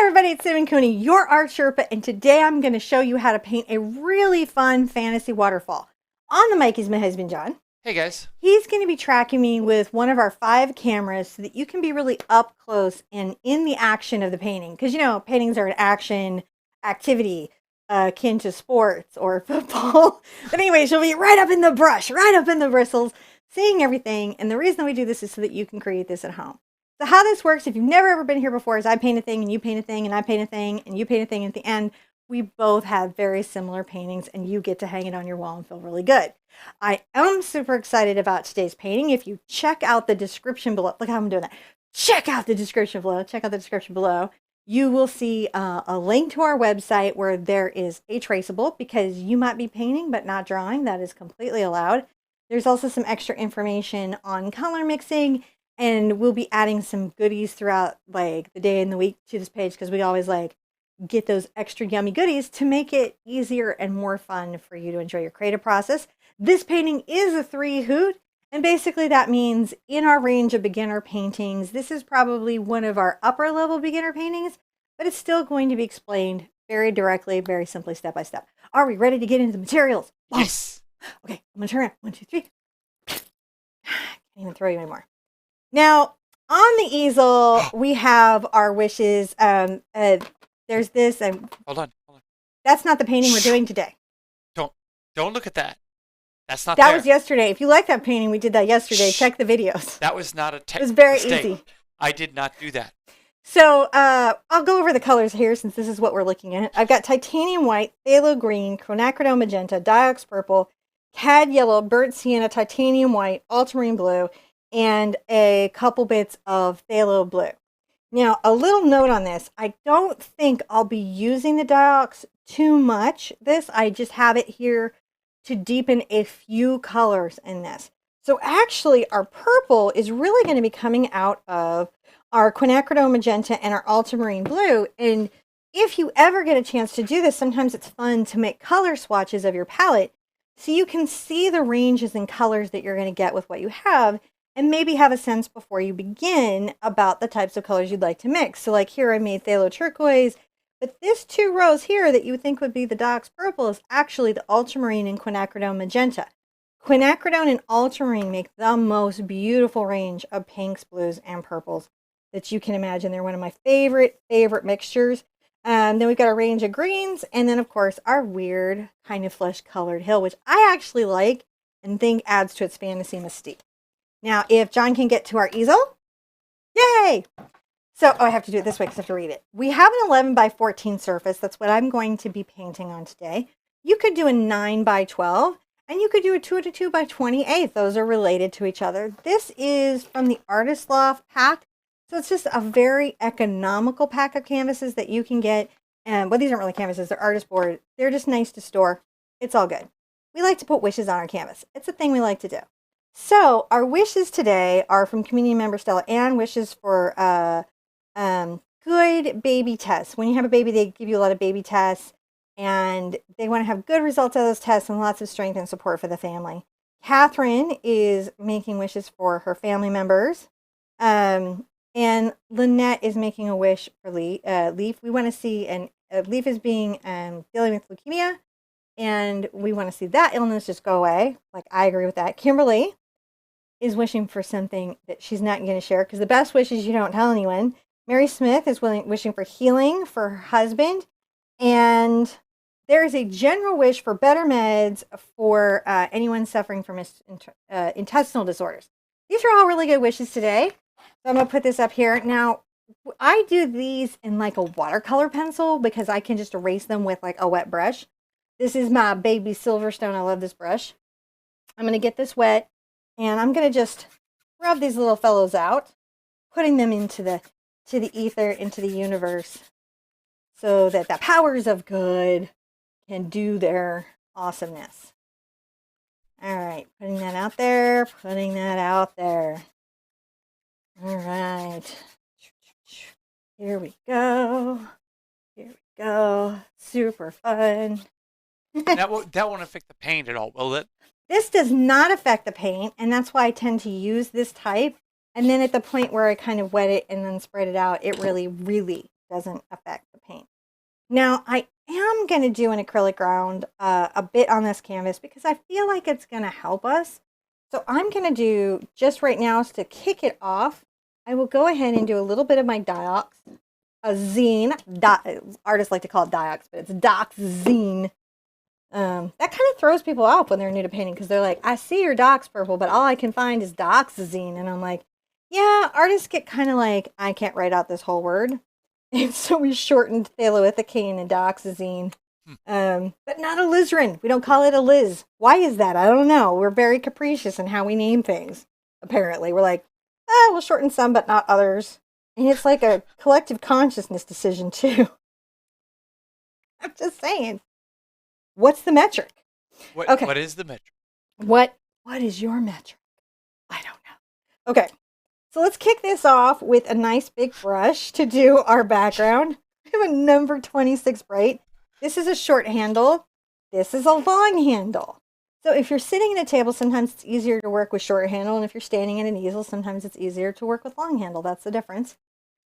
Everybody, it's Sam and Coney, your art Sherpa, and today I'm going to show you how to paint a really fun fantasy waterfall. On the mic is my husband, John. Hey guys. He's going to be tracking me with one of our 5 cameras so that you can be really up close and in the action of the painting. Because, you know, paintings are an action activity akin to sports or football. But anyway, she'll be right up in the brush, right up in the bristles, seeing everything. And the reason we do this is so that you can create this at home. So how this works, if you've never ever been here before, is I paint a thing and you paint a thing and I paint a thing and you paint a thing. At the end, we both have very similar paintings and you get to hang it on your wall and feel really good. I am super excited about today's painting. If you check out the description below, look how I'm doing that. Check out the description below. Check out the description below. You will see a link to our website where there is a traceable because you might be painting but not drawing. That is completely allowed. There's also some extra information on color mixing. And we'll be adding some goodies throughout like the day and the week to this page because we always like get those extra yummy goodies to make it easier and more fun for you to enjoy your creative process. This painting is a 3 hoot, and basically that means in our range of beginner paintings, this is probably one of our upper level beginner paintings, but it's still going to be explained very directly, very simply, step by step. Are we ready to get into the materials? Yes. Okay, I'm gonna turn around. 1, 2, 3. Can't even throw you anymore. Now, on the easel, we have our wishes. There's this. Hold on. That's not the painting we're doing today. Don't look at that. That's not That there. was yesterday. If you like that painting, we did that yesterday. Check the videos. That was not a It was very mistake. easy. I did not do that. So I'll go over the colors here since this is what we're looking at. I've got titanium white, phthalo green, quinacridone magenta, diox purple, cad yellow, burnt sienna, titanium white, ultramarine blue, and a couple bits of phthalo blue. Now, a little note on this. I don't think I'll be using the diox too much. I just have it here to deepen a few colors in this. So actually, our purple is really going to be coming out of our quinacridone magenta and our ultramarine blue. And if you ever get a chance to do this, sometimes it's fun to make color swatches of your palette so you can see the ranges and colors that you're going to get with what you have, and maybe have a sense before you begin about the types of colors you'd like to mix. So like here I made phthalo turquoise, but this 2 rows here that you would think would be the diox purple is actually the ultramarine and quinacridone magenta. Quinacridone and ultramarine make the most beautiful range of pinks, blues, and purples that you can imagine. They're one of my favorite mixtures. Then we've got a range of greens, and then of course our weird kind of flesh colored hill, which I actually like and think adds to its fantasy mystique. Now, if John can get to our easel, yay! So, I have to do it this way because I have to read it. We have an 11 by 14 surface. That's what I'm going to be painting on today. You could do a 9 by 12, and you could do a 2 by 28. Those are related to each other. This is from the Artist Loft pack. So, it's just a very economical pack of canvases that you can get. And well, these aren't really canvases. They're artist board. They're just nice to store. It's all good. We like to put wishes on our canvas. It's a thing we like to do. So our wishes today are from community member Stella Ann. Wishes for good baby tests. When you have a baby, they give you a lot of baby tests, and they want to have good results out of those tests and lots of strength and support for the family. Catherine is making wishes for her family members, and Lynette is making a wish for Leaf. We want to see, and Leaf is being dealing with leukemia, and we want to see that illness just go away. Like, I agree with that. Kimberly is wishing for something that she's not going to share because the best wish is you don't tell anyone. Mary Smith is wishing for healing for her husband. And there is a general wish for better meds for anyone suffering from intestinal disorders. These are all really good wishes today. So I'm going to put this up here. Now, I do these in like a watercolor pencil because I can just erase them with like a wet brush. This is my baby Silverstone. I love this brush. I'm going to get this wet, and I'm going to just rub these little fellows out, putting them into the ether, into the universe, so that the powers of good can do their awesomeness. All right, putting that out there, putting that out there. All right. Here we go. Here we go. Super fun. That won't affect the paint at all, will it? This does not affect the paint, and that's why I tend to use this type. And then at the point where I kind of wet it and then spread it out, it really, really doesn't affect the paint. Now, I am going to do an acrylic ground a bit on this canvas because I feel like it's going to help us. So I'm going to do, just right now, to kick it off, I will go ahead and do a little bit of my Diox, a zine. Artists like to call it Diox, but it's Doxzine. That kind of throws people off when they're new to painting because they're like, I see your Dox purple, but all I can find is Doxzine. And I'm like, yeah, artists get kind of like, I can't write out this whole word. And so we shortened phthaloethicane and Doxazine. But not alizarin. We don't call it a Liz. Why is that? I don't know. We're very capricious in how we name things. Apparently, we're like, we'll shorten some, but not others. And it's like a collective consciousness decision too. I'm just saying. What's the metric? Okay. What is the metric? What is your metric? I don't know. Okay. So let's kick this off with a nice big brush to do our background. I have a number 26 bright. This is a short handle. This is a long handle. So if you're sitting at a table, sometimes it's easier to work with short handle. And if you're standing at an easel, sometimes it's easier to work with long handle. That's the difference.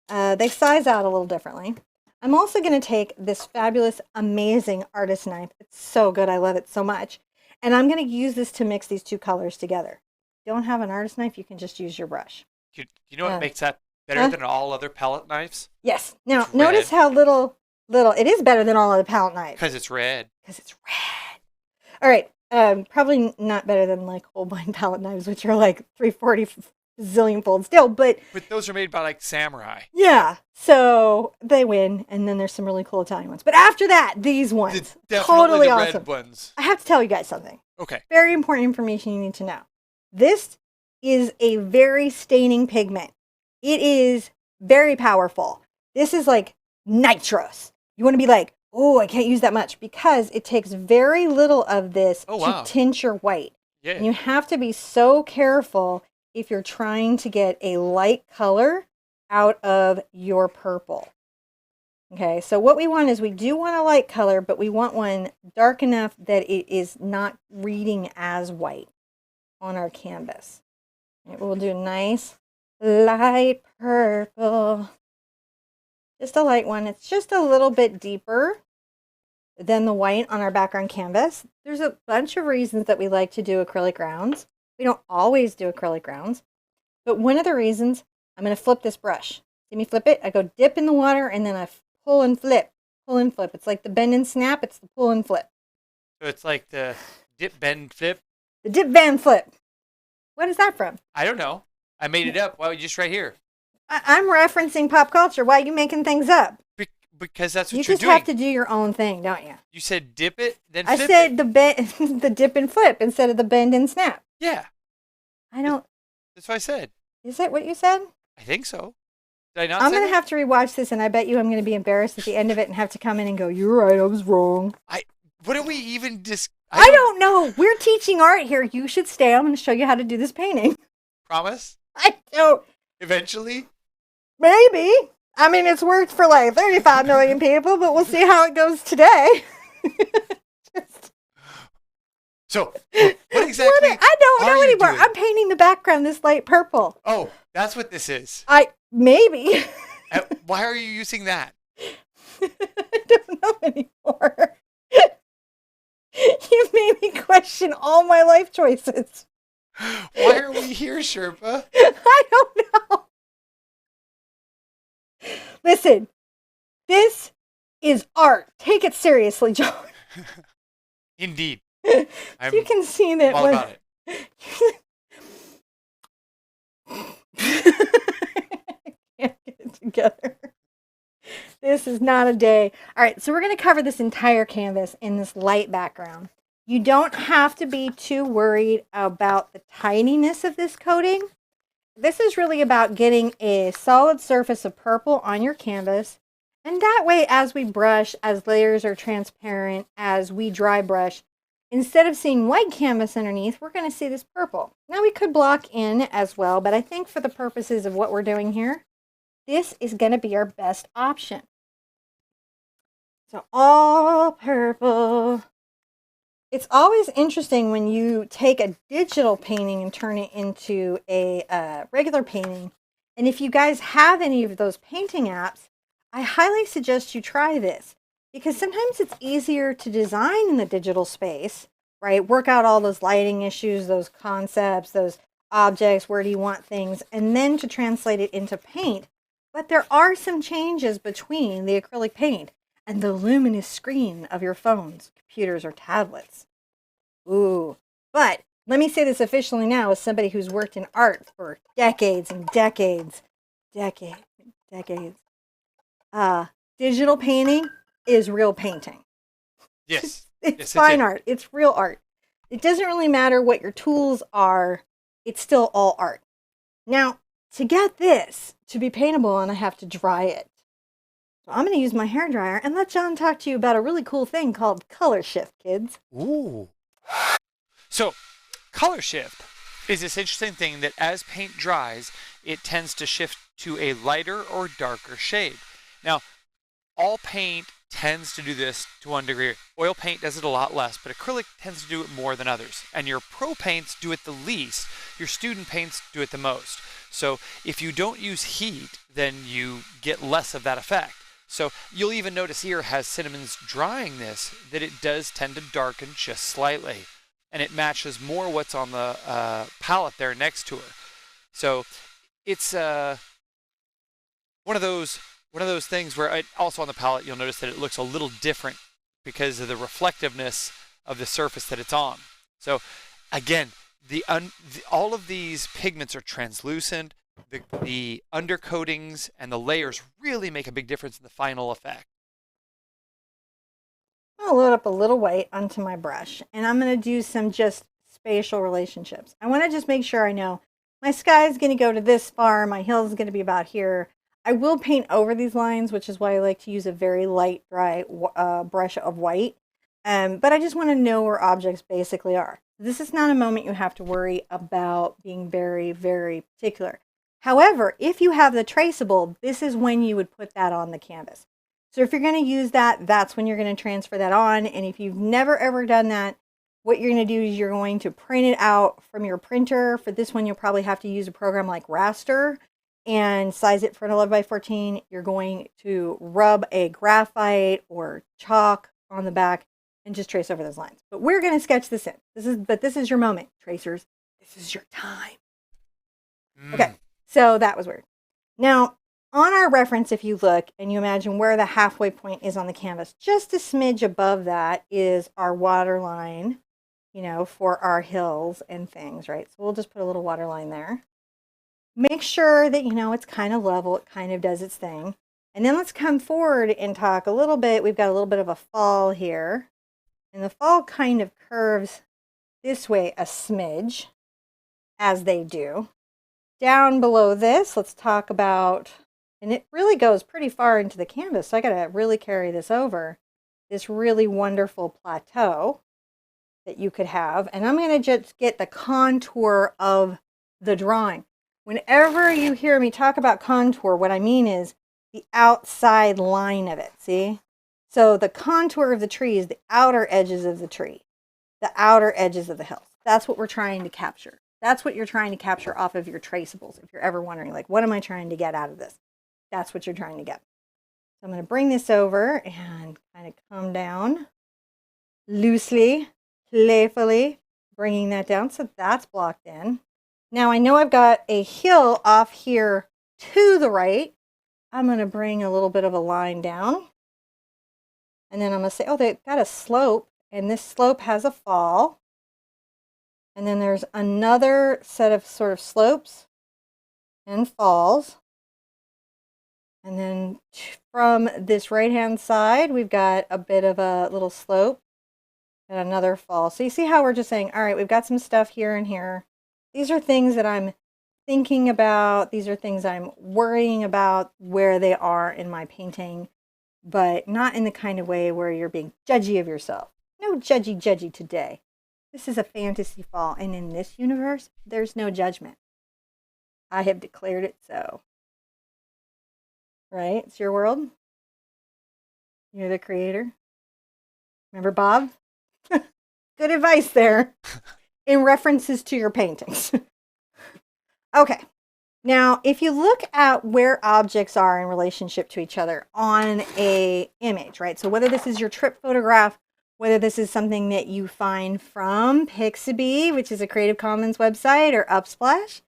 They size out a little differently. I'm also going to take this fabulous, amazing artist knife. It's so good. I love it so much. And I'm going to use this to mix these two colors together. If you don't have an artist knife, you can just use your brush. You know what makes that better than all other palette knives? Yes. Now, notice how little, it is better than all other palette knives. Because it's red. All right. Probably not better than like Holbein palette knives, which are like 340 zillion fold still, but those are made by like samurai. Yeah. So they win. And then there's some really cool Italian ones. But after that, these ones. Totally the awesome. Red ones. I have to tell you guys something. Okay. Very important information you need to know. This is a very staining pigment. It is very powerful. This is like nitrous. You want to be like, oh, I can't use that much because it takes very little of this to tint your white. Yeah. And you have to be so careful if you're trying to get a light color out of your purple. Okay, so what we want is we do want a light color, but we want one dark enough that it is not reading as white on our canvas. We'll do a nice light purple. Just a light one. It's just a little bit deeper than the white on our background canvas. There's a bunch of reasons that we like to do acrylic grounds. We don't always do acrylic grounds, but one of the reasons, I'm going to flip this brush. See me flip it? I go dip in the water and then I pull and flip. Pull and flip. It's like the bend and snap. It's the pull and flip. So it's like the dip, bend, flip? The dip, bend, flip. What is that from? I don't know. I made it up. Why just right here? I'm referencing pop culture. Why are you making things up? Because that's what you're doing. You just have to do your own thing, don't you? You said dip it, then flip it. I said the dip and flip instead of the bend and snap. Yeah. I don't. That's what I said. Is that what you said? I think so. Did I not I'm say going to have to rewatch this, and I bet you I'm going to be embarrassed at the end of it and have to come in and go, you're right, I was wrong. What do we even I don't know. We're teaching art here. You should stay. I'm going to show you how to do this painting. Promise? I don't. Eventually? Maybe. I mean, it's worked for like 35 million people, but we'll see how it goes today. So, what exactly? I don't know anymore. Doing? I'm painting the background this light purple. Oh, that's what this is. Maybe. Why are you using that? I don't know anymore. You made me question all my life choices. Why are we here, Sherpa? I don't know. Listen, this is art. Take it seriously, John. Indeed. You can see that. All about it. I can't get it together. This is not a day. All right, so we're going to cover this entire canvas in this light background. You don't have to be too worried about the tidiness of this coating. This is really about getting a solid surface of purple on your canvas. And that way, as we brush, as layers are transparent, as we dry brush, instead of seeing white canvas underneath, we're going to see this purple. Now we could block in as well, but I think for the purposes of what we're doing here, this is going to be our best option. So all purple. It's always interesting when you take a digital painting and turn it into a regular painting. And if you guys have any of those painting apps, I highly suggest you try this because sometimes it's easier to design in the digital space, right? Work out all those lighting issues, those concepts, those objects, where do you want things, and then to translate it into paint. But there are some changes between the acrylic paint and the luminous screen of your phones, computers, or tablets. Ooh. But let me say this officially now as somebody who's worked in art for decades and decades, decades. Uh, Digital painting is real painting. Yes. It's Yes, fine art. It's real art. It doesn't really matter what your tools are. It's still all art. Now, to get this to be paintable, and I have to dry it. So I'm going to use my hair dryer and let John talk to you about a really cool thing called color shift, kids. Ooh. So, color shift is this interesting thing that as paint dries, it tends to shift to a lighter or darker shade. Now, all paint tends to do this to one degree. Oil paint does it a lot less, but acrylic tends to do it more than others. And your pro paints do it the least. Your student paints do it the most. So if you don't use heat, then you get less of that effect. So you'll even notice here as Cinnamon's drying this, that it does tend to darken just slightly. And it matches more what's on the palette there next to her. So it's one of those things where also on the palette you'll notice that it looks a little different because of the reflectiveness of the surface that it's on. So again, all of these pigments are translucent. The undercoatings and the layers really make a big difference in the final effect. I'll load up a little white onto my brush, and I'm going to do some just spatial relationships. I want to just make sure I know my sky is going to go to this far, my hill is going to be about here. I will paint over these lines, which is why I like to use a very light, dry brush of white. But I just want to know where objects basically are. This is not a moment you have to worry about being very, very particular. However, if you have the traceable, this is when you would put that on the canvas. So if you're going to use that, that's when you're going to transfer that on. And if you've never ever done that, what you're going to do is you're going to print it out from your printer. For this one, you'll probably have to use a program like Raster and size it for an 11 by 14. You're going to rub a graphite or chalk on the back and just trace over those lines. But we're going to sketch this in. This is your moment, tracers. This is your time. Okay, so that was weird. Now, on our reference, if you look and you imagine where the halfway point is on the canvas, just a smidge above that is our water line, for our hills and things, right? So we'll just put a little water line there. Make sure that, it's kind of level, it kind of does its thing. And then let's come forward and talk a little bit. We've got a little bit of a fall here. And the fall kind of curves this way a smidge, as they do. Down below this, let's talk about, and it really goes pretty far into the canvas, so I gotta really carry this over, this really wonderful plateau that you could have. And I'm gonna just get the contour of the drawing. Whenever you hear me talk about contour, what I mean is the outside line of it, see? So the contour of the tree is the outer edges of the tree, the outer edges of the hills. That's what we're trying to capture. That's what you're trying to capture off of your traceables. If you're ever wondering, like, what am I trying to get out of this? That's what you're trying to get. So I'm going to bring this over and kind of come down loosely, playfully, bringing that down. So that's blocked in. Now I know I've got a hill off here to the right. I'm going to bring a little bit of a line down. And then I'm going to say, oh, they've got a slope, and this slope has a fall. And then there's another set of sort of slopes and falls. And then from this right-hand side, we've got a bit of a little slope and another fall. So you see how we're just saying, all right, we've got some stuff here and here. These are things that I'm thinking about. These are things I'm worrying about where they are in my painting, but not in the kind of way where you're being judgy of yourself. No judgy today. This is a fantasy fall, and in this universe, there's no judgment. I have declared it so. Right? It's your world. You're the creator. Remember Bob? Good advice there in references to your paintings. Okay. Now, if you look at where objects are in relationship to each other on a image, right? So whether this is your trip photograph, whether this is something that you find from Pixabay, which is a Creative Commons website, or Upsplash,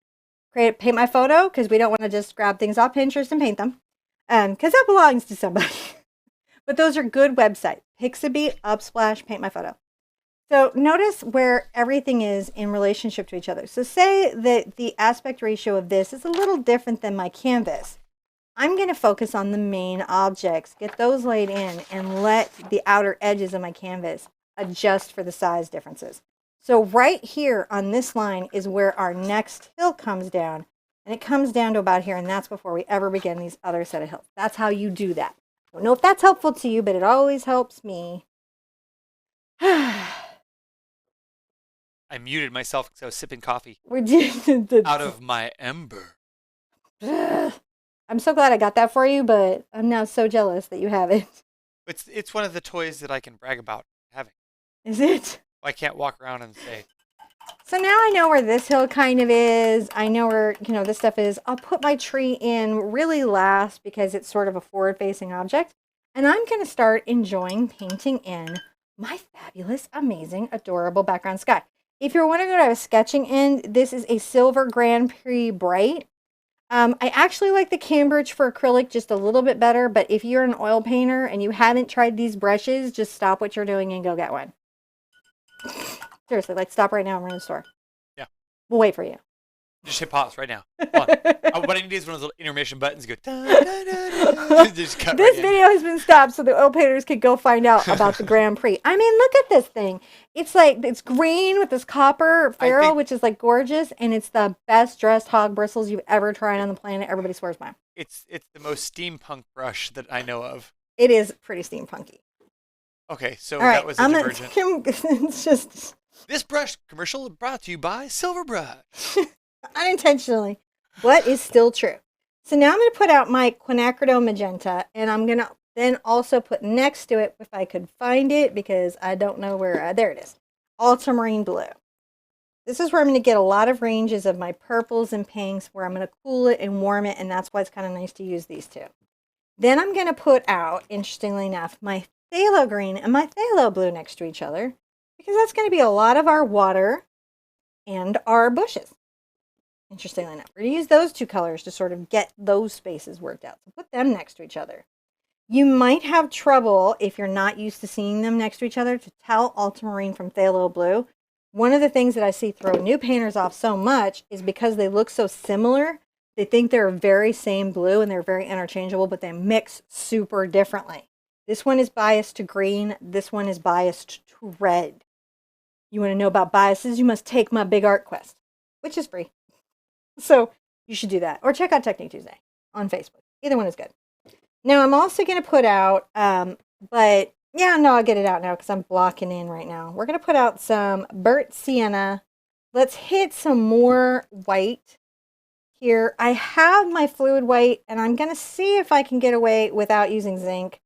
paint my photo, because we don't want to just grab things off Pinterest and paint them, because that belongs to somebody. But those are good websites. Pixabay, Upsplash, paint my photo. So notice where everything is in relationship to each other. So say that the aspect ratio of this is a little different than my canvas. I'm going to focus on the main objects, get those laid in, and let the outer edges of my canvas adjust for the size differences. So right here on this line is where our next hill comes down, and it comes down to about here, and that's before we ever begin these other set of hills. That's how you do that. I don't know if that's helpful to you, but it always helps me. I muted myself because I was sipping coffee We're doing out of my ember. I'm so glad I got that for you, but I'm now so jealous that you have it. It's one of the toys that I can brag about having. Is it? I can't walk around and say. So now I know where this hill kind of is. I know where, this stuff is. I'll put my tree in really last because it's sort of a forward-facing object. And I'm going to start enjoying painting in my fabulous, amazing, adorable background sky. If you're wondering what I was sketching in, this is a Silver Grand Prix Bright. I actually like the Cambridge for acrylic just a little bit better, but if you're an oil painter and you haven't tried these brushes, just stop what you're doing and go get one. Seriously, stop right now and run to the store. Yeah. We'll wait for you. Just hit pause right now. What I need is one of those little intermission buttons. Go. Just cut This right video has been stopped so the oil painters could go find out about the Grand Prix. I mean, look at this thing. It's green with this copper ferrule, which is gorgeous, and it's the best dressed hog bristles you've ever tried on the planet. Everybody swears by them. It's the most steampunk brush that I know of. It is pretty steampunky. Okay, so all right, that was a divergent. It's just this brush commercial brought to you by Silver Brush. Unintentionally, but is still true. So now I'm going to put out my quinacridone magenta, and I'm going to then also put next to it, if I could find it, because I don't know where, there it is, ultramarine blue. This is where I'm going to get a lot of ranges of my purples and pinks, where I'm going to cool it and warm it, and that's why it's kind of nice to use these two. Then I'm going to put out, interestingly enough, my phthalo green and my phthalo blue next to each other, because that's going to be a lot of our water and our bushes. Interestingly enough, we're going to use those two colors to sort of get those spaces worked out. So put them next to each other. You might have trouble, if you're not used to seeing them next to each other, to tell ultramarine from phthalo blue. One of the things that I see throw new painters off so much is because they look so similar, they think they're very same blue and they're very interchangeable, but they mix super differently. This one is biased to green. This one is biased to red. You want to know about biases? You must take my big art quest, which is free. So you should do that. Or check out Technique Tuesday on Facebook. Either one is good. Now I'm also going to put out, I'll get it out now because I'm blocking in right now. We're going to put out some burnt sienna. Let's hit some more white here. I have my fluid white, and I'm going to see if I can get away without using zinc,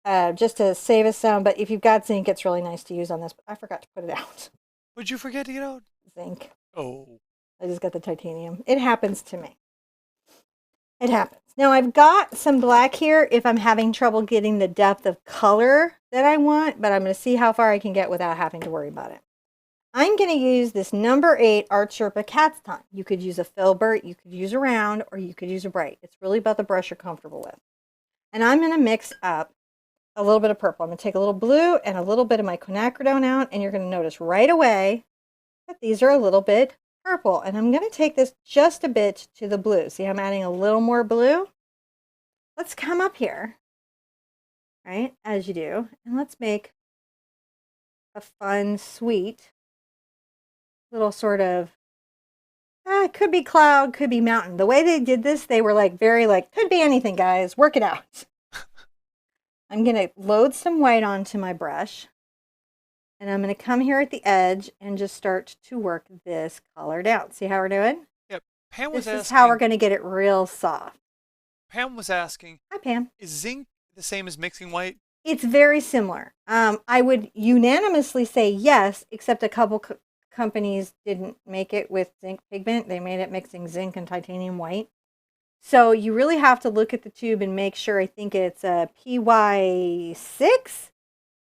just to save us some. But if you've got zinc, it's really nice to use on this. But I forgot to put it out. Would you forget to get out? Zinc. Oh. I just got the titanium. It happens to me. It happens. Now I've got some black here if I'm having trouble getting the depth of color that I want, but I'm going to see how far I can get without having to worry about it. I'm going to use this number 8 TheArtSherpa Cat's Tongue. You could use a filbert, you could use a round, or you could use a bright. It's really about the brush you're comfortable with. And I'm going to mix up a little bit of purple. I'm going to take a little blue and a little bit of my quinacridone out, and you're going to notice right away that these are a little bit purple. And I'm going to take this just a bit to the blue. See, I'm adding a little more blue. Let's come up here, right, as you do, and let's make a fun, sweet little sort of, it could be cloud, could be mountain. The way they did this, they were could be anything, guys. Work it out. I'm going to load some white onto my brush. And I'm going to come here at the edge and just start to work this color down. See how we're doing? Yep. Pam was asking. This is how we're going to get it real soft. Pam was asking. Hi, Pam. Is zinc the same as mixing white? It's very similar. I would unanimously say yes, except a couple companies didn't make it with zinc pigment. They made it mixing zinc and titanium white. So you really have to look at the tube and make sure. I think it's a PY6.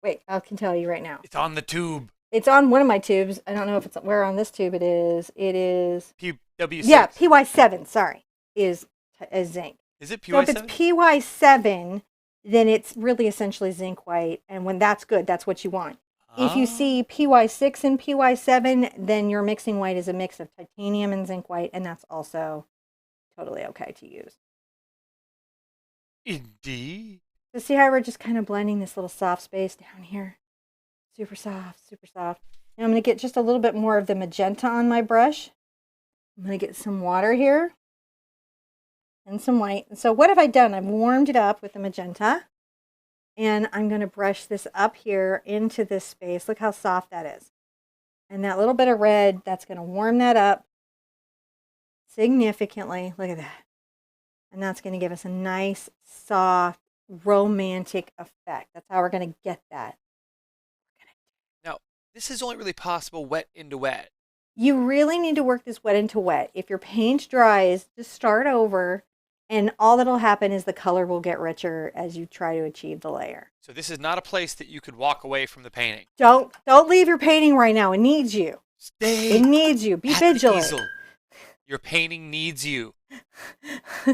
Wait, I can tell you right now. It's on the tube. It's on one of my tubes. I don't know if it's where on this tube it is. It is PW6. Yeah, PY7. Sorry, is zinc. Is it PY7? So if it's PY7, then it's really essentially zinc white, and when that's good, that's what you want. If you see PY6 and PY7, then your mixing white is a mix of titanium and zinc white, and that's also totally okay to use. Indeed. So see how we're just kind of blending this little soft space down here? Super soft, super soft. Now I'm going to get just a little bit more of the magenta on my brush. I'm going to get some water here and some white. And so what have I done? I've warmed it up with the magenta, and I'm going to brush this up here into this space. Look how soft that is. And that little bit of red, that's going to warm that up significantly. Look at that. And that's going to give us a nice, soft, romantic effect. That's how we're going to get that. Now, this is only really possible wet into wet. You really need to work this wet into wet. If your paint dries, just start over, and all that'll happen is the color will get richer as you try to achieve the layer. So this is not a place that you could walk away from the painting. Don't leave your painting right now. It needs you. Stay. It needs you. Be at vigilant. The easel. Your painting needs you.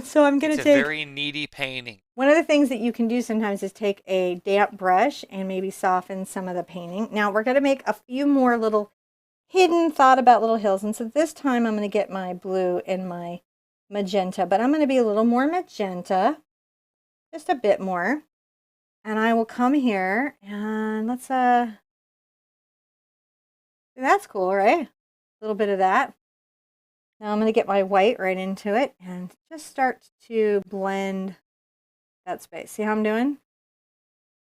So I'm going to take take a very needy painting. One of the things that you can do sometimes is take a damp brush and maybe soften some of the painting. Now we're going to make a few more little hidden thought about little hills. And so this time I'm going to get my blue and my magenta, but I'm going to be a little more magenta, just a bit more. And I will come here and let's, that's cool, right? A little bit of that. Now I'm going to get my white right into it and just start to blend that space. See how I'm doing?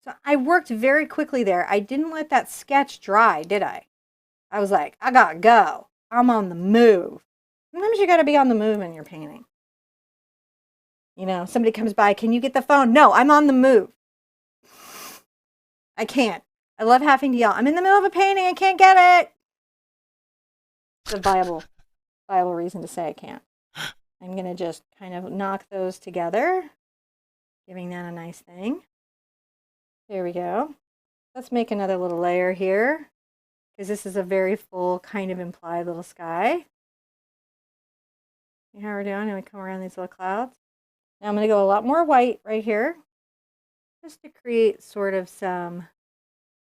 So I worked very quickly there. I didn't let that sketch dry, did I? I was like, I gotta go. I'm on the move. Sometimes you gotta be on the move in your painting. You know, somebody comes by, can you get the phone? No, I'm on the move. I can't. I love having to yell, I'm in the middle of a painting, I can't get it. It's a viable reason to say I can't. I'm going to just kind of knock those together, giving that a nice thing. There we go. Let's make another little layer here, because this is a very full kind of implied little sky. See how we're doing? And we come around these little clouds. Now I'm going to go a lot more white right here, just to create sort of some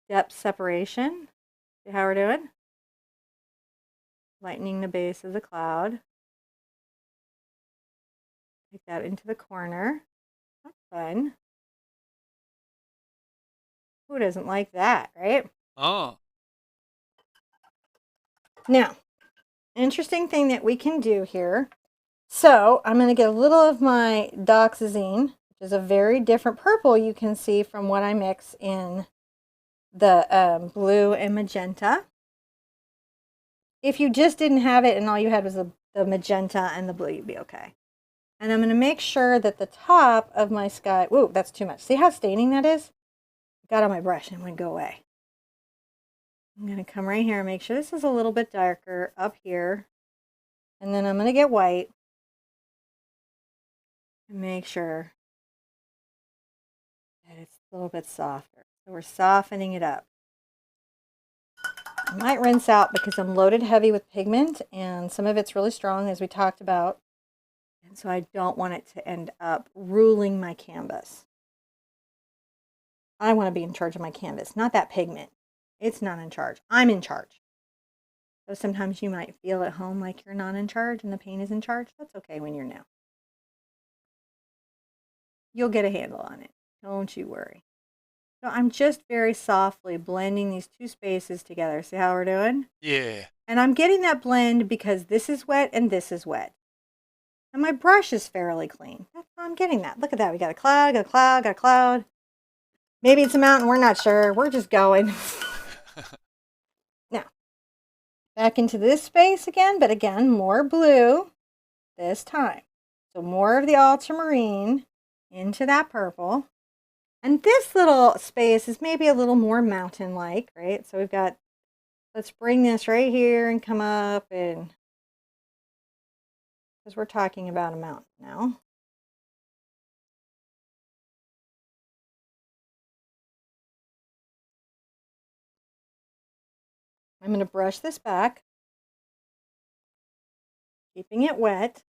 depth separation. See how we're doing? Lightening the base of the cloud. Take that into the corner. That's fun. Who doesn't like that, right? Oh. Now, interesting thing that we can do here. So I'm going to get a little of my Doxazine, which is a very different purple you can see from what I mix in the blue and magenta. If you just didn't have it and all you had was the magenta and the blue, you'd be okay. And I'm going to make sure that the top of my sky, whoa, that's too much. See how staining that is? Got on my brush and it would go away. I'm going to come right here and make sure this is a little bit darker up here. And then I'm going to get white and make sure that it's a little bit softer. So we're softening it up. I might rinse out because I'm loaded heavy with pigment and some of it's really strong, as we talked about. And so I don't want it to end up ruling my canvas. I want to be in charge of my canvas, not that pigment. It's not in charge. I'm in charge. So sometimes you might feel at home like you're not in charge and the paint is in charge. That's okay when you're new. You'll get a handle on it. Don't you worry. So I'm just very softly blending these two spaces together. See how we're doing? Yeah. And I'm getting that blend because this is wet and this is wet. And my brush is fairly clean. That's how I'm getting that. Look at that. We got a cloud, got a cloud, got a cloud. Maybe it's a mountain. We're not sure. We're just going. Now, back into this space again, but again, more blue this time. So more of the ultramarine into that purple. And this little space is maybe a little more mountain-like, right? So we've got, let's bring this right here and come up and, because we're talking about a mountain now. I'm going to brush this back, keeping it wet.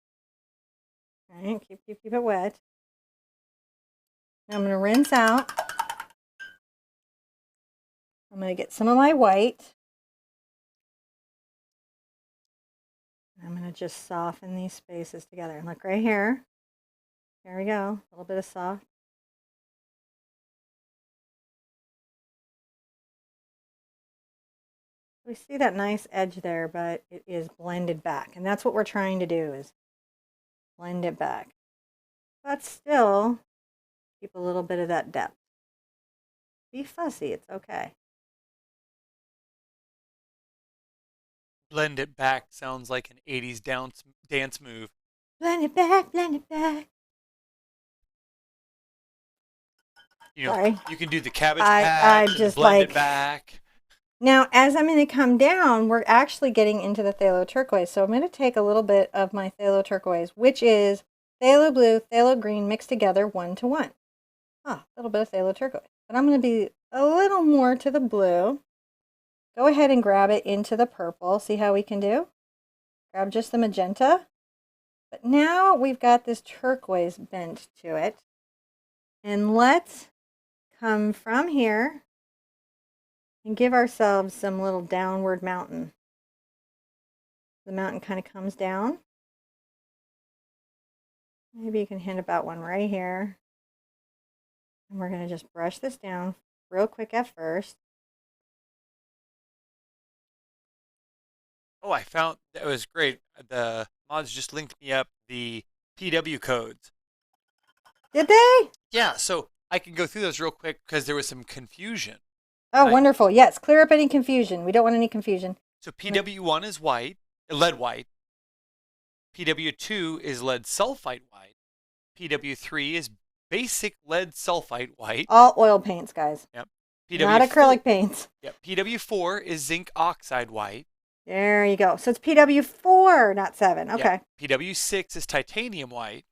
All right, keep it wet. Now I'm going to rinse out. I'm going to get some of my white. I'm going to just soften these spaces together. And look right here. There we go. A little bit of soft. We see that nice edge there, but it is blended back. And that's what we're trying to do, is blend it back. But still keep a little bit of that depth. Be fussy, it's okay. Blend it back sounds like an 80s dance move. Blend it back, blend it back. You know, Sorry. you can do the cabbage I patch just and blend like it back. Now, as I'm going to come down, we're actually getting into the phthalo turquoise. So I'm going to take a little bit of my phthalo turquoise, which is phthalo blue, phthalo green mixed together 1-to-1. A little bit of phthalo turquoise. But I'm going to be a little more to the blue. Go ahead and grab it into the purple. See how we can do? Grab just the magenta. But now we've got this turquoise bent to it. And let's come from here and give ourselves some little downward mountain. The mountain kind of comes down. Maybe you can hint about one right here. And we're going to just brush this down real quick at first. Oh, I found that was great. The mods just linked me up the PW codes. Did they? Yeah, so I can go through those real quick because there was some confusion. Oh, wonderful. Yes, clear up any confusion. We don't want any confusion. So PW1 is white, lead white. PW2 is lead sulfite white. PW3 is basic lead sulfite white. All oil paints, guys. Yep. Not acrylic paints. Yep. PW4 is zinc oxide white. There you go. So it's PW4, not 7. Okay. Yep. PW6 is titanium white.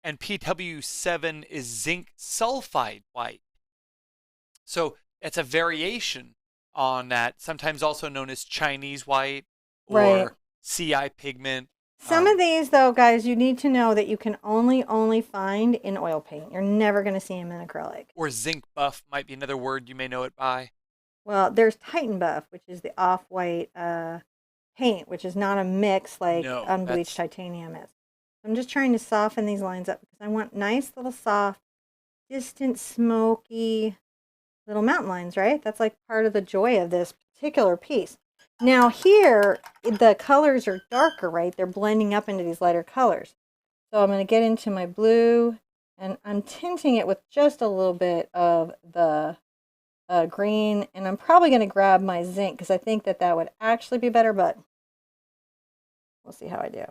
And PW7 is zinc sulfide white. So it's a variation on that, sometimes also known as Chinese white or CI pigment. Some of these, though, guys, you need to know that you can only find in oil paint. You're never going to see them in acrylic. Or zinc buff might be another word you may know it by. Well, there's Titan Buff, which is the off-white paint, which is not a mix like unbleached titanium is. I'm just trying to soften these lines up because I want nice little soft, distant, smoky little mountain lines, right? That's like part of the joy of this particular piece. Now here, the colors are darker, right? They're blending up into these lighter colors. So I'm going to get into my blue, and I'm tinting it with just a little bit of the green, and I'm probably going to grab my zinc because I think that would actually be better, but we'll see how I do.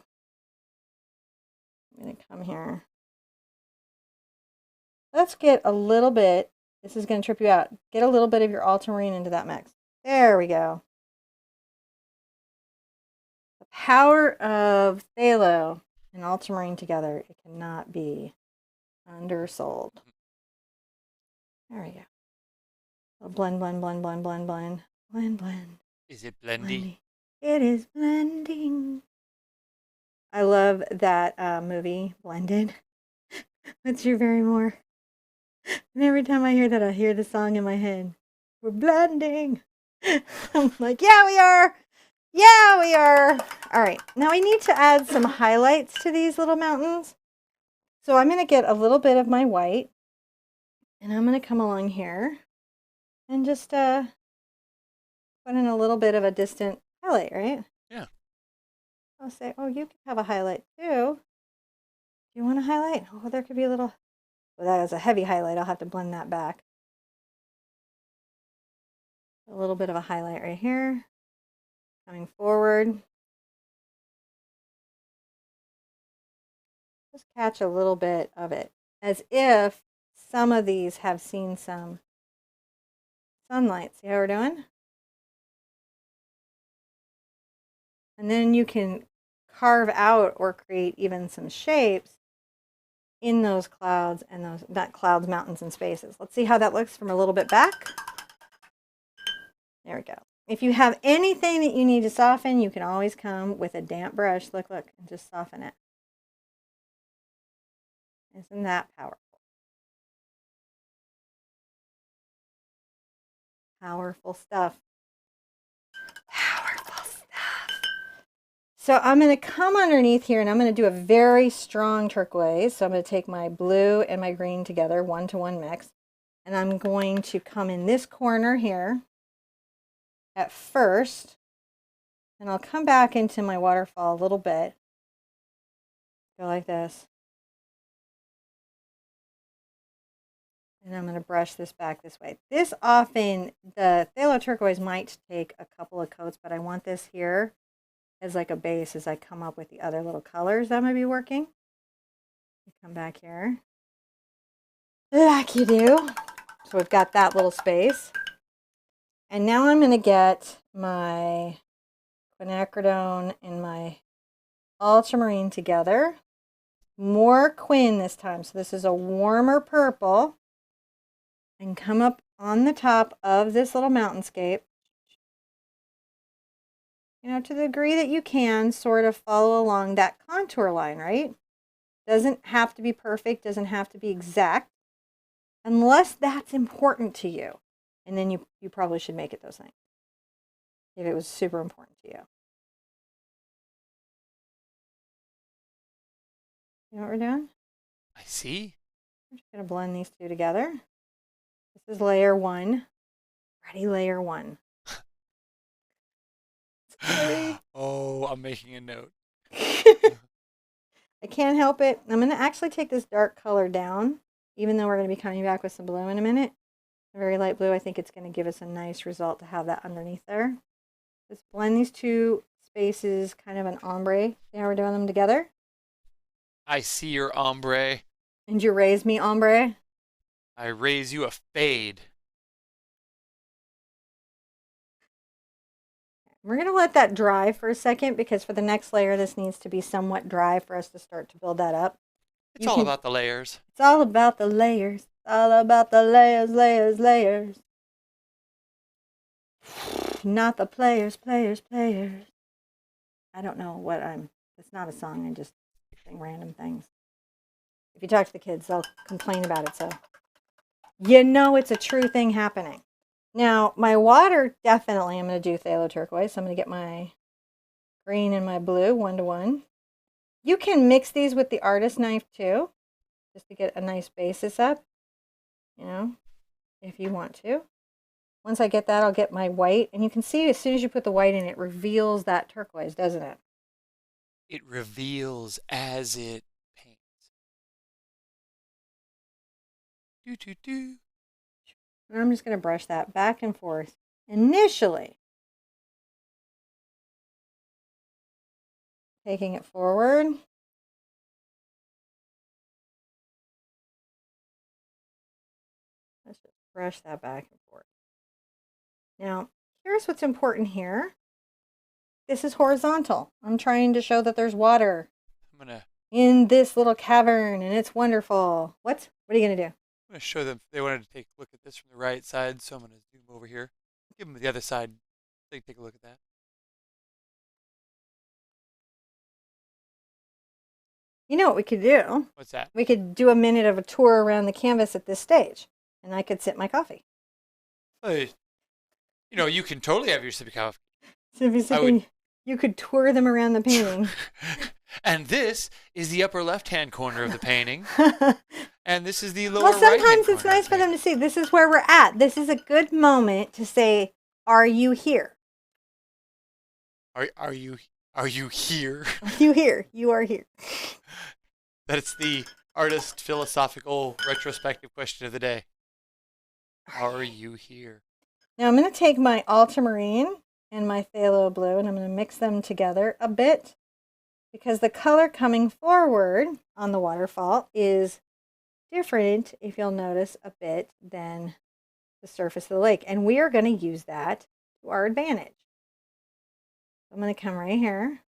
I'm going to come here. Let's get a little bit, this is going to trip you out, get a little bit of your ultramarine into that mix. There we go. The power of phthalo and ultramarine together, it cannot be undersold. There we go. Blend, blend, blend, blend, blend, blend, blend, blend. Is it blendy? It is blending. I love that movie, Blended. With Drew Barrymore. And every time I hear that, I hear the song in my head. We're blending. I'm like, yeah, we are. Yeah, we are. All right. Now we need to add some highlights to these little mountains. So I'm going to get a little bit of my white. And I'm going to come along here. And just put in a little bit of a distant highlight, right? Yeah. I'll say, oh, you can have a highlight too. Do you want a highlight? Oh, there could be a little, well, that is a heavy highlight. I'll have to blend that back. A little bit of a highlight right here. Coming forward. Just catch a little bit of it. As if some of these have seen some sunlight. See how we're doing? And then you can carve out or create even some shapes in those clouds and those, not clouds, mountains, and spaces. Let's see how that looks from a little bit back. There we go. If you have anything that you need to soften, you can always come with a damp brush. Look, and just soften it. Isn't that powerful? Powerful stuff. Powerful stuff. So I'm going to come underneath here and I'm going to do a very strong turquoise. So I'm going to take my blue and my green together, 1-to-1 mix. And I'm going to come in this corner here at first. And I'll come back into my waterfall a little bit. Go like this. And I'm going to brush this back this way. This often, the phthalo turquoise might take a couple of coats, but I want this here as like a base as I come up with the other little colors that might be working. Come back here. Like you do. So we've got that little space. And now I'm going to get my quinacridone and my ultramarine together. More quin this time. So this is a warmer purple. And come up on the top of this little mountainscape. You know, to the degree that you can, sort of follow along that contour line, right? Doesn't have to be perfect, doesn't have to be exact, unless that's important to you. And then you probably should make it those things, if it was super important to you. You know what we're doing? I see. I'm just going to blend these two together. This is layer 1. Ready, layer 1. Oh, I'm making a note. I can't help it. I'm going to actually take this dark color down, even though we're going to be coming back with some blue in a minute. A very light blue. I think it's going to give us a nice result to have that underneath there. Let's blend these two spaces, kind of an ombre. See how we're doing them together? I see your ombre. And you raise me ombre? I raise you a fade. We're going to let that dry for a second because for the next layer, this needs to be somewhat dry for us to start to build that up. It's all about the layers. It's all about the layers. It's all about the layers, layers, layers. Not the players, players, players. I don't know what it's not a song. I just sing random things. If you talk to the kids, they'll complain about it. So, you know, it's a true thing happening. Now, my water, definitely I'm going to do phthalo turquoise. So I'm going to get my green and my blue 1-to-1. You can mix these with the artist knife too, just to get a nice basis up, you know, if you want to. Once I get that, I'll get my white. And you can see as soon as you put the white in, it reveals that turquoise, doesn't it? It reveals as it paints. Do, do, do. And I'm just going to brush that back and forth initially. Taking it forward. Let's just brush that back and forth. Now, here's what's important here. This is horizontal. I'm trying to show that there's water in this little cavern, and it's wonderful. What? What are you going to do? I'm going to show them. They wanted to take a look at this from the right side, so I'm going to zoom over here. Give them the other side. They can take a look at that. You know what we could do? What's that? We could do a minute of a tour around the canvas at this stage, and I could sip my coffee. Hey, you know, you can totally have your sip of coffee. You could tour them around the painting. And this is the upper left-hand corner of the painting. And this is the lower well, right-hand sometimes it's nice for them to see this is where we're at. This is a good moment to say, are you here? Are you here? Are you here? You are here. That's the artist philosophical retrospective question of the day. Are you here? Now I'm going to take my ultramarine and my phthalo blue and I'm going to mix them together a bit because the color coming forward on the waterfall is different, if you'll notice, a bit than the surface of the lake. And we are going to use that to our advantage. I'm going to come right here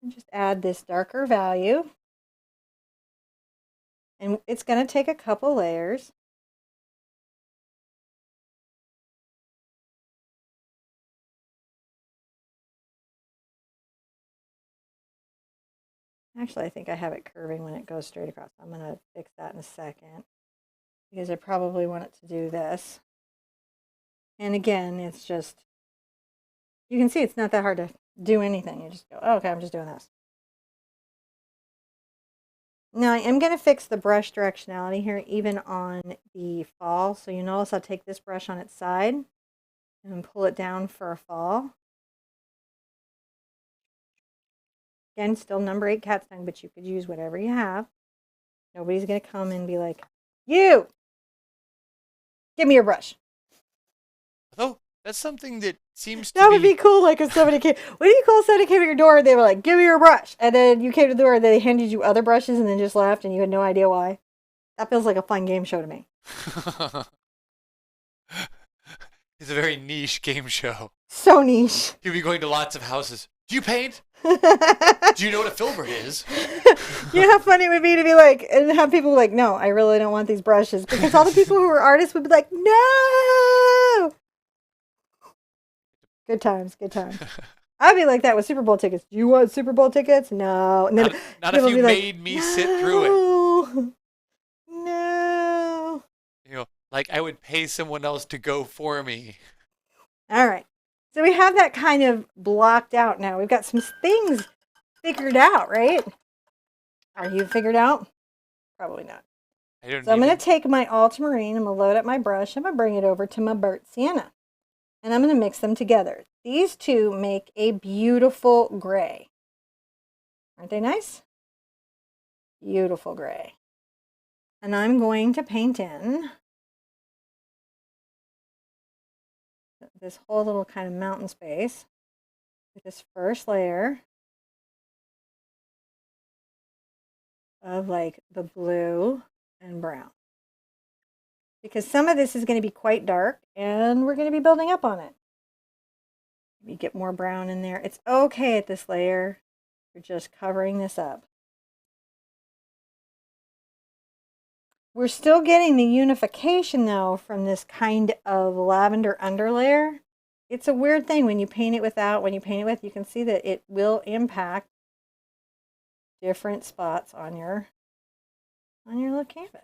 and just add this darker value. And it's going to take a couple layers. Actually, I think I have it curving when it goes straight across. I'm going to fix that in a second because I probably want it to do this. And again, it's just, you can see it's not that hard to do anything. You just go, oh, okay, I'm just doing this. Now I am going to fix the brush directionality here, even on the fall. So you notice I'll take this brush on its side and pull it down for a fall. Again, still number 8 cat's tongue, but you could use whatever you have. Nobody's going to come and be like, you, give me your brush. Although, that's something that seems to That would be cool, like if somebody came, what do you call somebody came to your door and they were like, give me your brush. And then you came to the door and they handed you other brushes and then just left and you had no idea why. That feels like a fun game show to me. It's a very niche game show. So niche. You'll be going to lots of houses. Do you paint? Do you know what a filbert is? You know how funny it would be to be like, and have people like, no, I really don't want these brushes. Because all the people who were artists would be like, no! Good times, good times. I'd be like that with Super Bowl tickets. Do you want Super Bowl tickets? No. And then not if you made me sit through it. No. You know, like I would pay someone else to go for me. All right. So we have that kind of blocked out now. We've got some things figured out, right? Are you figured out? Probably not. So I'm going to take my ultramarine. I'm going to load up my brush. I'm going to bring it over to my burnt sienna. And I'm going to mix them together. These two make a beautiful gray. Aren't they nice? Beautiful gray. And I'm going to paint in this whole little kind of mountain space with this first layer of like the blue and brown. Because some of this is going to be quite dark and we're going to be building up on it. You get more brown in there. It's okay at this layer. You're just covering this up. We're still getting the unification though from this kind of lavender underlayer. It's a weird thing when you paint it without, when you paint it with, you can see that it will impact different spots on your little canvas.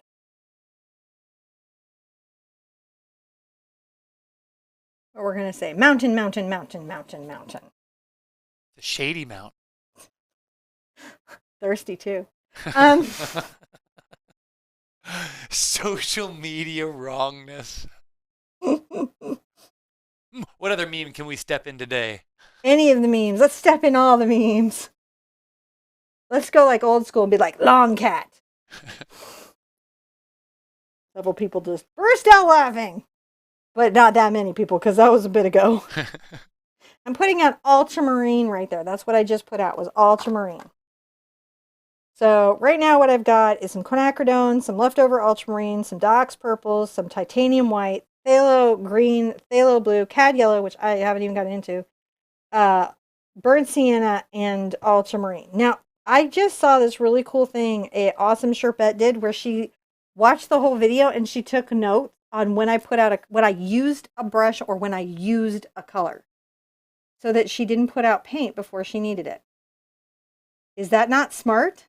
Or we're going to say mountain, mountain, mountain, mountain, mountain. The shady mountain. Thirsty too. Social media wrongness. What other meme can we step in today? Any of the memes. Let's step in all the memes. Let's go like old school and be like, long cat. Several people just burst out laughing. But not that many people because that was a bit ago. I'm putting out ultramarine right there. That's what I just put out was ultramarine. So right now what I've got is some quinacridone, some leftover ultramarine, some Dox purples, some titanium white, phthalo green, phthalo blue, cad yellow, which I haven't even gotten into, burnt sienna, and ultramarine. Now, I just saw this really cool thing an awesome Sherpa did where she watched the whole video and she took notes on when I put out when I used a brush or when I used a color so that she didn't put out paint before she needed it. Is that not smart?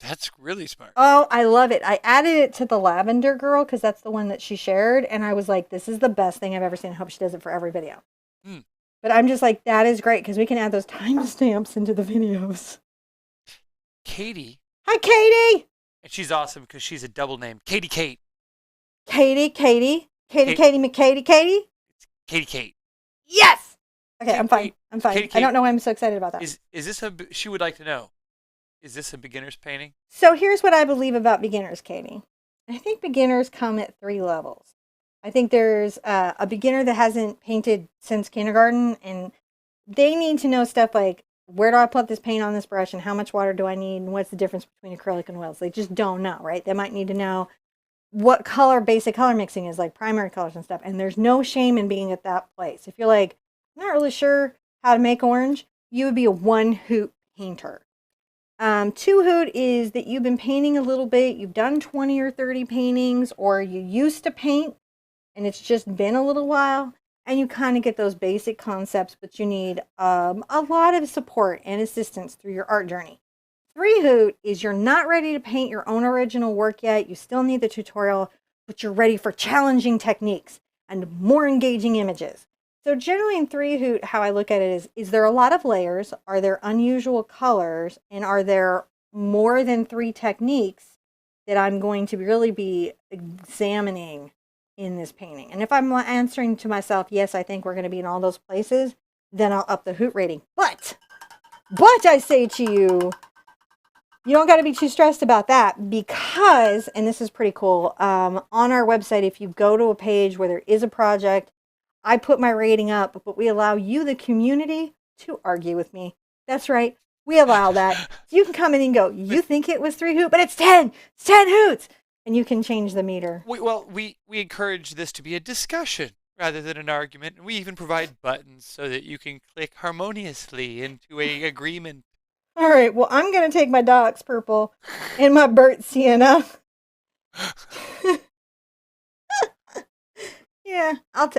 That's really smart. Oh, I love it. I added it to the lavender girl because that's the one that she shared. And I was like, this is the best thing I've ever seen. I hope she does it for every video. But I'm just like, that is great because we can add those timestamps into the videos. Katie. Hi, Katie. And she's awesome because she's a double name. Katie Kate. Katie McKatie. It's Katie Kate. Yes. Okay, Kate, I'm fine. I'm fine. Katie, I don't know why I'm so excited about that. Is this she would like to know, is this a beginner's painting? So here's what I believe about beginners, Katie. I think beginners come at 3 levels. I think there's a beginner that hasn't painted since kindergarten, and they need to know stuff like, where do I put this paint on this brush, and how much water do I need, and what's the difference between acrylic and oils? They just don't know, right? They might need to know what color basic color mixing is, like primary colors and stuff. And there's no shame in being at that place. If you're like, I'm not really sure how to make orange, you would be a 1 hoot painter. 2 hoot is that you've been painting a little bit, you've done 20 or 30 paintings, or you used to paint and it's just been a little while, and you kind of get those basic concepts, but you need a lot of support and assistance through your art journey. 3-hoot is you're not ready to paint your own original work yet. You still need the tutorial, but you're ready for challenging techniques and more engaging images. So generally in 3-hoot, how I look at it is there a lot of layers? Are there unusual colors? And are there more than 3 techniques that I'm going to really be examining in this painting? And if I'm answering to myself, yes, I think we're going to be in all those places, then I'll up the hoot rating. But I say to you, you don't got to be too stressed about that because, and this is pretty cool, on our website, if you go to a page where there is a project, I put my rating up, but we allow you, the community, to argue with me. That's right. We allow that. You can come in and go, you think it was 3 hoot, but it's 10. It's 10 hoots. And you can change the meter. We encourage this to be a discussion rather than an argument. We even provide buttons so that you can click harmoniously into an agreement. All right. Well, I'm going to take my Dox Purple and my Burnt Sienna. Yeah,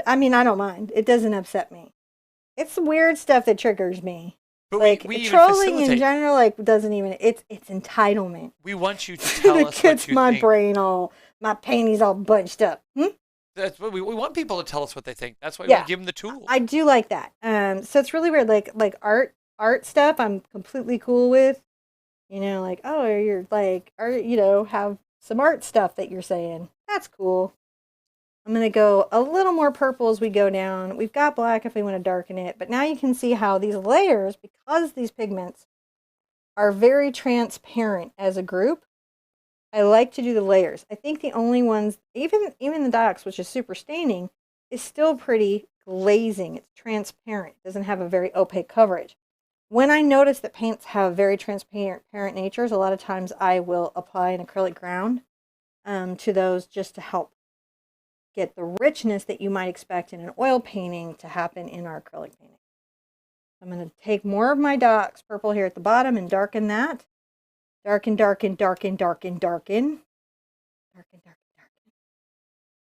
I mean, I don't mind. It doesn't upset me. It's weird stuff that triggers me. But like we trolling in general, like doesn't even. It's entitlement. We want you to tell us what you my think. Brain all, my paintings all bunched up. That's what we want people to tell us what they think. That's why we give them the tool. I do like that. So it's really weird. Like art stuff, I'm completely cool with. You know, like you're like, have some art stuff that you're saying. That's cool. I'm going to go a little more purple as we go down. We've got black if we want to darken it, but now you can see how these layers, because these pigments are very transparent as a group, I like to do the layers. I think the only ones, even the Dox, which is super staining, is still pretty glazing. It's transparent. It doesn't have a very opaque coverage. When I notice that paints have very transparent natures, a lot of times I will apply an acrylic ground to those just to help get the richness that you might expect in an oil painting to happen in our acrylic painting. I'm going to take more of my Dox Purple here at the bottom and darken that. Darken, darken, darken, darken, darken. Darken, darken,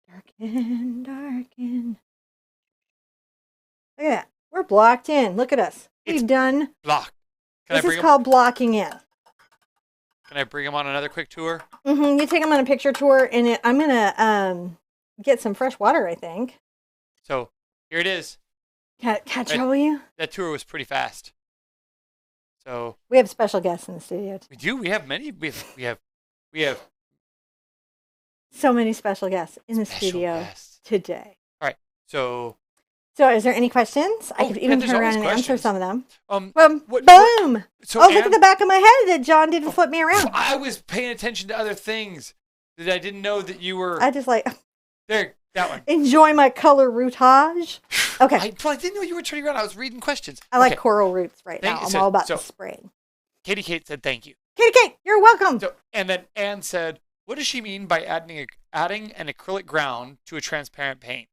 darken. Darken, darken. Look at that. We're blocked in. Look at us. We've done. Blocked. This is called blocking in. Can I bring them on another quick tour? You take them on a picture tour, and I'm going to get some fresh water, I think. So here it is. Can I trouble you? That tour was pretty fast. So we have special guests in the studio today. We do. We have many. We have so many special guests in the studio today. All right. So is there any questions? I could even turn around and answer some of them. Boom! Look at the back of my head that John didn't flip me around. I was paying attention to other things that I didn't know that you were. I just There, that one. Enjoy my color routage. Okay. I didn't know you were turning around. I was reading questions. I like coral roots right now. I'm all about the spraying. Katie Kate said thank you. Katie Kate, you're welcome. And then Anne said, what does she mean by adding an acrylic ground to a transparent paint?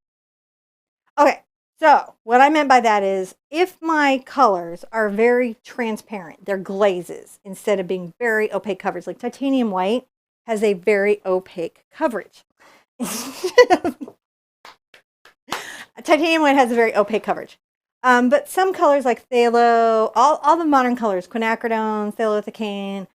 Okay. So what I meant by that is if my colors are very transparent, they're glazes instead of being very opaque coverage. Like titanium white has a very opaque coverage. Titanium white has a very opaque coverage. But some colors like phthalo, all the modern colors, quinacridone, phthalothicane,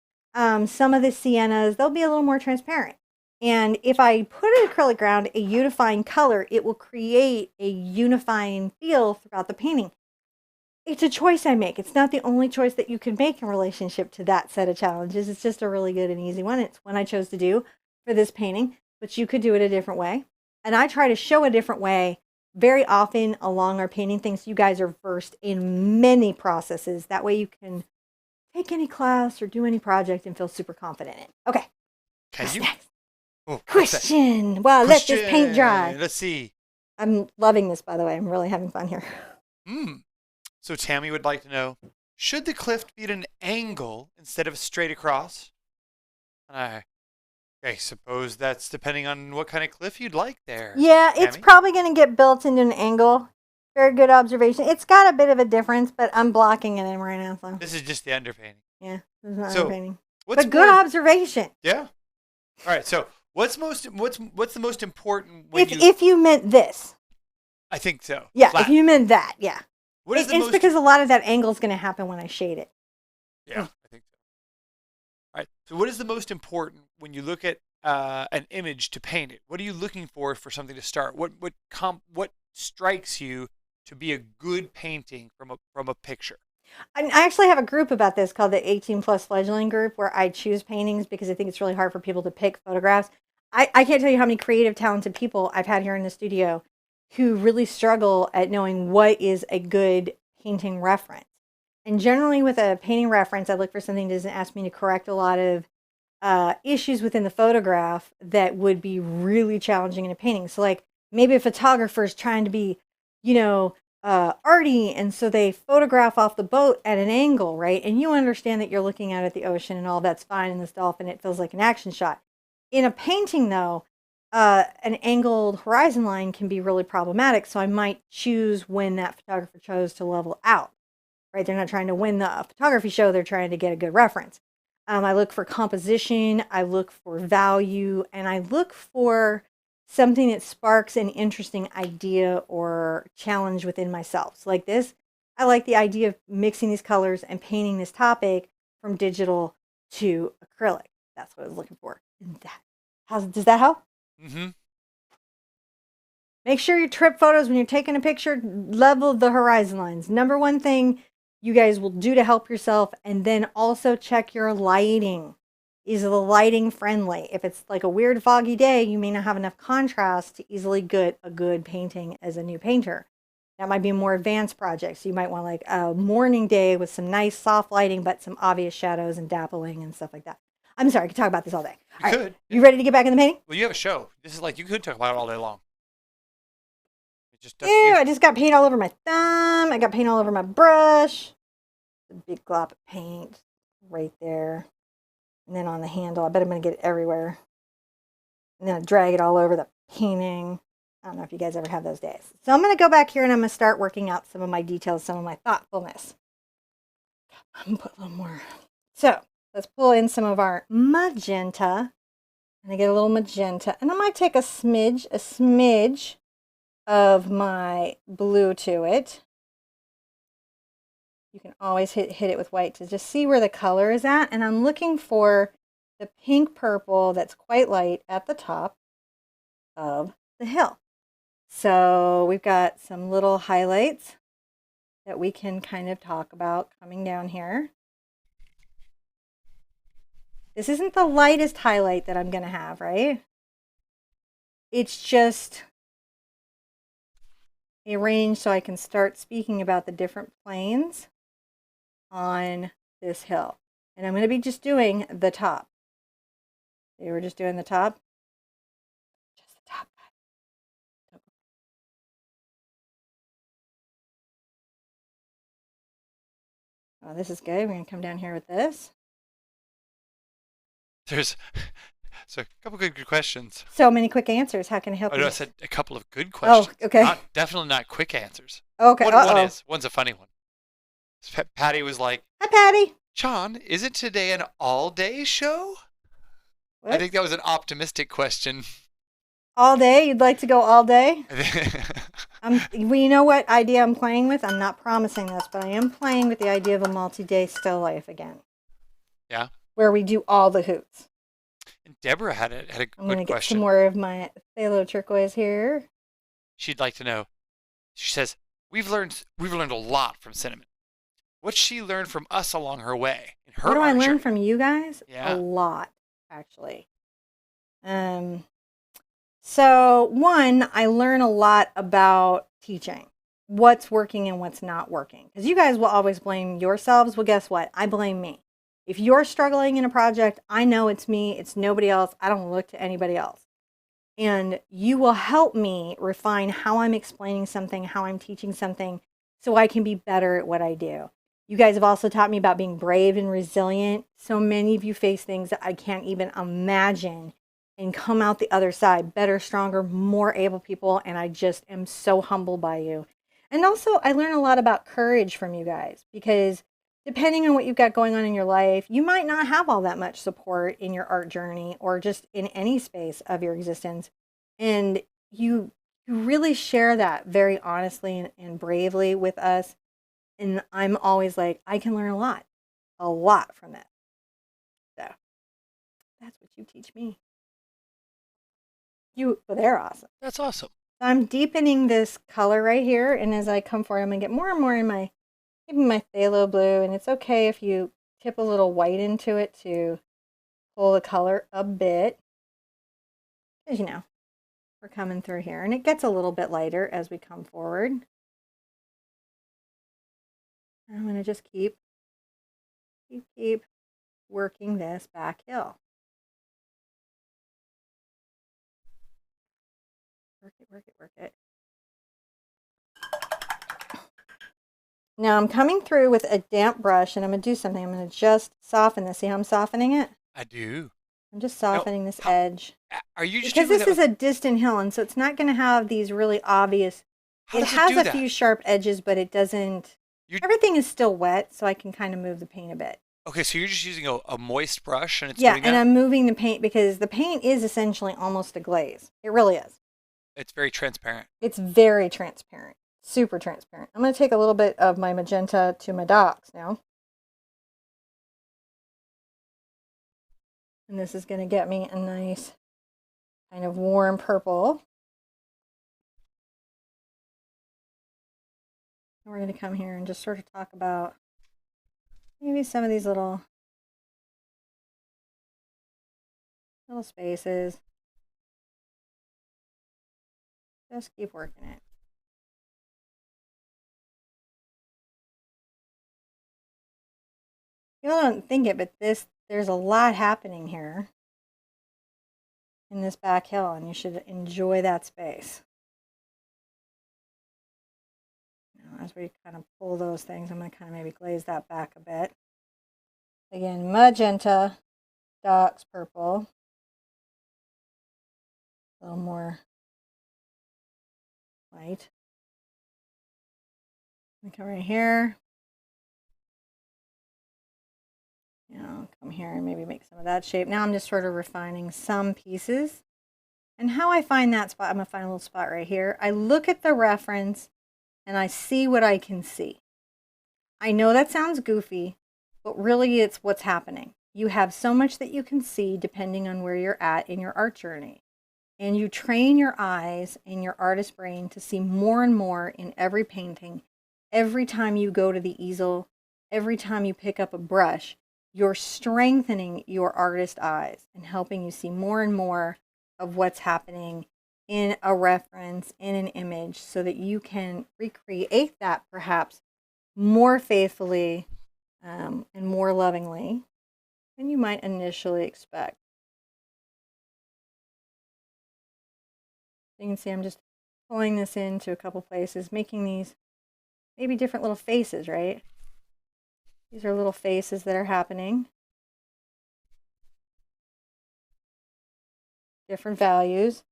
some of the siennas, they'll be a little more transparent. And if I put an acrylic ground, a unifying color, it will create a unifying feel throughout the painting. It's a choice I make. It's not the only choice that you can make in relationship to that set of challenges. It's just a really good and easy one. It's one I chose to do for this painting, but you could do it a different way. And I try to show a different way very often along our painting things. You guys are versed in many processes. That way you can take any class or do any project and feel super confident in it. Okay. Can you? Next? Question. Well, let this paint dry. Let's see. I'm loving this, by the way. I'm really having fun here. So Tammy would like to know, should the cliff be at an angle instead of straight across? I suppose that's depending on what kind of cliff you'd like there. Yeah, Tammy? It's probably going to get built into an angle. Very good observation. It's got a bit of a difference, but I'm blocking it in right now. So. This is just the underpainting. Yeah, this is not underpainting. But good observation. Yeah. All right. So what's the most important? If you meant this. I think so. Yeah. Flat. If you meant that, yeah. It's because a lot of that angle is going to happen when I shade it. Yeah, I think so. So, what is the most important when you look at an image to paint it? What are you looking for something to start? What strikes you to be a good painting from a picture? I actually have a group about this called the 18 plus fledgling group where I choose paintings because I think it's really hard for people to pick photographs. I can't tell you how many creative, talented people I've had here in the studio who really struggle at knowing what is a good painting reference. And generally, with a painting reference, I look for something that doesn't ask me to correct a lot of issues within the photograph that would be really challenging in a painting. So, like maybe a photographer is trying to be, you know, arty, and so they photograph off the boat at an angle, right? And you understand that you're looking out at the ocean and all that's fine, and this dolphin, it feels like an action shot. In a painting, though, an angled horizon line can be really problematic. So I might choose when that photographer chose to level out, right? They're not trying to win the photography show, they're trying to get a good reference. I look for composition, I look for value, and I look for something that sparks an interesting idea or challenge within myself. So, like this, I like the idea of mixing these colors and painting this topic from digital to acrylic. That's what I was looking for. And does that help? Mm-hmm. Make sure your trip photos, when you're taking a picture, level the horizon lines. Number one thing you guys will do to help yourself. And then also check your lighting. Is the lighting friendly? If it's like a weird foggy day, you may not have enough contrast to easily get a good painting as a new painter. That might be a more advanced project. So you might want like a morning day with some nice soft lighting, but some obvious shadows and dappling and stuff like that. I'm sorry, I could talk about this all day. You All right, could. you ready to get back in the painting? Well, you have a show. This is like you could talk about it all day long. It's just up to Ew, you. I just got paint all over my thumb. I got paint all over my brush. A big glop of paint right there. And then on the handle, I bet I'm going to get it everywhere. And then I drag it all over the painting. I don't know if you guys ever have those days. So I'm going to go back here and I'm going to start working out some of my details, some of my thoughtfulness. I'm going to put a little more. So let's pull in some of our magenta. And I get a little magenta. And I might take a smidge of my blue to it. You can always hit it with white to just see where the color is at. And I'm looking for the pink purple that's quite light at the top of the hill. So we've got some little highlights that we can kind of talk about coming down here. This isn't the lightest highlight that I'm going to have, right? It's just a range so I can start speaking about the different planes on this hill. And I'm going to be just doing the top. They were just doing the top. Just the top. Oh, this is good. We're going to come down here with this. There's a couple good questions. So many quick answers. How can I help Oh, you? no, I said a couple of good questions. Oh, okay. Definitely not quick answers. Okay. One's a funny one. Patty was like, "Hi, Patty. John, is it today an all-day show? What? I think that was an optimistic question. All day? You'd like to go all day? Well, you know what idea I'm playing with? I'm not promising this, but I am playing with the idea of a multi-day still life again. Yeah. Where we do all the hoots. And Deborah had a I'm good going to get question. some more of my phthalo turquoise here. She'd like to know. She says, we've learned a lot from Cinnamon. What's she learned from us along her way? What do I learn from you guys? Yeah. A lot, actually. So one, I learn a lot about teaching. What's working and what's not working. Because you guys will always blame yourselves. Well, guess what? I blame me. If you're struggling in a project, I know it's me. It's nobody else. I don't look to anybody else. And you will help me refine how I'm explaining something, how I'm teaching something, so I can be better at what I do. You guys have also taught me about being brave and resilient. So many of you face things that I can't even imagine and come out the other side better, stronger, more able people. And I just am so humbled by you. And also, I learn a lot about courage from you guys because depending on what you've got going on in your life, you might not have all that much support in your art journey or just in any space of your existence. And you really share that very honestly and bravely with us. And I'm always like, I can learn a lot from that. So That's what you teach me. Well, they're awesome. That's awesome. So I'm deepening this color right here, and as I come forward, I'm gonna get more and more in my maybe my phthalo blue, and it's okay if you tip a little white into it to pull the color a bit, because you know we're coming through here, and it gets a little bit lighter as we come forward. I'm gonna just keep working this back hill. Work it. Now I'm coming through with a damp brush, and I'm going to do something. I'm going to just soften this. See how I'm softening it? I do. I'm just softening this How, edge. Are you just because doing this that is a distant hill, and so it's not going to have these really obvious. How it does has it do a that? few sharp edges, but it doesn't. Everything is still wet, so I can kind of move the paint a bit. Okay, so you're just using a moist brush, and it's yeah, doing that? and I'm moving the paint because the paint is essentially almost a glaze. It really is. It's very transparent. It's very transparent. Super transparent. I'm going to take a little bit of my magenta to my docks now. And this is going to get me a nice kind of warm purple. And we're going to come here and just sort of talk about maybe some of these little spaces. Just keep working it. You don't think it, but there's a lot happening here in this back hill, and you should enjoy that space. Now, as we kind of pull those things, I'm going to kind of maybe glaze that back a bit. Again, magenta, docks, purple. A little more white. I'm going to come right here. Come here and maybe make some of that shape. Now I'm just sort of refining some pieces. And how I find that spot, I'm going to find a little spot right here. I look at the reference and I see what I can see. I know that sounds goofy, but really it's what's happening. You have so much that you can see depending on where you're at in your art journey. And you train your eyes and your artist brain to see more and more in every painting. Every time you go to the easel, every time you pick up a brush, you're strengthening your artist eyes and helping you see more and more of what's happening in a reference, in an image, so that you can recreate that perhaps more faithfully and more lovingly than you might initially expect. You can see I'm just pulling this into a couple places, making these maybe different little faces, right? These are little faces that are happening. Different values.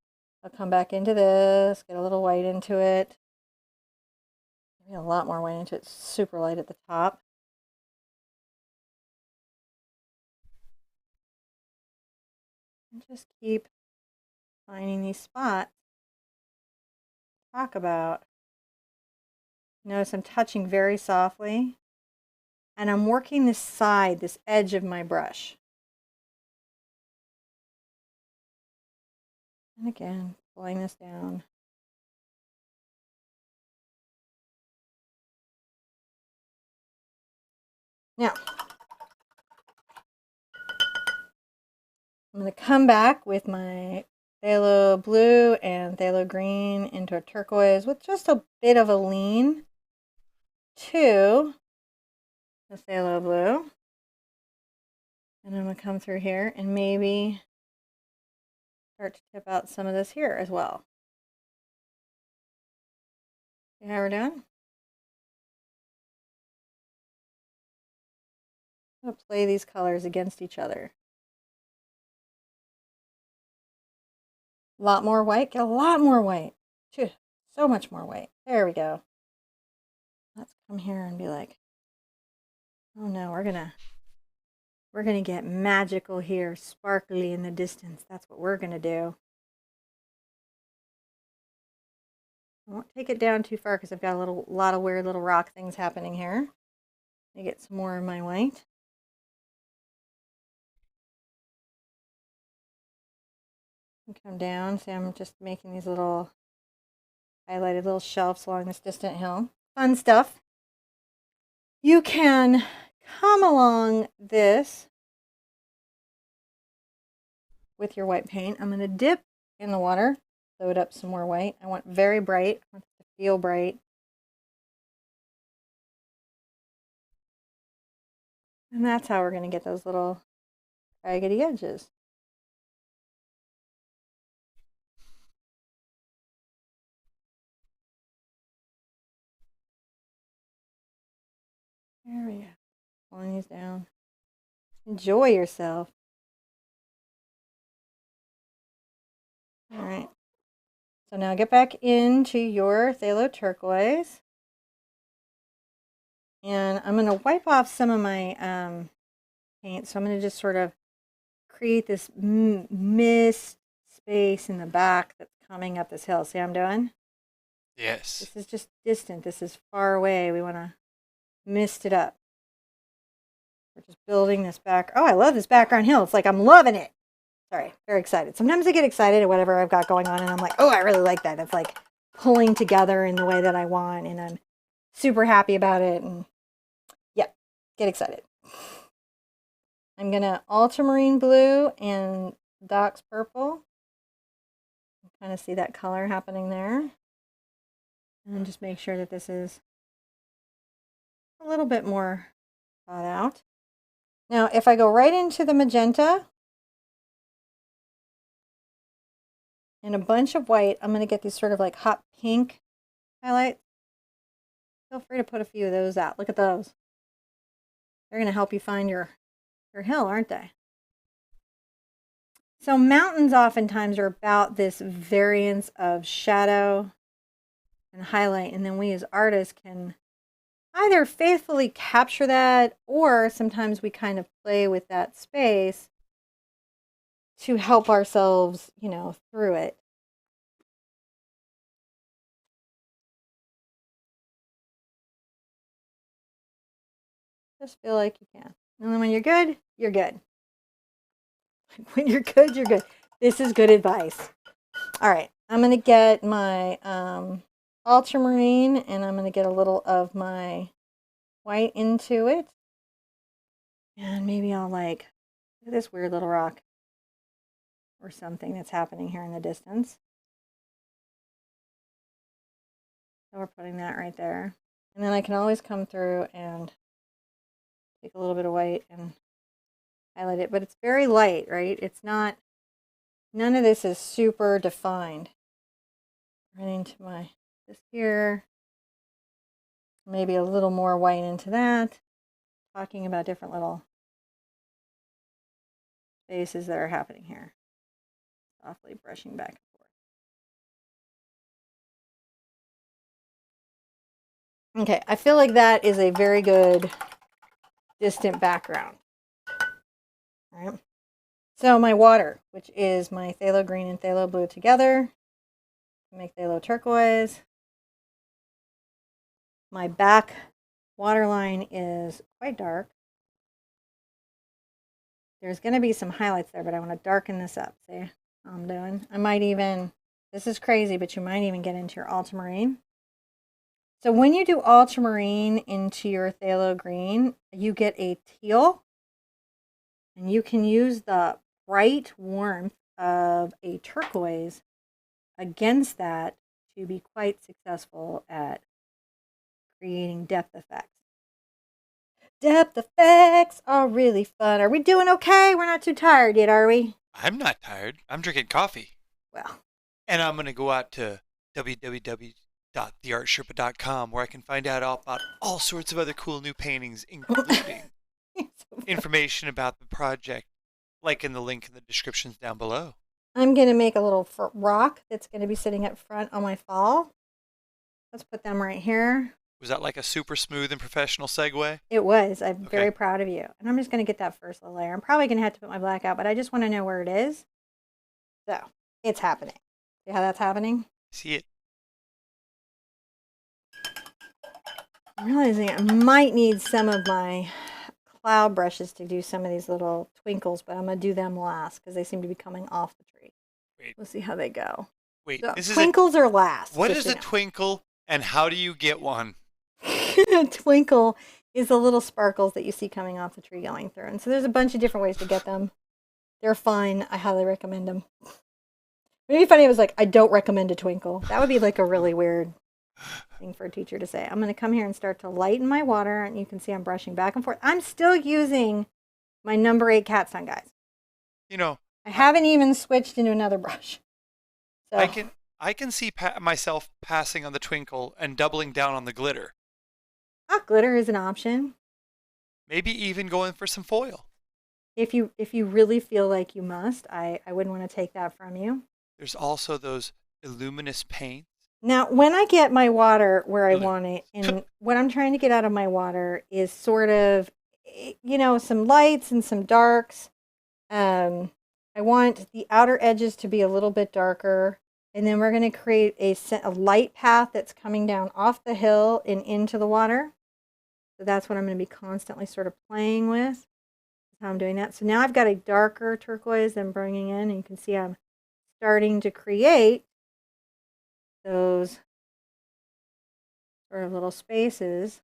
I'll come back into this, get a little white into it. Maybe a lot more white into it, super light at the top. And just keep finding these spots. Talk about. Notice I'm touching very softly. And I'm working this side, this edge of my brush. And again, pulling this down. Now, I'm going to come back with my phthalo blue and phthalo green into a turquoise with just a bit of a lean to the phthalo blue. And I'm going to come through here and maybe start to tip out some of this here as well. See how we're doing? I'm going to play these colors against each other. A lot more white, get a lot more white. So much more white. There we go. Let's come here and be like, oh no, we're gonna get magical here, sparkly in the distance. That's what we're gonna do. I won't take it down too far because I've got a lot of weird little rock things happening here. Let me get some more of my white. Come down. See, I'm just making these little highlighted little shelves along this distant hill. Fun stuff. You can come along this with your white paint. I'm going to dip in the water, load up some more white. I want very bright. I want it to feel bright. And that's how we're going to get those little raggedy edges. There we go. Pulling these down. Enjoy yourself. All right. So now get back into your phthalo turquoise. And I'm going to wipe off some of my paint. So I'm going to just sort of create this mist space in the back that's coming up this hill. See what I'm doing? Yes. This is just distant. This is far away. We want to mist it up. We're just building this back. Oh, I love this background hill. It's like I'm loving it. Sorry, very excited. Sometimes I get excited at whatever I've got going on, and I'm like, oh, I really like that. It's like pulling together in the way that I want, and I'm super happy about it. And yeah, get excited. I'm going to ultramarine blue and Doc's purple. Kind of see that color happening there. And just make sure that this is a little bit more thought out. Now, if I go right into the magenta and a bunch of white, I'm going to get these sort of like hot pink highlights. Feel free to put a few of those out. Look at those. They're going to help you find your hill, aren't they? So mountains oftentimes are about this variance of shadow and highlight, and then we as artists can either faithfully capture that, or sometimes we kind of play with that space to help ourselves, you know, through it. Just feel like you can. And then when you're good, you're good. When you're good, you're good. This is good advice. All right, I'm going to get my ultramarine, and I'm going to get a little of my white into it. And maybe I'll like this weird little rock or something that's happening here in the distance. So we're putting that right there. And then I can always come through and take a little bit of white and highlight it. But it's very light, right? It's not, none of this is super defined. Right into this here. Maybe a little more white into that. Talking about different little spaces that are happening here. Softly brushing back and forth. Okay, I feel like that is a very good distant background. All right. So my water, which is my phthalo green and phthalo blue together, make phthalo turquoise. My back waterline is quite dark. There's going to be some highlights there, but I want to darken this up. See how I'm doing? I might even, this is crazy, but you might even get into your ultramarine. So when you do ultramarine into your phthalo green, you get a teal, and you can use the bright warmth of a turquoise against that to be quite successful at creating depth effects. Depth effects are really fun. Are we doing okay? We're not too tired yet, are we? I'm not tired. I'm drinking coffee. Well. And I'm going to go out to www.TheArtSherpa.com, where I can find out all about all sorts of other cool new paintings, including information about the project, like in the link in the descriptions down below. I'm going to make a little rock that's going to be sitting up front on my fall. Let's put them right here. Was that like a super smooth and professional segue? It was. I'm very proud of you. And I'm just going to get that first little layer. I'm probably going to have to put my black out, but I just want to know where it is. So, it's happening. See how that's happening? See it. I'm realizing I might need some of my cloud brushes to do some of these little twinkles, but I'm going to do them last because they seem to be coming off the tree. Wait. We'll see how they go. Wait, So, this is twinkles are last. what just is so a you know. twinkle and how do you get one? Twinkle is the little sparkles that you see coming off the tree going through. And so there's a bunch of different ways to get them. They're fun. I highly recommend them. It'd be funny if it was like, I don't recommend a twinkle. That would be like a really weird thing for a teacher to say. I'm going to come here and start to lighten my water, and you can see I'm brushing back and forth. I'm still using my number 8 capstone, guys. You know, I haven't even switched into another brush. So I can see myself passing on the twinkle and doubling down on the glitter. glitter is an option. Maybe even going for some foil. If you really feel like you must, I wouldn't want to take that from you. There's also those illuminous paints. Now, when I get my water where I want it, and what I'm trying to get out of my water is sort of, some lights and some darks. I want the outer edges to be a little bit darker. And then we're going to create a light path that's coming down off the hill and into the water. So that's what I'm going to be constantly sort of playing with. That's how I'm doing that. So now I've got a darker turquoise I'm bringing in. And you can see I'm starting to create those sort of little spaces.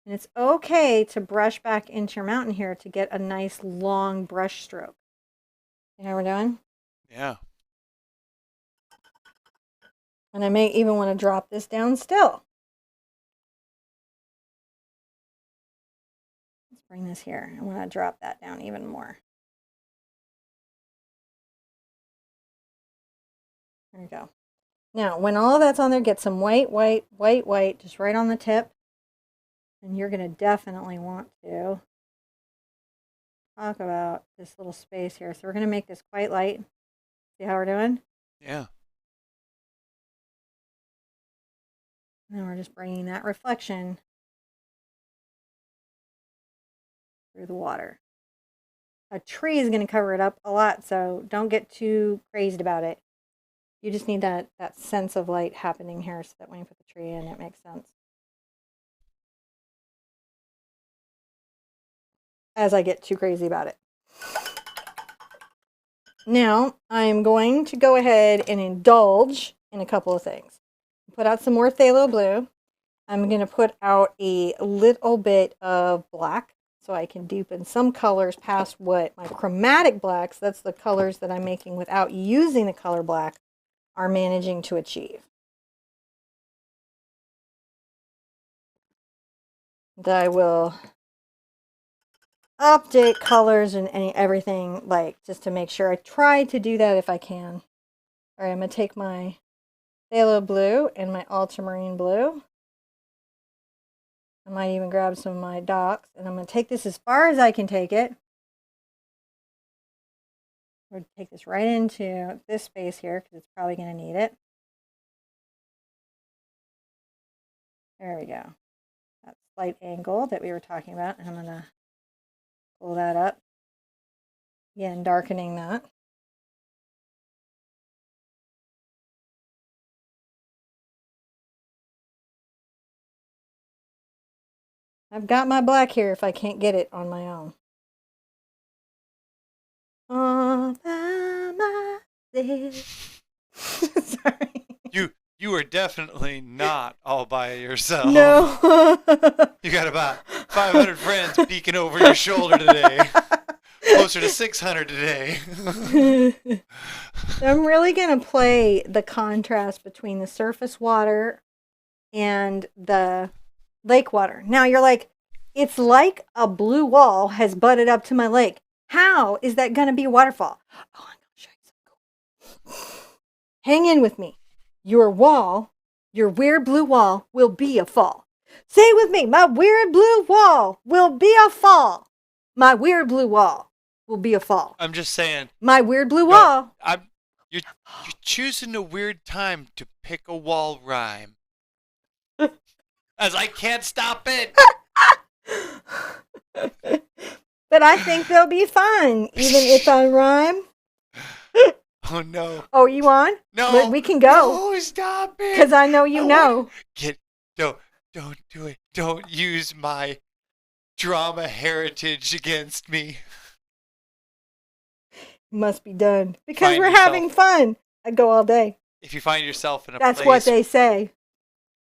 And it's okay to brush back into your mountain here to get a nice long brush stroke. You know what we're doing? Yeah. And I may even want to drop this down still. Let's bring this here. I want to drop that down even more. There we go. Now, when all of that's on there, get some white, just right on the tip. And you're going to definitely want to talk about this little space here. So we're going to make this quite light. See how we're doing? Yeah. Now we're just bringing that reflection through the water. A tree is going to cover it up a lot, so don't get too crazed about it. You just need that sense of light happening here so that when you put the tree in, it makes sense. As I get too crazy about it. Now, I'm going to go ahead and indulge in a couple of things. Put out some more phthalo blue. I'm going to put out a little bit of black so I can deepen some colors past what my chromatic blacks, that's the colors that I'm making without using the color black, are managing to achieve. And I will update colors and everything, like, just to make sure. I try to do that if I can. All right, I'm going to take my phthalo blue and my ultramarine blue. I might even grab some of my docks, and I'm going to take this as far as I can take it. We're going to take this right into this space here because it's probably going to need it. There we go. That slight angle that we were talking about, and I'm going to pull that up. Again, darkening that. I've got my black here if I can't get it on my own. All by myself. Sorry. You are definitely not all by yourself. No. You got about 500 friends peeking over your shoulder today. Closer to 600 today. I'm really going to play the contrast between the surface water and the lake water. Now you're like, it's like a blue wall has butted up to my lake. How is that going to be a waterfall? Oh, I'm going to show you something cool. Hang in with me. Your wall, your weird blue wall, will be a fall. Say it with me. My weird blue wall will be a fall. My weird blue wall will be a fall. I'm just saying. My weird blue wall. You're choosing a weird time to pick a wall rhyme. As I can't stop it. But I think they'll be fun, even if I rhyme. Oh no. Oh, you on? No. But we can go. No, stop it. Because I know you know. Don't do it. Don't use my drama heritage against me. must be done. Because Find we're yourself- having fun. I'd go all day. If you find yourself in a That's place what they say.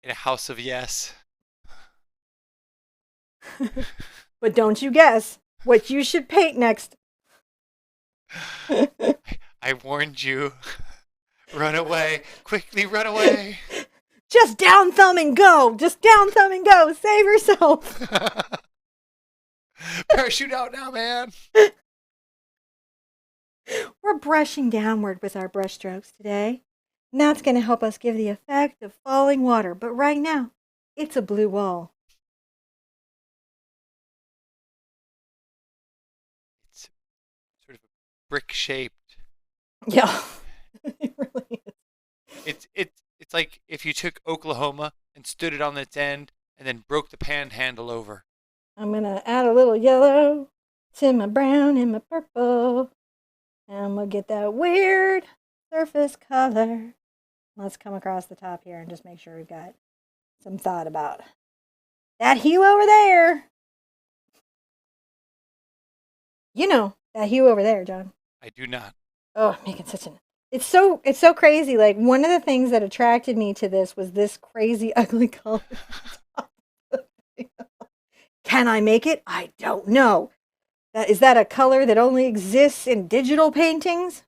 in a house of yes, But don't you guess what you should paint next. I warned you. Run away. Quickly run away. Just down thumb and go. Just down thumb and go. Save yourself. Parachute out now, man. We're brushing downward with our brush strokes today. And that's going to help us give the effect of falling water. But right now, it's a blue wall. It's sort of brick shaped. Yeah. It really is. It's like if you took Oklahoma and stood it on its end and then broke the panhandle over. I'm going to add a little yellow to my brown and my purple. And we'll get that weird surface color. Let's come across the top here and just make sure we've got some thought about that hue over there. You know, that hue over there, John. I do not. Oh, making such an... It's so crazy. Like, one of the things that attracted me to this was this crazy, ugly color. Can I make it? I don't know. Is that a color that only exists in digital paintings?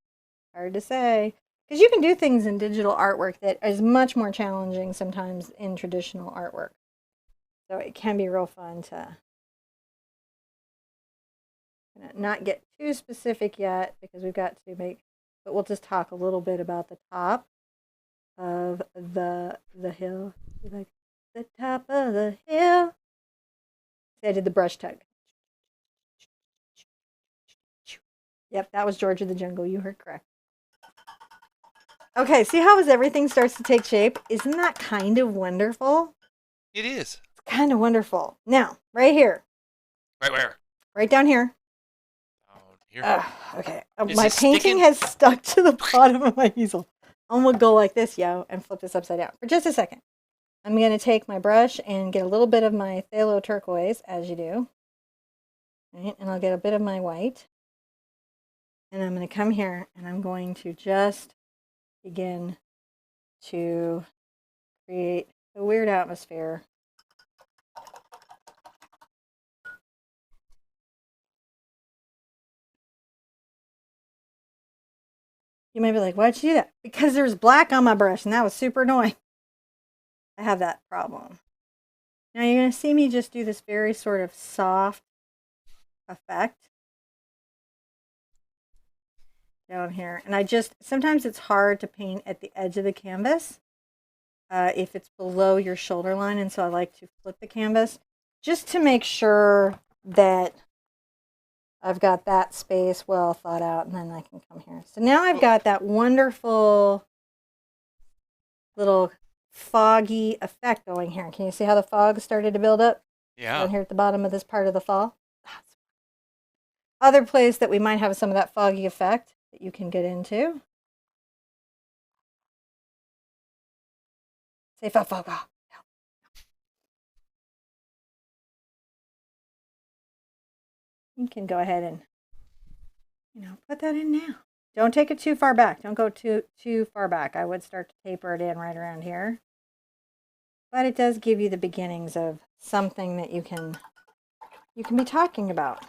Hard to say. Because you can do things in digital artwork that is much more challenging sometimes in traditional artwork. So it can be real fun to not get too specific yet because we've got to make, but we'll just talk a little bit about the top of the hill. Like the top of the hill. See, I did the brush tug. Yep, that was George of the Jungle. You heard correct. Okay, see how as everything starts to take shape? Isn't that kind of wonderful? It is. It's kind of wonderful. Now, right here. Right where? Right down here. Oh, here. Okay. Is My it painting sticking? has stuck to the bottom of my easel. I'm going to go like this, yo, and flip this upside down. For just a second. I'm going to take my brush and get a little bit of my phthalo turquoise, as you do. Right? And I'll get a bit of my white. And I'm going to come here and I'm going to just begin to create a weird atmosphere. You may be like, why'd you do that? Because there's black on my brush and that was super annoying. I have that problem. Now you're going to see me just do this very sort of soft effect down here. And sometimes it's hard to paint at the edge of the canvas if it's below your shoulder line. And so I like to flip the canvas just to make sure that I've got that space well thought out, and then I can come here. So now I've got that wonderful little foggy effect going here. Can you see how the fog started to build up? Yeah. Down here at the bottom of this part of the fall. Other place that we might have some of that foggy effect that you can get into. Say fog. You can go ahead and, put that in now. Don't take it too far back. Don't go too far back. I would start to taper it in right around here. But it does give you the beginnings of something that you can be talking about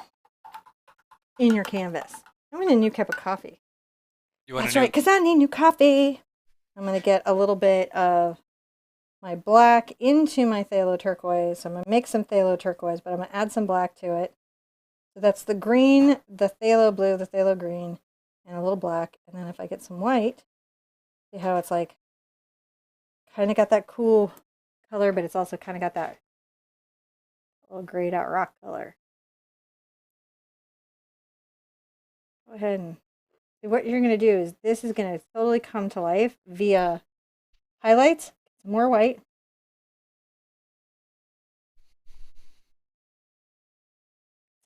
in your canvas. I'm going to need a new cup of coffee. That's right, because I need new coffee. I'm going to get a little bit of my black into my phthalo turquoise. So I'm going to mix some phthalo turquoise, but I'm going to add some black to it. So that's the green, the phthalo blue, the phthalo green, and a little black. And then if I get some white, see how it's like kind of got that cool color, but it's also kind of got that little grayed out rock color. Go ahead and see what you're going to do is this is going to totally come to life via highlights, some more white.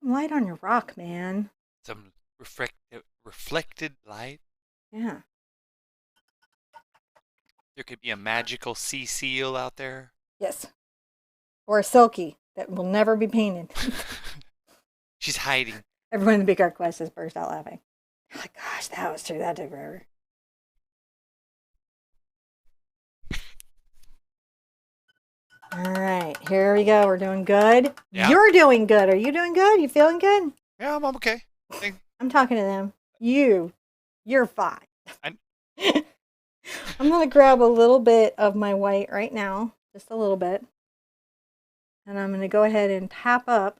Some light on your rock, man. Some reflected light. Yeah. There could be a magical sea seal out there. Yes. Or a silky that will never be painted. She's hiding. Everyone in the Big Art Quest has burst out laughing. Oh, gosh, that was true. That took forever. All right, here we go. We're doing good. Yeah. You're doing good. Are you doing good? You feeling good? Yeah, I'm okay. I'm talking to them. You're fine. I- I'm going to grab a little bit of my white right now, just a little bit. And I'm going to go ahead and tap up.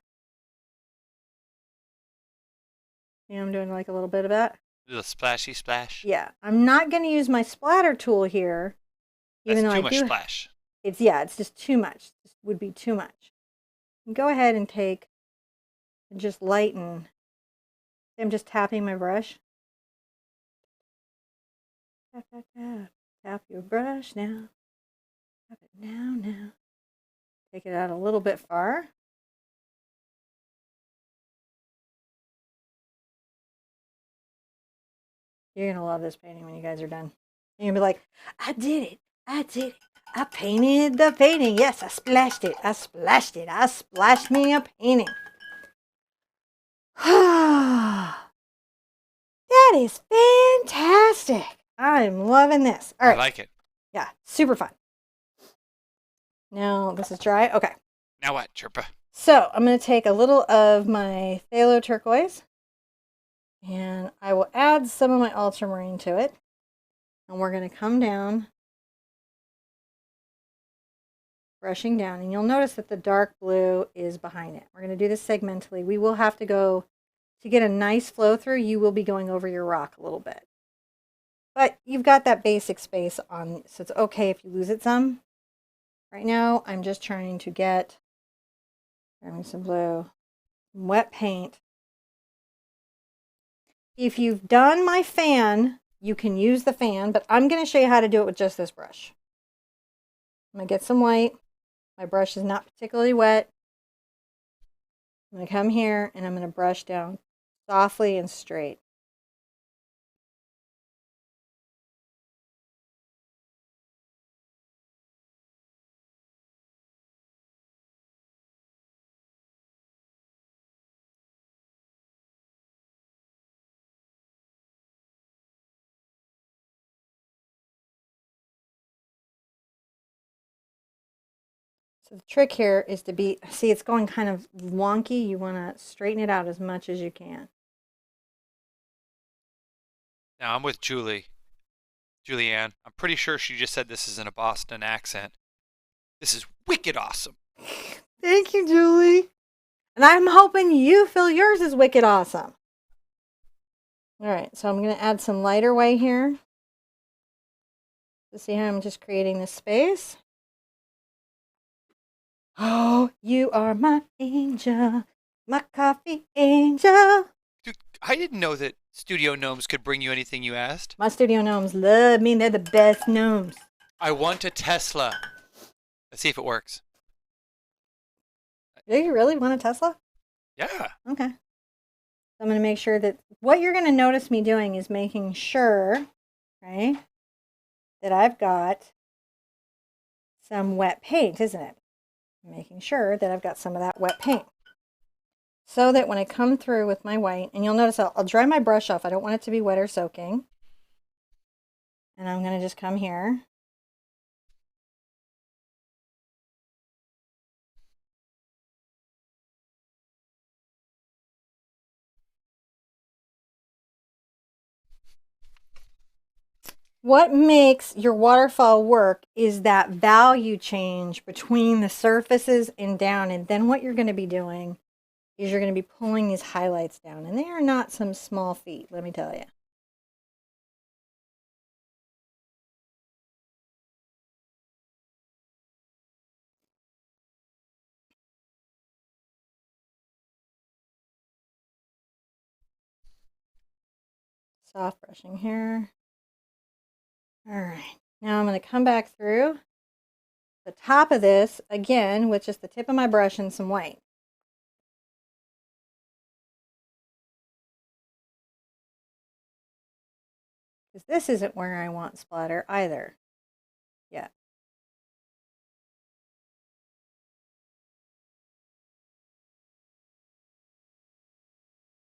See, I'm doing like a little bit of that. The splashy splash. Yeah, I'm not going to use my splatter tool here, even That's though too I much do. splash. It's just too much. This would be too much. Go ahead and take and just lighten. I'm just tapping my brush. Tap, tap, tap. Tap your brush now. Tap it now. Take it out a little bit far. You're going to love this painting when you guys are done. You're going to be like, I did it. I did it. I painted the painting. Yes, I splashed it. I splashed it. I splashed me a painting. That is fantastic. I'm loving this. All right. I like it. Yeah, super fun. Now, this is dry. Okay. Now what, Sherpa? So, I'm going to take a little of my phthalo turquoise, and I will add some of my ultramarine to it. And we're going to come down, brushing down, and you'll notice that the dark blue is behind it. We're going to do this segmentally. We will have to go, to get a nice flow through, you will be going over your rock a little bit. But you've got that basic space on, so it's okay if you lose it some. Right now, I'm just trying to get, grabbing some blue, some wet paint. If you've done my fan, you can use the fan, but I'm going to show you how to do it with just this brush. I'm going to get some white. My brush is not particularly wet. I'm going to come here and I'm going to brush down softly and straight. So the trick here is to be, see, it's going kind of wonky. You want to straighten it out as much as you can. Now I'm with Julianne. I'm pretty sure she just said this is in a Boston accent. This is wicked awesome. Thank you, Julie. And I'm hoping you feel yours is wicked awesome. All right, so I'm going to add some lighter white here. To see how I'm just creating this space. Oh, you are my angel, my coffee angel. Dude, I didn't know that Studio Gnomes could bring you anything you asked. My studio gnomes love me. They're the best gnomes. I want a Tesla. Let's see if it works. Do you really want a Tesla? Yeah. Okay. So I'm going to make sure that what you're going to notice me doing is making sure, right, that I've got some wet paint, isn't it? Making sure that I've got some of that wet paint. So that when I come through with my white, and you'll notice I'll dry my brush off. I don't want it to be wet or soaking. And I'm going to just come here. What makes your waterfall work is that value change between the surfaces and down. And then what you're going to be doing is you're going to be pulling these highlights down. And they are not some small feat, let me tell you. Soft brushing here. All right, now I'm going to come back through the top of this again with just the tip of my brush and some white. Because this isn't where I want splatter either. Yeah.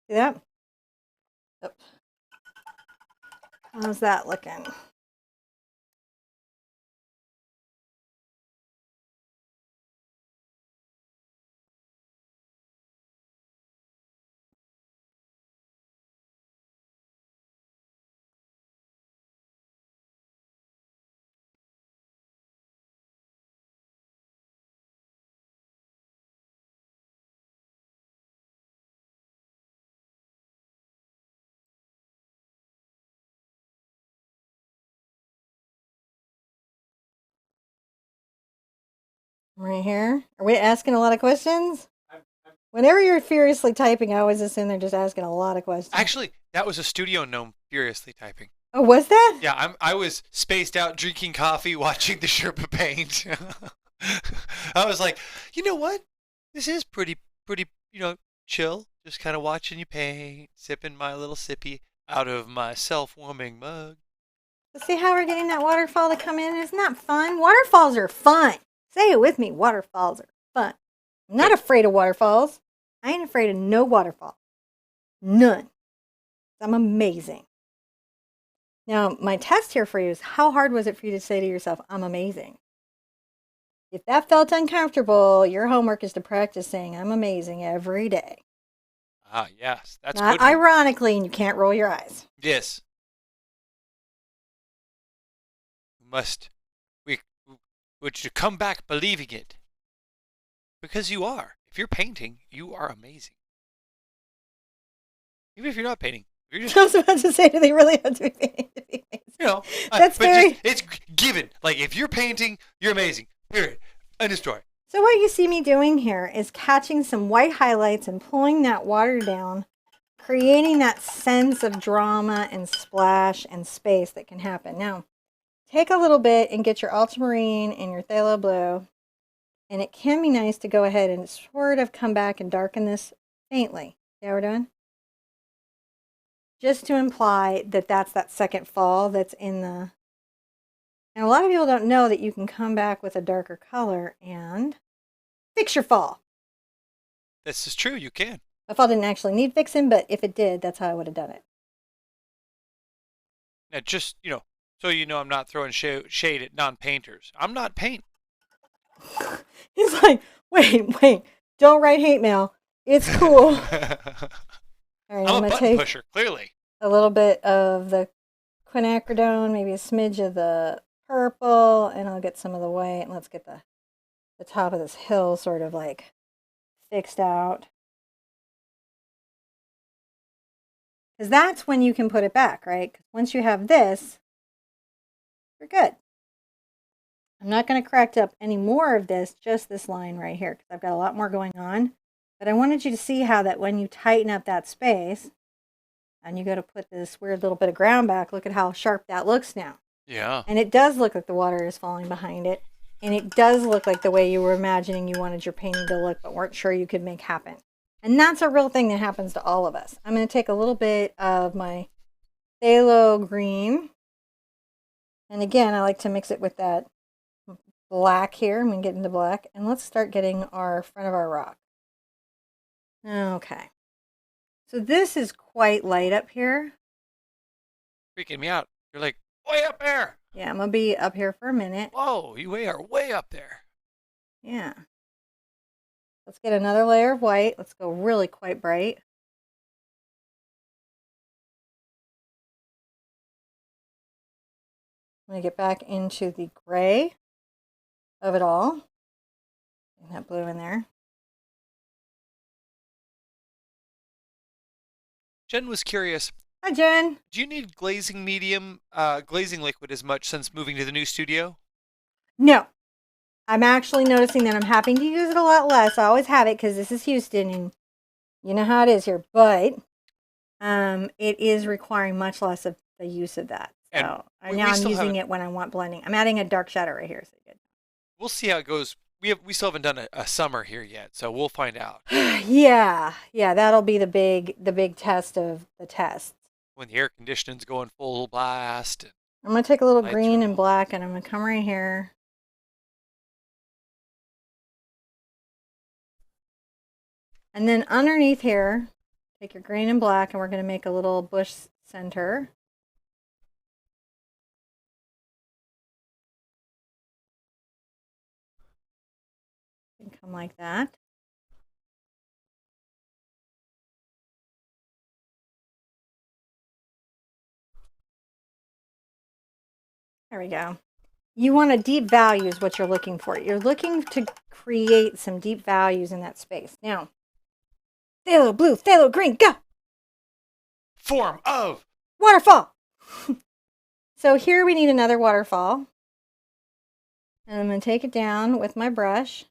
See that? Oh. How's that looking? Right here. Are we asking a lot of questions? Whenever you're furiously typing, I was just in there just asking a lot of questions. Actually, that was a studio gnome furiously typing. Oh, was that? Yeah, I was spaced out drinking coffee, watching the Sherpa paint. I was like, you know what? This is pretty, chill. Just kind of watching you paint, sipping my little sippy out of my self-warming mug. See how we're getting that waterfall to come in? Isn't that fun? Waterfalls are fun. Say it with me. Waterfalls are fun. I'm not afraid of waterfalls. I ain't afraid of no waterfall. None. I'm amazing. Now, my test here for you is how hard was it for you to say to yourself, I'm amazing? If that felt uncomfortable, your homework is to practice saying, I'm amazing every day. Ah, yes. That's Not good. ironically, and you can't roll your eyes. Yes. Would you come back believing it? Because you are. If you're painting, you are amazing. Even if you're not painting. You're just, I was about to say, do they really have to be painting to be amazing? you know, That's very... it's given. Like, if you're painting, you're amazing. Period. End of story. So what you see me doing here is catching some white highlights and pulling that water down, creating that sense of drama and splash and space that can happen. Now, take a little bit and get your ultramarine and your phthalo blue, and it can be nice to go ahead and sort of come back and darken this faintly. See how we're doing? Just to imply that that's that second fall that's in the... And a lot of people don't know that you can come back with a darker color and fix your fall. This is true. You can. My fall didn't actually need fixing, but if it did, that's how I would have done it. Now, just, so you know I'm not throwing shade at non-painters. I'm not paint. He's like, wait, don't write hate mail. It's cool. All right, I'm a button pusher, clearly. A little bit of the quinacridone, maybe a smidge of the purple, and I'll get some of the white, and let's get the top of this hill sort of like fixed out. Because that's when you can put it back, right? Because once you have this, you're good. I'm not going to correct up any more of this, just this line right here, because I've got a lot more going on. But I wanted you to see how that when you tighten up that space, and you go to put this weird little bit of ground back, look at how sharp that looks now. Yeah. And it does look like the water is falling behind it. And it does look like the way you were imagining you wanted your painting to look, but weren't sure you could make happen. And that's a real thing that happens to all of us. I'm going to take a little bit of my phthalo green. And again, I like to mix it with that black here. I'm going to get into black. And let's start getting our front of our rock. Okay. So this is quite light up here. Freaking me out. You're like, way up there. Yeah, I'm going to be up here for a minute. Whoa, you are way up there. Yeah. Let's get another layer of white. Let's go really quite bright. I'm going to get back into the gray of it all. Get that blue in there. Jen was curious. Hi, Jen. Do you need glazing liquid as much since moving to the new studio? No. I'm actually noticing that I'm having to use it a lot less. I always have it because this is Houston and you know how it is here. But it is requiring much less of the use of that. So I'm using it when I want blending. I'm adding a dark shadow right here. So good. We'll see how it goes. We still haven't done a summer here yet, so we'll find out. Yeah, that'll be the big test of the tests. When the air conditioning's going full blast. I'm going to take a little green and black and I'm going to come right here. And then underneath here, take your green and black and we're going to make a little bush center. come like that. There we go. You want a deep value is what you're looking for. You're looking to create some deep values in that space. Now, phthalo blue, phthalo green, go! Form of Waterfall! So here we need another waterfall. And I'm going to take it down with my brush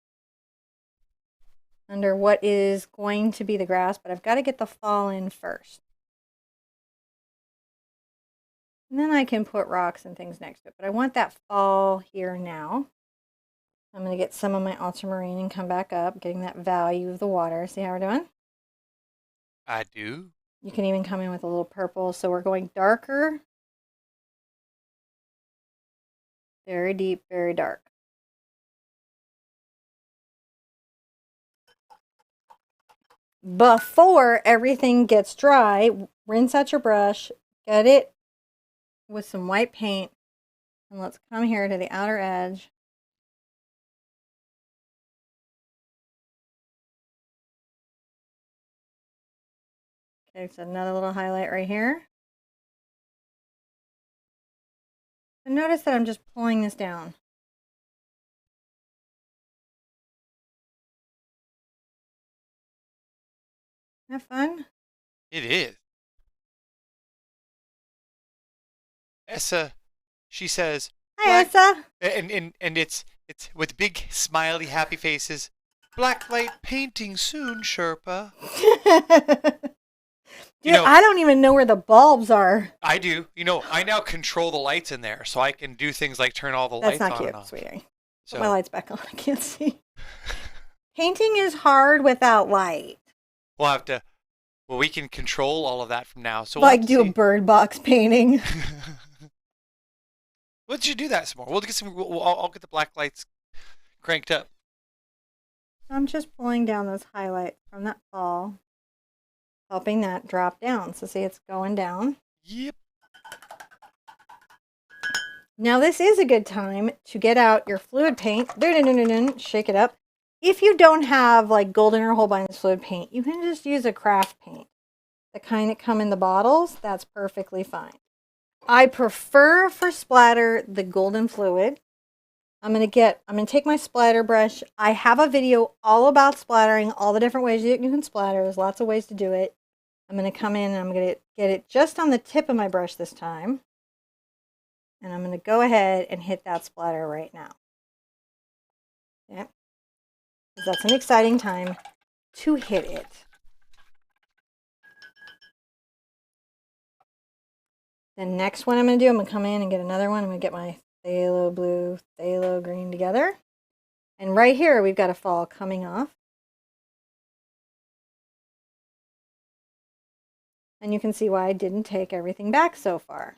under what is going to be the grass, but I've got to get the fall in first. And then I can put rocks and things next to it. But I want that fall here now. I'm going to get some of my ultramarine and come back up, getting that value of the water. See how we're doing? I do. You can even come in with a little purple. So we're going darker. Very deep, very dark. Before everything gets dry, rinse out your brush, get it with some white paint, and let's come here to the outer edge. Okay, so another little highlight right here. So notice that I'm just pulling this down. Isn't that fun? It is. Essa, she says, Hi, Essa. and it's with big smiley happy faces. Black light painting soon, Sherpa. Dude, I don't even know where the bulbs are. I do. I now control the lights in there, so I can do things like turn all the lights on. That's not cute, and off. sweetie. So. Put my lights back on. I can't see. Painting is hard without light. We'll have to. Well, we can control all of that from now. So like do a bird box painting. Let's you do that some more. We'll get some. I'll get the black lights cranked up. I'm just pulling down those highlights from that fall, helping that drop down. So see, it's going down. Yep. Now this is a good time to get out your fluid paint. Shake it up. If you don't have like Golden or Holbein's fluid paint, you can just use a craft paint. The kind that come in the bottles, that's perfectly fine. I prefer for splatter the golden fluid. I'm going to take my splatter brush. I have a video all about splattering, all the different ways you can splatter. There's lots of ways to do it. I'm going to come in and I'm going to get it just on the tip of my brush this time. And I'm going to go ahead and hit that splatter right now. Yeah. That's an exciting time to hit it. The next one I'm going to do, I'm going to come in and get another one. I'm going to get my phthalo blue, phthalo green together. And right here, we've got a fall coming off. And you can see why I didn't take everything back so far.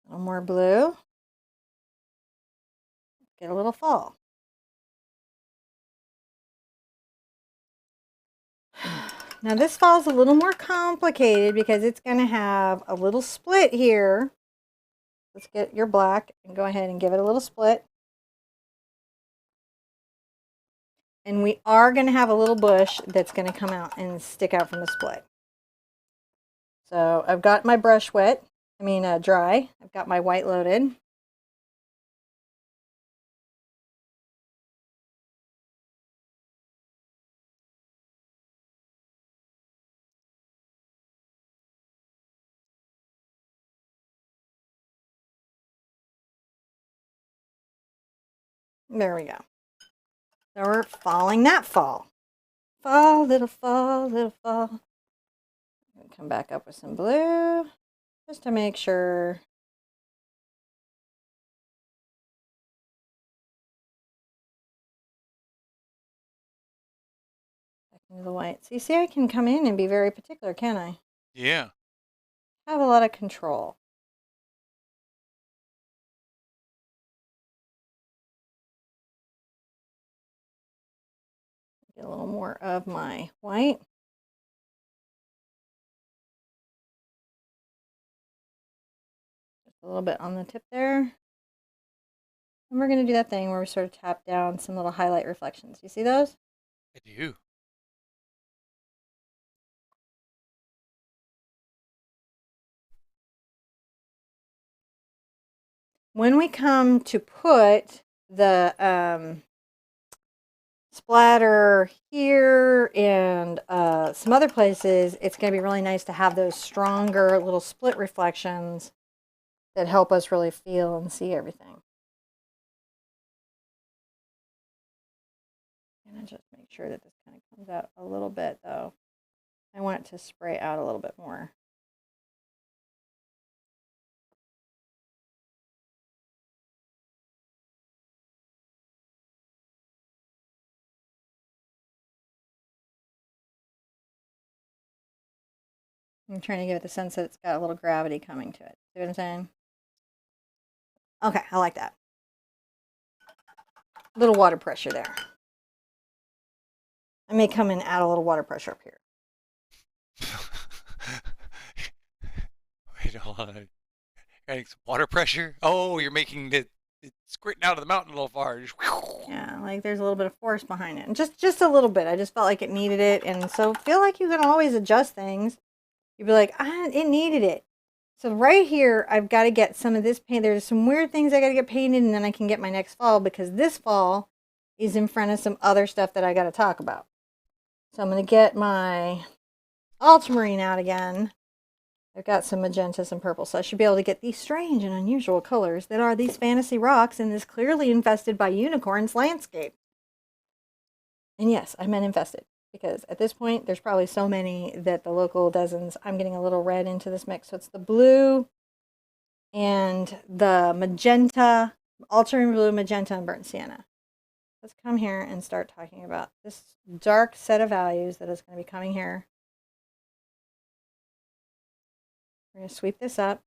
A little more blue. Get a little fall. Now this fall's a little more complicated because it's going to have a little split here. Let's get your black and go ahead and give it a little split. And we are going to have a little bush that's going to come out and stick out from the split. So I've got my brush dry. I've got my white loaded. There we go. So we're falling that fall. Fall, little fall, little fall. Come back up with some blue just to make sure. Back into the white. So you see I can come in and be very particular, can I? Yeah. I have a lot of control. Get a little more of my white. A little bit on the tip there. And we're going to do that thing where we sort of tap down some little highlight reflections. You see those? I do. When we come to put the splatter here and some other places, it's going to be really nice to have those stronger little split reflections that help us really feel and see everything. I'm going to just make sure that this kind of comes out a little bit, though. I want it to spray out a little bit more. I'm trying to give it the sense that it's got a little gravity coming to it. See what I'm saying? Okay, I like that. A little water pressure there. I may come and add a little water pressure up here. Wait, hold on. Adding some water pressure. Oh, you're making it squirting out of the mountain a little far. Yeah, like there's a little bit of force behind it. And just a little bit. I just felt like it needed it. And so feel like you can always adjust things. You'd be like, it needed it. So right here, I've got to get some of this paint. There's some weird things I got to get painted, and then I can get my next fall, because this fall is in front of some other stuff that I got to talk about. So I'm going to get my ultramarine out again. I've got some magenta, some purple, so I should be able to get these strange and unusual colors that are these fantasy rocks in this clearly infested by unicorns landscape. And yes, I meant infested, because at this point, there's probably so many that the local dozens, I'm getting a little red into this mix. So it's the blue and the magenta, ultramarine blue, magenta, and burnt sienna. Let's come here and start talking about this dark set of values that is going to be coming here. We're going to sweep this up.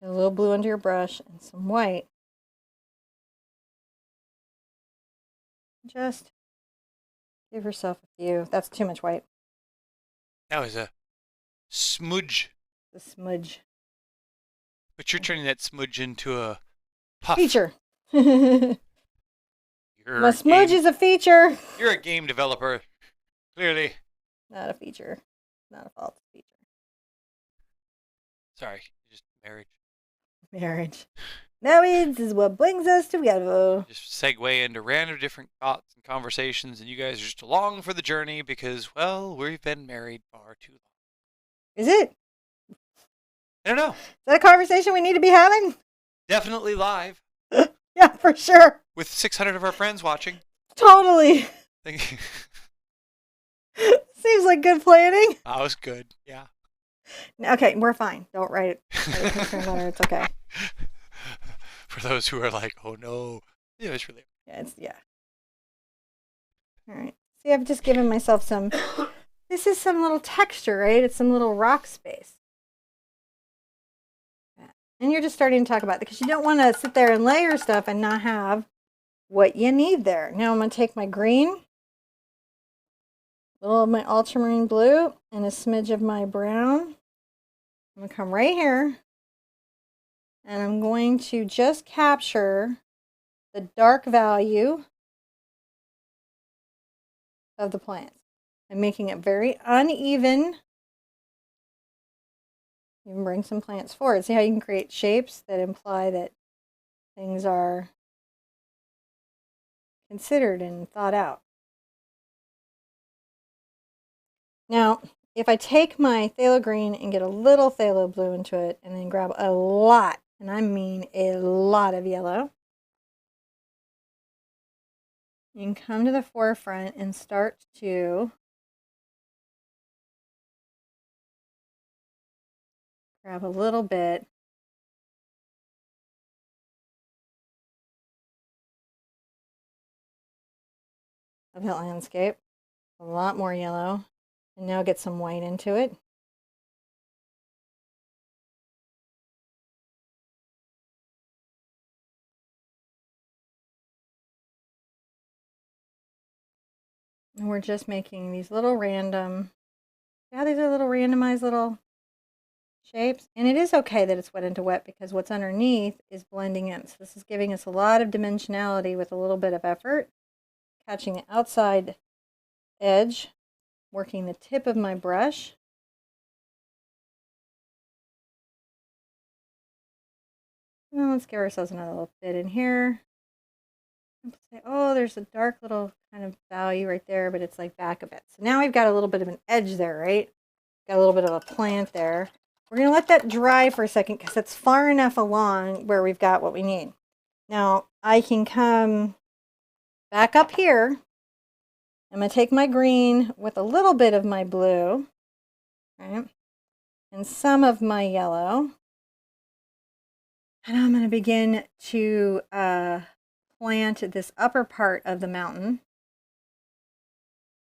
Get a little blue under your brush and some white. Just give yourself a few. That's too much white. That was a smudge. The smudge. But you're turning that smudge into a puff. Feature. My smudge is a feature. You're a game developer, clearly. Not a feature. Not a false feature. Sorry, just marriage. Marriage. Marriage is what brings us together. Just segue into random different thoughts and conversations, and you guys are just along for the journey because, well, we've been married far too long. Is it? I don't know. Is that a conversation we need to be having? Definitely live. Yeah, for sure. With 600 of our friends watching. Totally. Thank you. Seems like good planning. That was good. Yeah. Okay, we're fine. Don't write it. It's okay. For those who are like, oh no. Yeah, it's really. Yeah. All right. See, I've just given myself some. This is some little texture, right? It's some little rock space. And you're just starting to talk about it because you don't want to sit there and layer stuff and not have what you need there. Now I'm going to take my green, a little of my ultramarine blue, and a smidge of my brown. I'm going to come right here, and I'm going to just capture the dark value of the plants. I'm making it very uneven. You can bring some plants forward. See how you can create shapes that imply that things are considered and thought out. Now, if I take my phthalo green and get a little phthalo blue into it, and then grab a lot, and I mean a lot of yellow, you can come to the forefront and start to grab a little bit of that landscape, a lot more yellow, and now get some white into it. And we're just making these little random, yeah, these are little randomized little shapes. And it is okay that it's wet into wet because what's underneath is blending in. So this is giving us a lot of dimensionality with a little bit of effort. Catching the outside edge, working the tip of my brush. Well, let's give ourselves another little bit in here. Say, oh, there's a dark little kind of value right there, but it's like back a bit. So now we've got a little bit of an edge there, right? Got a little bit of a plant there. We're going to let that dry for a second because it's far enough along where we've got what we need. Now I can come back up here. I'm going to take my green with a little bit of my blue, right, and some of my yellow. And I'm going to begin to plant this upper part of the mountain.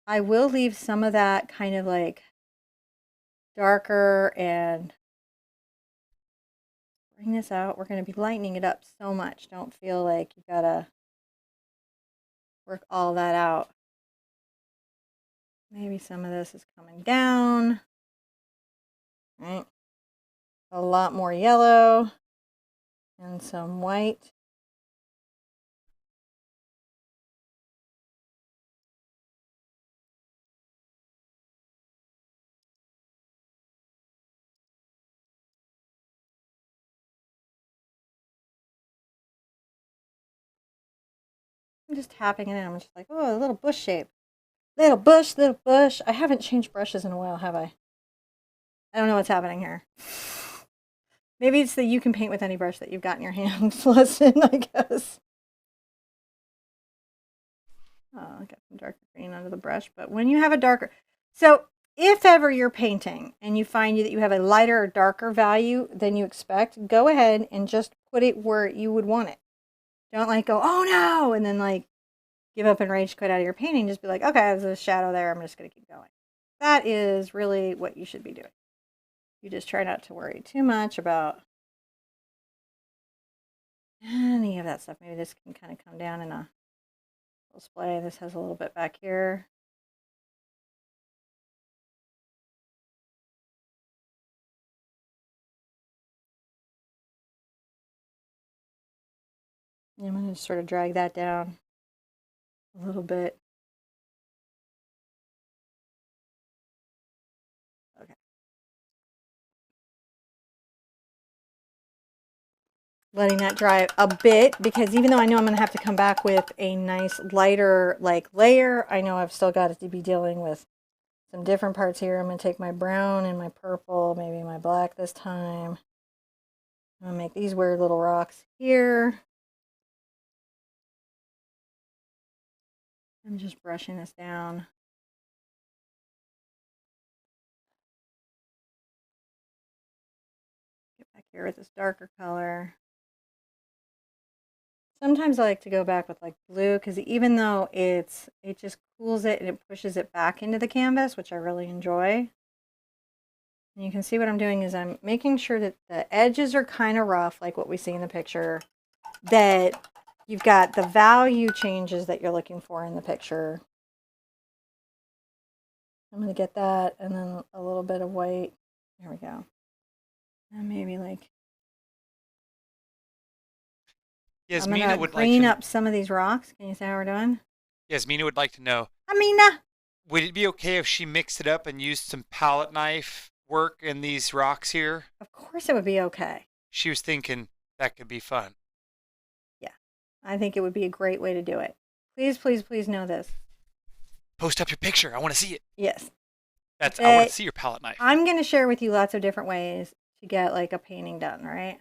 I will leave some of that kind of like darker and bring this out. We're going to be lightening it up so much. Don't feel like you got to work all that out. Maybe some of this is coming down. Right? A lot more yellow and some white. I'm just tapping it in. I'm just like, oh, a little bush shape. Little bush, little bush. I haven't changed brushes in a while, have I? I don't know what's happening here. Maybe it's the you can paint with any brush that you've got in your hands lesson, I guess. Oh, I got some darker green under the brush. But when you have a darker... So if ever you're painting and you find that you have a lighter or darker value than you expect, go ahead and just put it where you would want it. Don't like go, oh no, and then like give up and rage quit out of your painting. Just be like, okay, there's a shadow there. I'm just going to keep going. That is really what you should be doing. You just try not to worry too much about any of that stuff. Maybe this can kind of come down in a display. This has a little bit back here. And I'm going to just sort of drag that down a little bit. Okay. Letting that dry a bit because even though I know I'm going to have to come back with a nice lighter like layer, I know I've still got to be dealing with some different parts here. I'm going to take my brown and my purple, maybe my black this time. I'm going to make these weird little rocks here. I'm just brushing this down. Get back here with this darker color. Sometimes I like to go back with like blue because even though it just cools it and it pushes it back into the canvas, which I really enjoy. And you can see what I'm doing is I'm making sure that the edges are kind of rough, like what we see in the picture, that you've got the value changes that you're looking for in the picture. I'm going to get that and then a little bit of white. There we go. And maybe like Yasmina I'm going would to like green to. up some of these rocks. Can you see how we're doing? Yasmina would like to know. Amina! Would it be okay if she mixed it up and used some palette knife work in these rocks here? Of course it would be okay. She was thinking that could be fun. Yeah, I think it would be a great way to do it. Please, please, please know this. Post up your picture. I want to see it. Yes. I want to see your palette knife. I'm going to share with you lots of different ways to get like a painting done, right?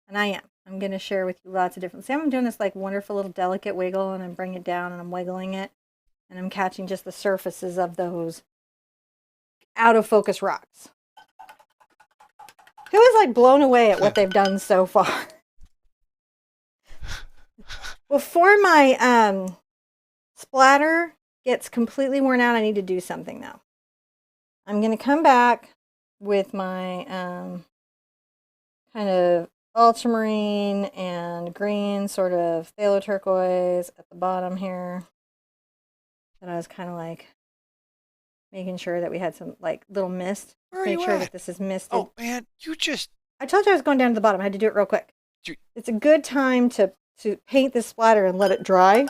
And I am. I'm going to share with you lots of different... See, I'm doing this like wonderful little delicate wiggle and I'm bringing it down and I'm wiggling it. And I'm catching just the surfaces of those out of focus rocks. Who is like blown away at what they've done so far? Before my splatter gets completely worn out, I need to do something though. I'm going to come back with my kind of ultramarine and green sort of phthalo turquoise at the bottom here. that I was kind of like making sure that we had some like little mist. Where are Make you sure at? that this is misted. Oh man, you just. I told you I was going down to the bottom. I had to do it real quick. It's a good time to paint this splatter and let it dry.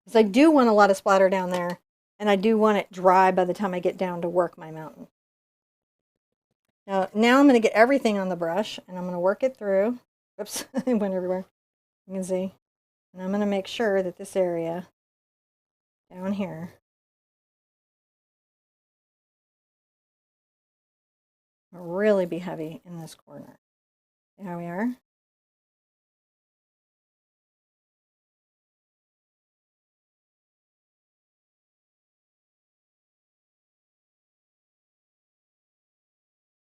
Because I do want a lot of splatter down there. And I do want it dry by the time I get down to work my mountain. Now I'm going to get everything on the brush. And I'm going to work it through. Oops, it went everywhere. You can see. And I'm going to make sure that this area down here will really be heavy in this corner. There we are.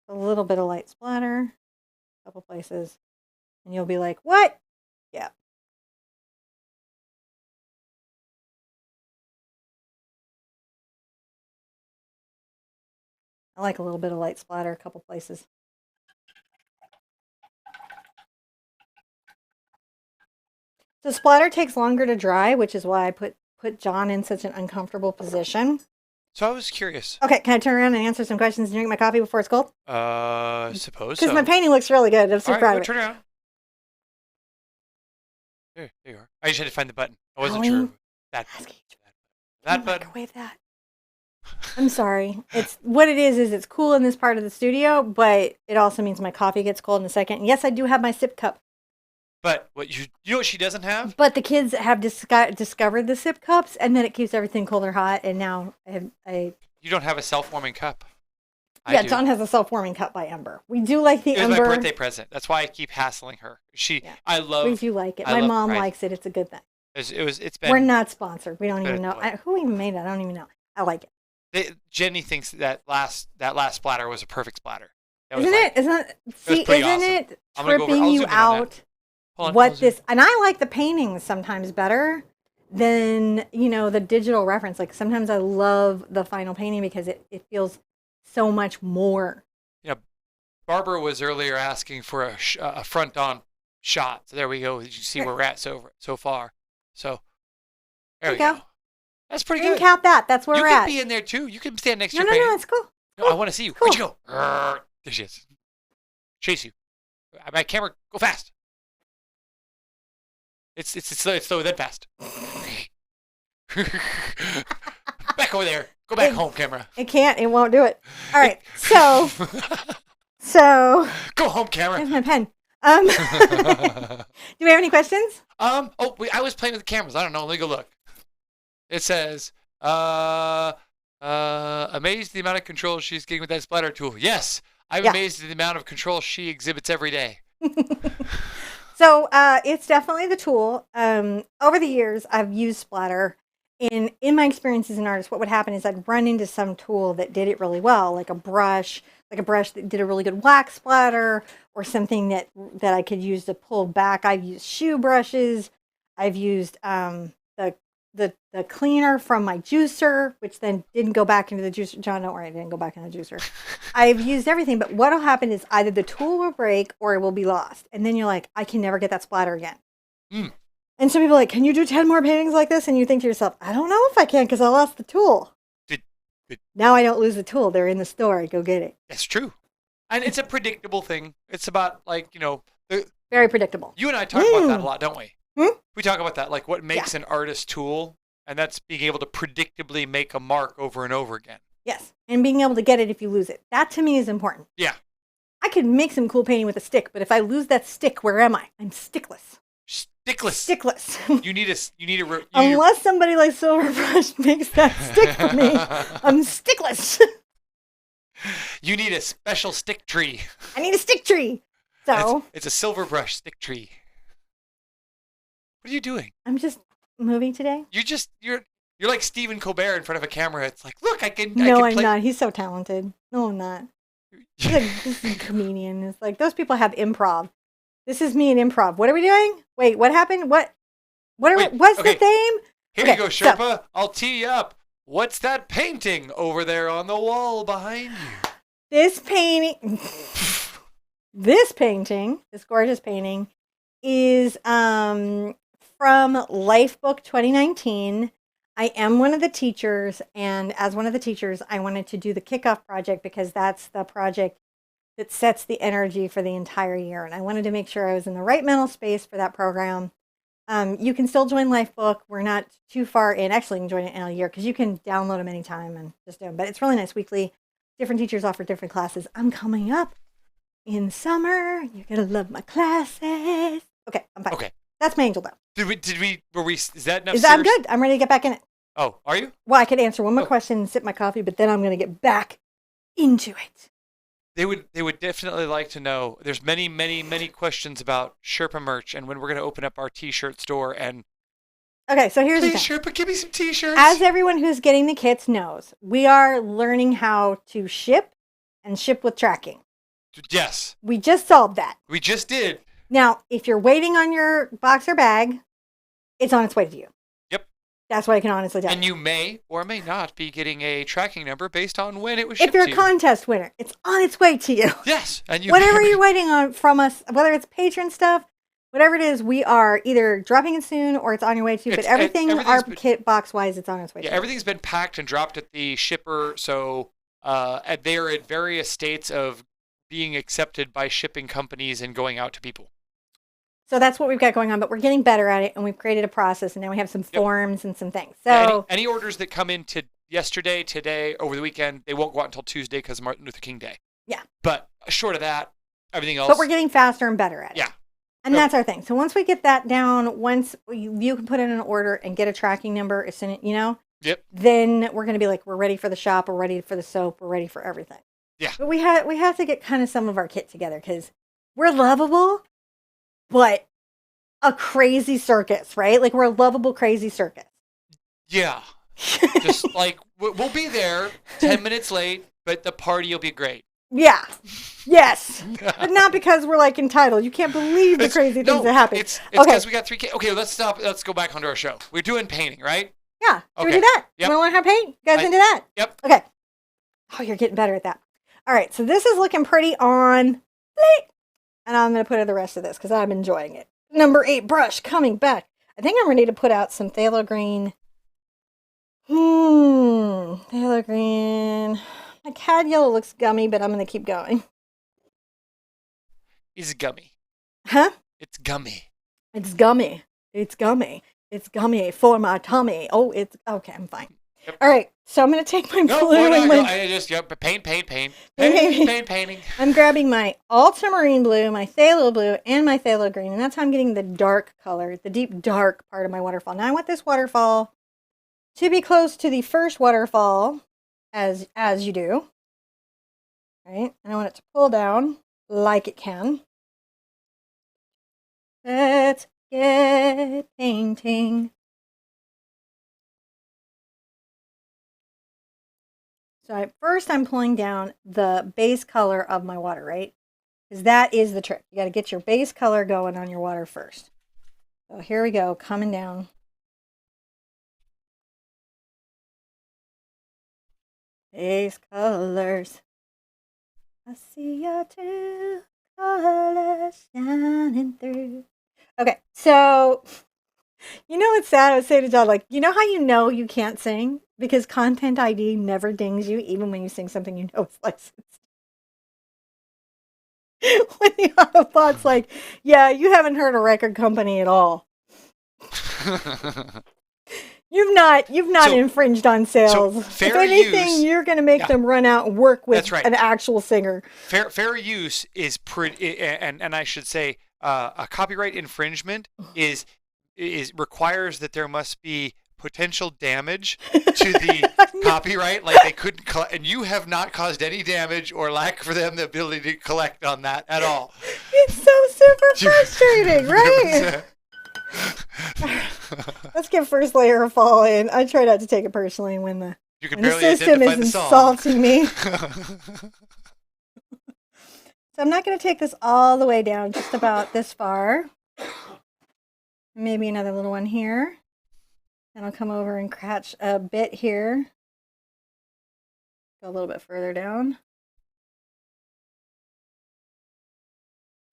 A little bit of light splatter, a couple places, and you'll be like, what? Yeah. I like a little bit of light splatter, a couple places. The splatter takes longer to dry, which is why I put John in such an uncomfortable position. So I was curious. Okay, can I turn around and answer some questions and drink my coffee before it's cold? Suppose so. Because my painting looks really good. I'm super proud of it. Turn around. There you are. I just had to find the button. I wasn't sure. That button. Microwave that. I'm sorry. It's what it is it's cool in this part of the studio, but it also means my coffee gets cold in a second. And yes, I do have my sip cup. But what you know what she doesn't have? But the kids have discovered the sip cups, and then it keeps everything cold or hot. And now I You don't have a self-warming cup. Yeah, John has a self-warming cup by Ember. We do like the Ember. It was my birthday present. That's why I keep hassling her. I love. We do like it. My mom likes it. It's a good thing. It's been. We're not sponsored. We don't even know who even made it. I don't even know. I like it. Jenny thinks that last splatter was a perfect splatter. Isn't it? Isn't it tripping you out? What this and I like the paintings sometimes better than the digital reference. Like sometimes I love the final painting because it feels so much more. Yeah, Barbara was earlier asking for a front-on shot. So there we go. You see where we're at so far. So there we go. That's pretty good. Count that. That's where we're at. You can be in there too. You can stand next to your painting. No, it's cool. No, I want to see you. Cool. Where'd you go? There she is. Chase you. My camera, go fast. It's slow then fast. Back over there. Go back home, camera. It can't. It won't do it. All right. So go home, camera. Here's my pen. Do we have any questions? I was playing with the cameras. I don't know. Let me go look. It says, amazed at the amount of control she's getting with that splatter tool. Yes, I'm amazed at the amount of control she exhibits every day. So it's definitely the tool. Over the years, I've used splatter. In my experience as an artist, what would happen is I'd run into some tool that did it really well, like a brush that did a really good wax splatter, or something that I could use to pull back. I've used shoe brushes. I've used the cleaner from my juicer, which then didn't go back into the juicer. John, don't worry, it didn't go back in the juicer. I've used everything, but what'll happen is either the tool will break or it will be lost. And then you're like, I can never get that splatter again. And some people are like, can you do 10 more paintings like this? And you think to yourself, I don't know if I can because I lost the tool. Now I don't lose the tool. They're in the store. I go get it. That's true. And it's a predictable thing. It's about very predictable. You and I talk about that a lot, don't we? We talk about that, like what makes an artist tool, and that's being able to predictably make a mark over and over again. Yes, and being able to get it if you lose it. That to me is important. Yeah. I could make some cool painting with a stick, but if I lose that stick, where am I? I'm stickless. Stickless. You need a unless somebody like Silverbrush makes that stick for me, I'm stickless. You need a special stick tree. I need a stick tree. So it's a Silverbrush stick tree. What are you doing? I'm just moving today. You're like Stephen Colbert in front of a camera. It's like, look, I'm not. He's so talented. No, I'm not. This is a comedian. It's like those people have improv. This is me in improv. What are we doing? Wait, what happened? What's the theme? Here you go, Sherpa. So, I'll tee you up. What's that painting over there on the wall behind you? This gorgeous painting, is from Lifebook 2019. I am one of the teachers, and as one of the teachers, I wanted to do the kickoff project because that's the project that sets the energy for the entire year. And I wanted to make sure I was in the right mental space for that program. You can still join Lifebook. We're not too far in. Actually, you can join it in a year because you can download them anytime and just do them. But it's really nice weekly. Different teachers offer different classes. I'm coming up in summer. You're going to love my classes. Okay, I'm fine. Okay. That's my angel though. Is that enough? I'm good. I'm ready to get back in it. Oh, are you? Well, I could answer one more question and sip my coffee, but then I'm going to get back into it. They would definitely like to know. There's many questions about Sherpa merch and when we're going to open up our t-shirt store. And okay, so here's please, Sherpa, give me some t-shirts. As everyone who's getting the kits knows, we are learning how to ship and ship with tracking. Yes. We just solved that. We just did. Now, if you're waiting on your box or bag, it's on its way to you. Yep. That's what I can honestly tell you. And you may or may not be getting a tracking number based on when it was shipped if you're to a you. contest winner, it's on its way to you. Yes. And whatever you're waiting on from us, whether it's patron stuff, whatever it is, we are either dropping it soon or it's on your way to you. But everything our kit box-wise, it's on its way to you. Yeah, everything's been packed and dropped at the shipper. So they're at various states of being accepted by shipping companies and going out to people. So that's what we've got going on, but we're getting better at it, and we've created a process, and now we have some forms and some things. So any orders that come in to yesterday, today, over the weekend, they won't go out until Tuesday because of Martin Luther King Day. Yeah. But short of that, everything else. But we're getting faster and better at it. Yeah. And that's our thing. So once we get that down, once you can put in an order and get a tracking number as soon, Yep. Then we're going to be like, we're ready for the shop, we're ready for the soap, we're ready for everything. Yeah. But we have to get kind of some of our kit together because we're lovable, but a crazy circus, right? Like we're a lovable, crazy circus. Yeah. Just like we'll be there 10 minutes late, but the party will be great. Yeah. Yes. But not because we're like entitled. You can't believe the crazy things that happen. It's because we got 3 kids. Okay, let's stop. Let's go back onto our show. We're doing painting, right? Yeah. Should we do that? Yep. You want to learn how to paint? You guys into that? Yep. Okay. Oh, you're getting better at that. All right. So this is looking pretty on. And I'm going to put in the rest of this because I'm enjoying it. Number 8 brush coming back. I think I'm ready to put out some phthalo green. Phthalo green. My cad yellow looks gummy, but I'm going to keep going. It's gummy. Huh? It's gummy. It's gummy. It's gummy. It's gummy for my tummy. Oh, it's okay. I'm fine. Yep. All right. So I'm going to take my blue and my... I just painting. I'm grabbing my ultramarine blue, my phthalo blue, and my phthalo green, and that's how I'm getting the dark color, the deep dark part of my waterfall. Now I want this waterfall to be close to the first waterfall, as you do. Right? And I want it to pull down like it can. Let's get painting. So first I'm pulling down the base color of my water, right? Because that is the trick. You got to get your base color going on your water first. So here we go, coming down. Base colors. I see your two colors shining through. Okay, so you know what's sad? I was saying to John, like, you know how you can't sing? Because Content ID never dings you, even when you sing something you know is licensed. When the Autobot's like, yeah, you haven't heard a record company at all. You've not infringed on sales. So if anything, you're going to make them run out and work with an actual singer. Fair use is pretty, and I should say, a copyright infringement is requires that there must be potential damage to the copyright, like they couldn't and you have not caused any damage or lack for them the ability to collect on that at all. It's so super frustrating, right? Let's get first layer of fall in. I try not to take it personally when the system is insulting me. So I'm not going to take this all the way down, just about this far. Maybe another little one here. And I'll come over and catch a bit here. Go a little bit further down.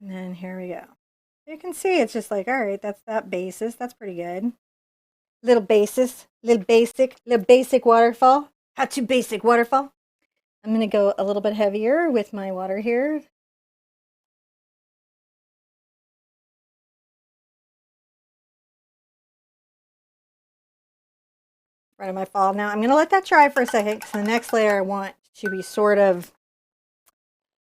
And then here we go. You can see it's just like, all right, that's that basis. That's pretty good. little basic waterfall. How to basic waterfall. I'm going to go a little bit heavier with my water here. Right on my fall. Now I'm going to let that dry for a second because the next layer I want to be sort of,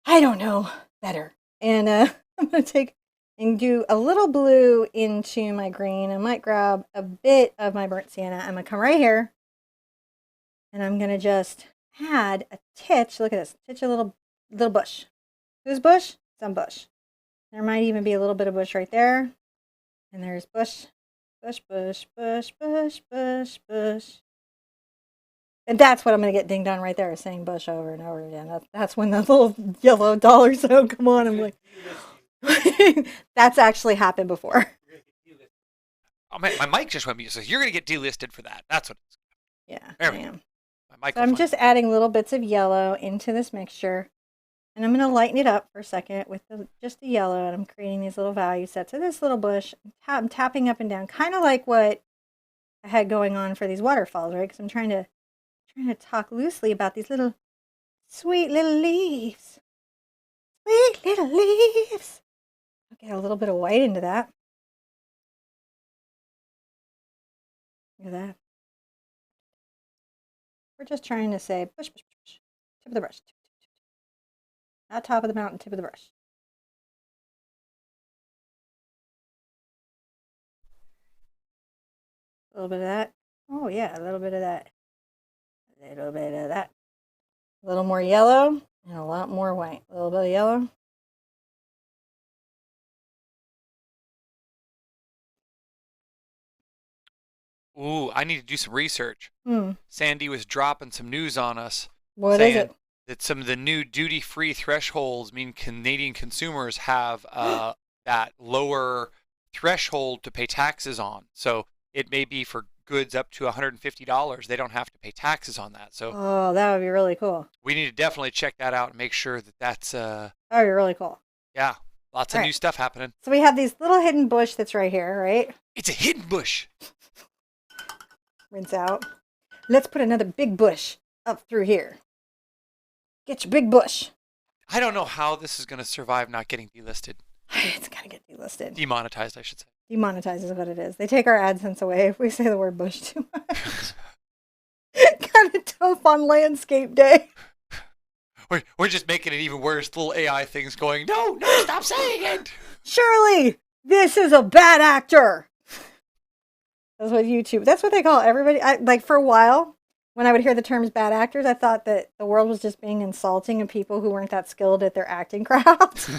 I don't know, better. And I'm going to take and do a little blue into my green. I might grab a bit of my burnt sienna. I'm going to come right here and I'm going to just add a titch. Look at this. Titch a little bush. Who's bush? Some bush. There might even be a little bit of bush right there. And there's bush, bush, bush, bush, bush, bush, bush. And that's what I'm going to get dinged on right there, saying bush over and over again. That's when the little yellow dollars don't come on. I'm like, that's actually happened before. Oh, my mic just went mute, so you're going to get delisted for that. That's what it's. Yeah, there I we am. Go. My mic so I'm just adding little bits of yellow into this mixture. And I'm going to lighten it up for a second with just the yellow. And I'm creating these little value sets of this little bush. I'm tapping up and down, kind of like what I had going on for these waterfalls, right? Because I'm trying to talk loosely about these little sweet little leaves. Sweet little leaves. I'll get a little bit of white into that. Look at that. We're just trying to say push, push, push. Tip of the brush. Not top of the mountain, tip of the brush. A little bit of that. Oh yeah, a little bit of that. A little bit of that. A little more yellow and a lot more white. A little bit of yellow. Ooh, I need to do some research. Sandy was dropping some news on us. What is it? That some of the new duty-free thresholds mean Canadian consumers have that lower threshold to pay taxes on. So it may be for goods up to $150. They don't have to pay taxes on that. So oh, that would be really cool. We need to definitely check that out and make sure that that's that would be really cool. Yeah, lots of new stuff happening. So we have these little hidden bush that's right here, right? It's a hidden bush. Rinse out. Let's put another big bush up through here. Get your big bush. I don't know how this is going to survive not getting delisted. It's got to get delisted. Demonetized, I should say. Demonetized is what it is. They take our AdSense away if we say the word bush too much. Kind of tough on landscape day. We're just making it even worse. Little AI things going, no, stop saying it. Shirley, this is a bad actor. That's what YouTube, that's what they call everybody. Like for a while, when I would hear the terms bad actors, I thought that the world was just being insulting of people who weren't that skilled at their acting craft.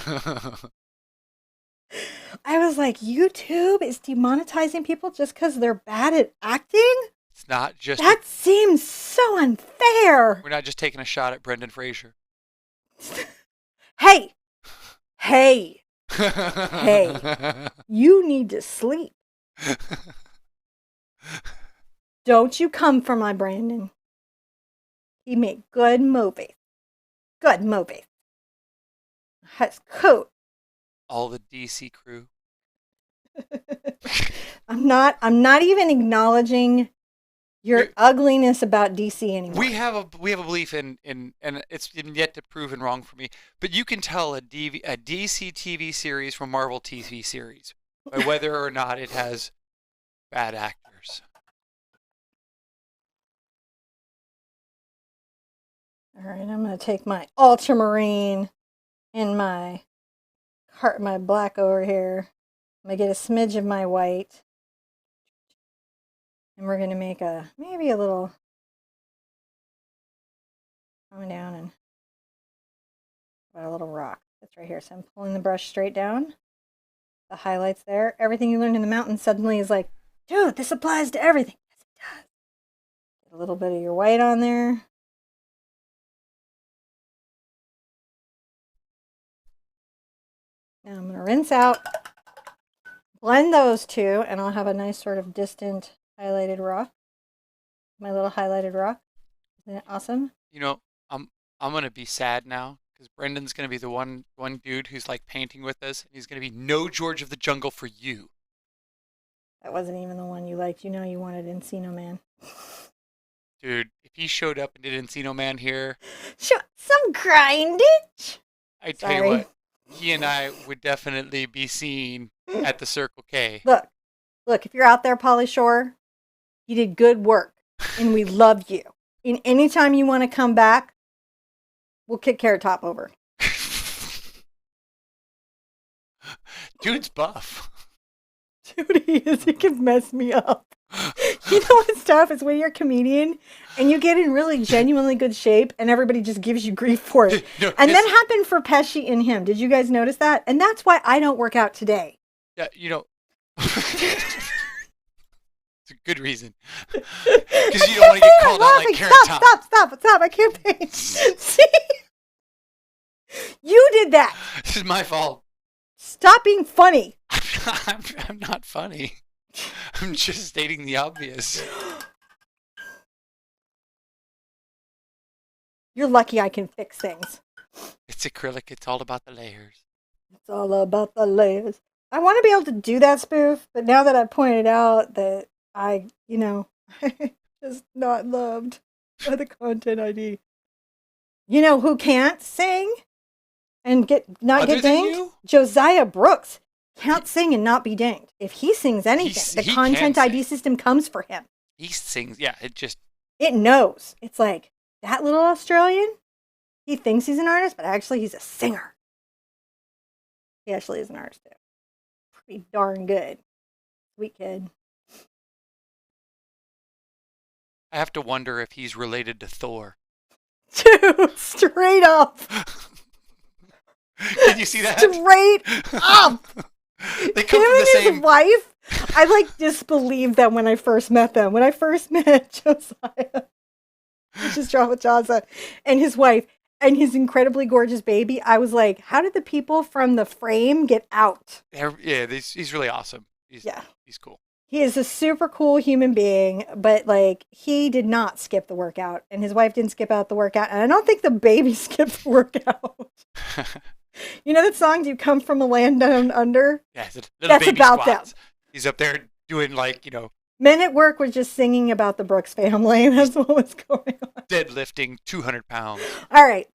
I was like, YouTube is demonetizing people just because they're bad at acting? It's not just... That seems so unfair. We're not just taking a shot at Brendan Fraser. Hey, you need to sleep. Don't you come for my Brandon. He made good movies. Good movies. That's cool. All the DC crew. I'm not even acknowledging your ugliness about DC anymore. We have a belief in and it's yet to proven wrong for me. But you can tell a DC TV series from Marvel TV series by whether or not it has bad actors. All right, I'm going to take my ultramarine and my black over here. I'm going to get a smidge of my white. And we're going to make maybe a little coming down and a little rock. That's right here. So I'm pulling the brush straight down. The highlights there. Everything you learned in the mountains suddenly is like, dude, this applies to everything. Yes, it does. Get a little bit of your white on there. Now I'm going to rinse out, blend those two, and I'll have a nice sort of distant highlighted rock. My little highlighted rock. Isn't it awesome? You know, I'm going to be sad now because Brendan's going to be the one dude who's like painting with us, and he's going to be no George of the Jungle for you. That wasn't even the one you liked. You know you wanted Encino Man. Dude, if he showed up and did Encino Man here, Some grindage. I tell you Sorry. what, he and I would definitely be seen at the Circle K. Look, if you're out there, Polly Shore, you did good work, and we love you. And anytime you want to come back, we'll kick Carrot Top over. Dude's buff. Dude, he is. He can mess me up. You know what's tough is when you're a comedian and you get in really genuinely good shape and everybody just gives you grief for it. No, And that happened for Pesci and him. Did you guys notice that? And that's why I don't work out today. Yeah, you know. It's a good reason. Because you don't want to get called out like Carrot Top. Stop. I can't paint. See? You did that. This is my fault. Stop being funny. I'm not funny. I'm just stating the obvious. You're lucky I can fix things. It's acrylic. It's all about the layers. It's all about the layers. I want to be able to do that spoof, but now that I've pointed out that I'm just not loved by the content ID. You know who can't sing and not Other get than dinged? you? Josiah Brooks can't sing and not be dinged. If he sings anything, the He content can ID sing. system comes for him. He sings. Yeah, It knows. It's like, that little Australian, he thinks he's an artist, but actually he's a singer. He actually is an artist too. Pretty darn good. Sweet kid. I have to wonder if he's related to Thor. Dude, straight up. Can you see that? Straight up. They come Him from the and same. his wife, I disbelieved them when I first met them. When I first met Josiah, just draw with Josiah, and his wife, and his incredibly gorgeous baby, I was like, how did the people from the frame get out? Yeah, he's really awesome. He's cool. He is a super cool human being, but he did not skip the workout, and his wife didn't skip out the workout, and I don't think the baby skipped the workout. You know that song, Do You Come From a Land Down Under? Yeah, That's baby about squats. them. He's up there doing Men at Work was just singing about the Brooks family. That's what was going on. deadlifting 200 pounds. All right.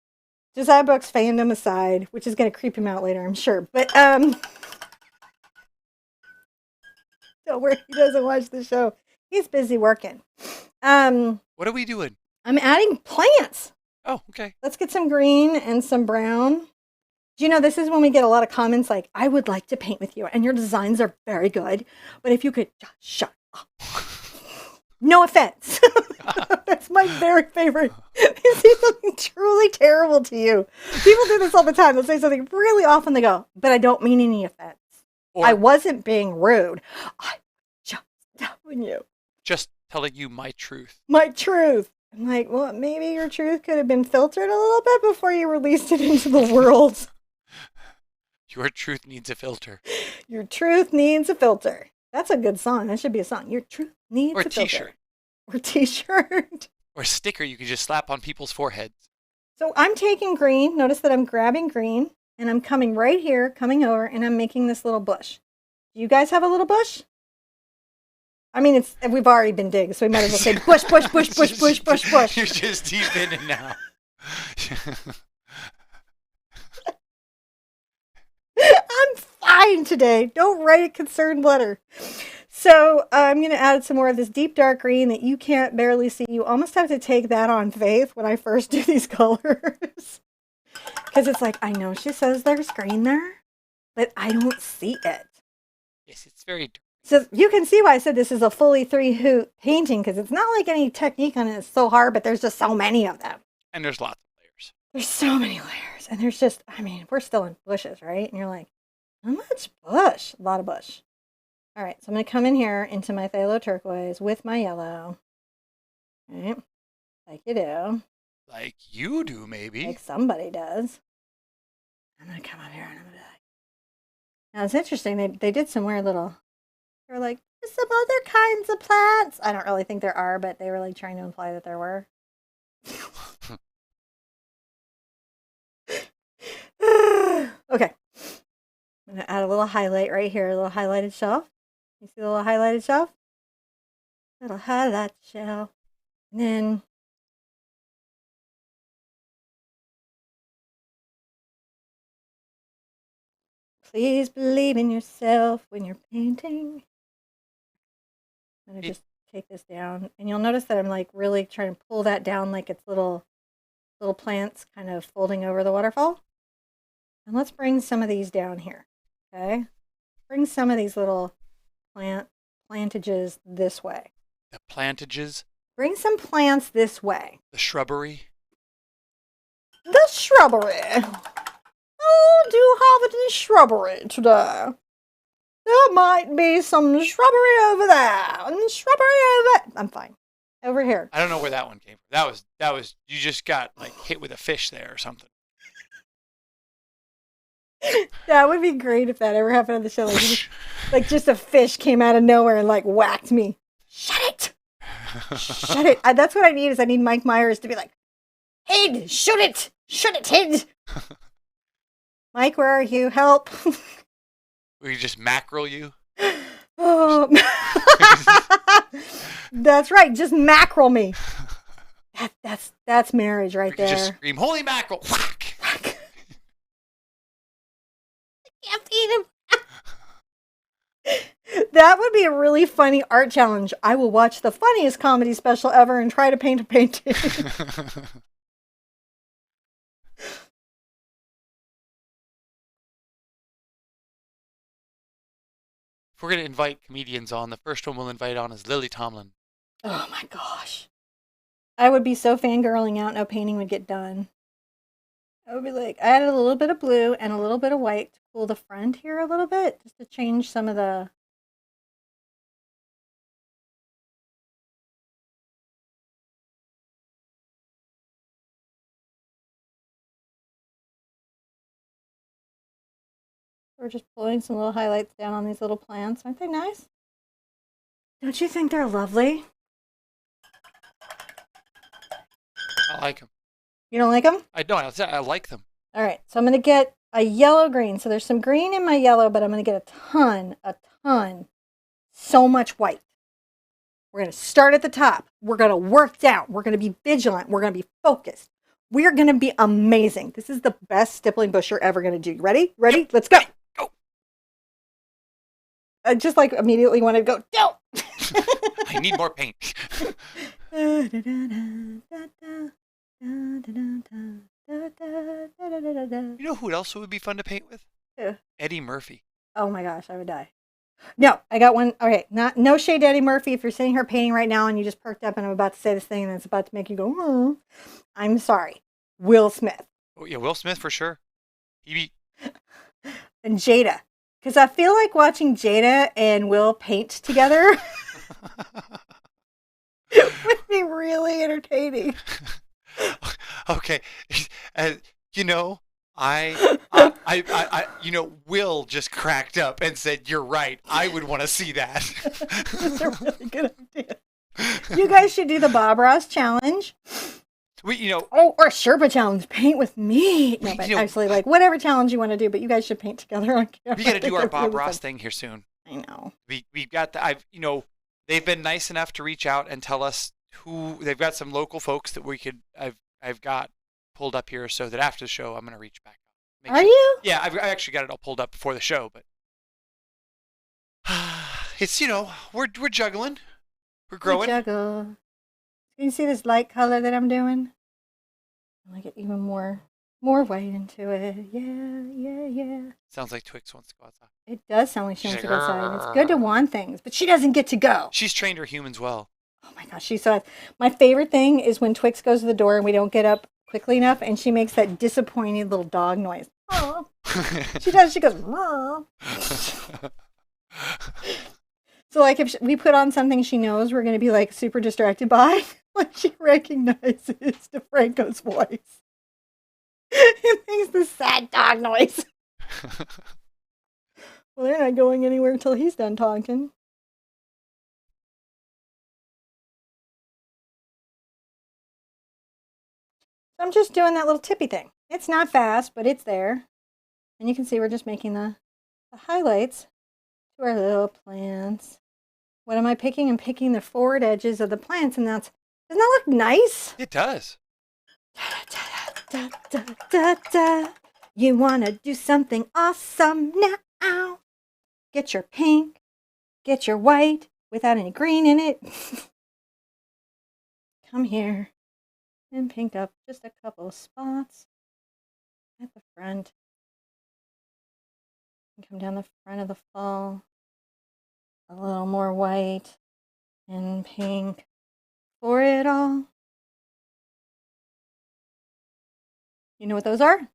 Josiah Brooks fandom aside, which is going to creep him out later, I'm sure. But don't worry, he doesn't watch the show. He's busy working. What are we doing? I'm adding plants. Oh, okay. Let's get some green and some brown. Do you know, this is when we get a lot of comments like, I would like to paint with you, and your designs are very good, but if you could just shut up. No offense. That's my very favorite. They say something truly terrible to you. People do this all the time. They'll say something really often. They go, but I don't mean any offense. Or I wasn't being rude. I just telling you. just telling you my truth. My truth. I'm like, well, maybe your truth could have been filtered a little bit before you released it into the world. Your truth needs a filter. Your truth needs a filter. That's a good song. That should be a song. Your truth needs Or a a filter. t-shirt. Or t-shirt. Or a sticker you can just slap on people's foreheads. So I'm taking green. Notice that I'm grabbing green. And I'm coming right here, coming over, and I'm making this little bush. Do you guys have a little bush? I mean, we've already been digged, so we might as well say bush, bush, bush, bush, bush, bush, bush. You're just deep in it now. I'm fine today. Don't write a concerned letter. So I'm going to add some more of this deep dark green that you can't barely see. You almost have to take that on faith when I first do these colors. Because it's like, I know she says there's green there, but I don't see it. Yes, it's very dark. So you can see why I said this is a fully 3-hoot painting, because it's not like any technique on it is so hard, but there's just so many of them. And there's lots of layers. There's so many layers. And there's just, I mean, we're still in bushes, right? And you're like, how much bush? A lot of bush. All right, so I'm going to come in here into my phthalo turquoise with my yellow. All right, like you do. Like you do, maybe. Like somebody does. I'm going to come up here and I'm going to be like, now it's interesting. They did some weird little, they were like, there's some other kinds of plants. I don't really think there are, but they were like trying to imply that there were. Okay. I'm going to add a little highlight right here, a little highlighted shelf. You see the little highlighted shelf? Little highlight shelf. And then please believe in yourself when you're painting. I'm going to just take this down. And you'll notice that I'm like really trying to pull that down like it's little plants kind of folding over the waterfall. And let's bring some of these down here. Okay? Bring some of these little plantages this way. The plantages? Bring some plants this way. The shrubbery? The shrubbery. Oh, do you have any shrubbery today? There might be some shrubbery over there and shrubbery over there. I'm fine. Over here. I don't know where that one came from. That was you just got like hit with a fish there or something. That would be great if that ever happened on the show. Like just a fish came out of nowhere and like whacked me. Shut it. Shut it. That's what I need is I need Mike Myers to be like, Head, shoot it. Shoot it, Head. Mike, where are you? Help. We just mackerel you. Oh. That's right. Just mackerel me. That's marriage right there. Just scream, holy mackerel. Whack. I can't feed him. That would be a really funny art challenge. I will watch the funniest comedy special ever and try to paint a painting. If we're going to invite comedians on, the first one we'll invite on is Lily Tomlin. Oh my gosh. I would be so fangirling out, no painting would get done. I would be like, I added a little bit of blue and a little bit of white to cool the front here a little bit, just to change some of the... We're just pulling some little highlights down on these little plants. Aren't they nice? Don't you think they're lovely? I like them. You don't like them? I like them. All right, so I'm going to get a yellow green. So there's some green in my yellow, but I'm going to get a ton, so much white. We're going to start at the top. We're going to work down. We're going to be vigilant. We're going to be focused. We're going to be amazing. This is the best stippling bush you're ever going to do. Ready? Ready? Yep. Let's go. Go. I just like immediately want to go, no. I need more paint. You know who else would be fun to paint with? Who? Eddie Murphy. Oh my gosh, I would die. No, I got one. Okay, no shade to Eddie Murphy. If you're sitting here painting right now and you just perked up and I'm about to say this thing and it's about to make you go, I'm sorry. Will Smith. Oh yeah, Will Smith for sure. And Jada. Because I feel like watching Jada and Will paint together would be really entertaining. Okay, Will just cracked up and said, "You're right. I would want to see that." That's a really good idea. You guys should do the Bob Ross challenge. Or Sherpa challenge. Paint with me. No, but actually, like whatever challenge you want to do, but you guys should paint together on camera. We got to do our Bob Ross thing here soon. I know. We've got they've been nice enough to reach out and tell us who they've got some local folks that we could. I've got pulled up here so that after the show I'm going to reach back up. Are you? Yeah, I actually got it all pulled up before the show, but it's we're juggling, we're growing. We juggle. Can you see this light color that I'm doing? I'm gonna get even more white into it. Yeah. Sounds like Twix wants to go outside. It does sound like she wants to go outside. It's good to want things, but she doesn't get to go. She's trained her humans well. Oh my gosh, she's so. My favorite thing is when Twix goes to the door and we don't get up quickly enough, and she makes that disappointed little dog noise. Oh, she does. She goes. Mom. So like if we put on something she knows we're going to be like super distracted by, like she recognizes DeFranco's voice. It makes the sad dog noise. Well, they're not going anywhere until he's done talking. So I'm just doing that little tippy thing. It's not fast, but it's there. And you can see we're just making the highlights to our little plants. What am I picking? I'm picking the forward edges of the plants, and doesn't that look nice? It does. Da, da, da, da. You want to do something awesome now. Get your pink, get your white without any green in it. Come here and pink up just a couple of spots at the front. And come down the front of the fall. A little more white and pink for it all. You know what those are?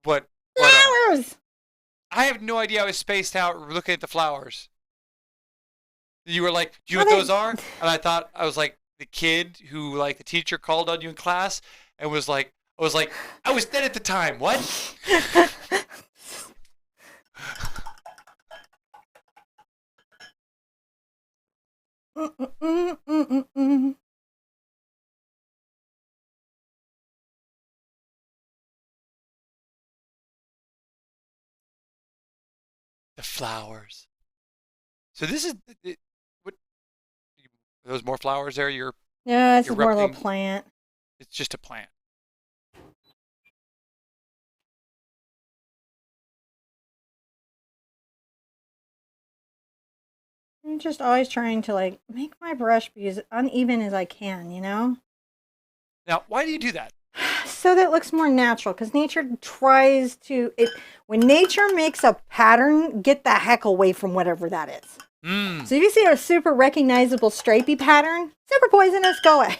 What? Flowers! I have no idea. I was spaced out looking at the flowers. You were like, do you know what those are? And I was like the kid who like the teacher called on you in class and was like, I was dead at the time. What? The flowers. So this is what? Are those more flowers there? Yeah, it's you're more a little repping- plant. It's just a plant. I'm just always trying to like make my brush be as uneven as I can, you know? Now, why do you do that? So that it looks more natural, because nature tries to when nature makes a pattern, get the heck away from whatever that is. So if you see a super recognizable stripy pattern, super poisonous, go away.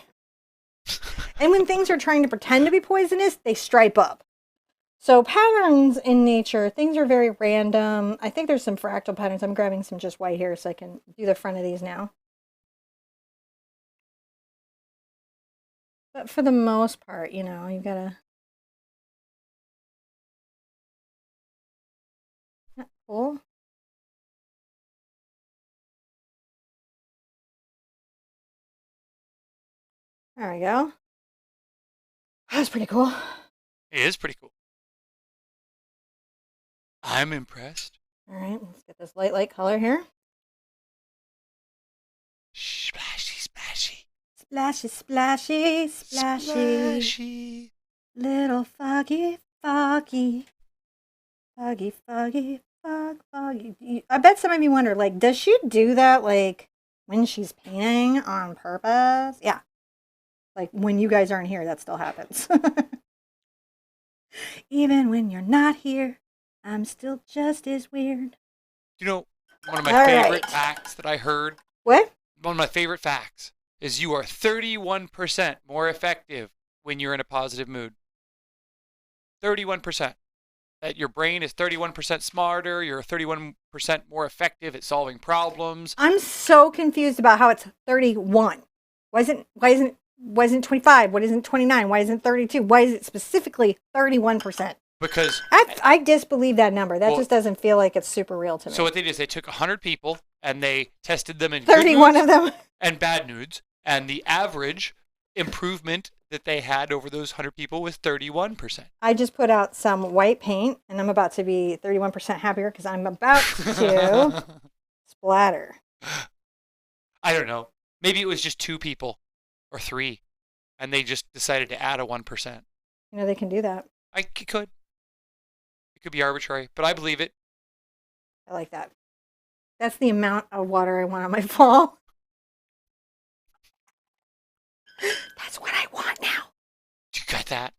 And when things are trying to pretend to be poisonous, they stripe up. So patterns in nature, things are very random. I think there's some fractal patterns. I'm grabbing some just white here so I can do the front of these now. But for the most part, you know, you gotta... Isn't that cool? There we go. That's pretty cool. It is pretty cool. I'm impressed. All right, let's get this light color here. Splashy, splashy. Splashy, splashy, splashy. Splashy. Little foggy, foggy. Foggy, foggy, foggy. I bet some of you wonder, like, does she do that, like, when she's painting on purpose? Yeah. Like, when you guys aren't here, that still happens. Even when you're not here, I'm still just as weird. You know, one of my All favorite right. facts that I heard, What? one of my favorite facts is you are 31% more effective when you're in a positive mood. 31%. That your brain is 31% smarter, you're 31% more effective at solving problems. I'm so confused about how it's 31. Why isn't 25? What isn't 29? Why isn't 32? Why is it specifically 31%? Because I disbelieve that number. That just doesn't feel like it's super real to me. So what they did is they took 100 people and they tested them in 31 good of them and bad moods, and the average improvement that they had over those 100 people was 31%. I just put out some white paint, and I'm about to be 31% happier because I'm about to splatter. I don't know. Maybe it was just 2 people or 3, and they just decided to add a 1%. You know, they can do that. It could. It could be arbitrary, but I believe it. I like that. That's the amount of water I want on my fall. That's what I want now. You got that?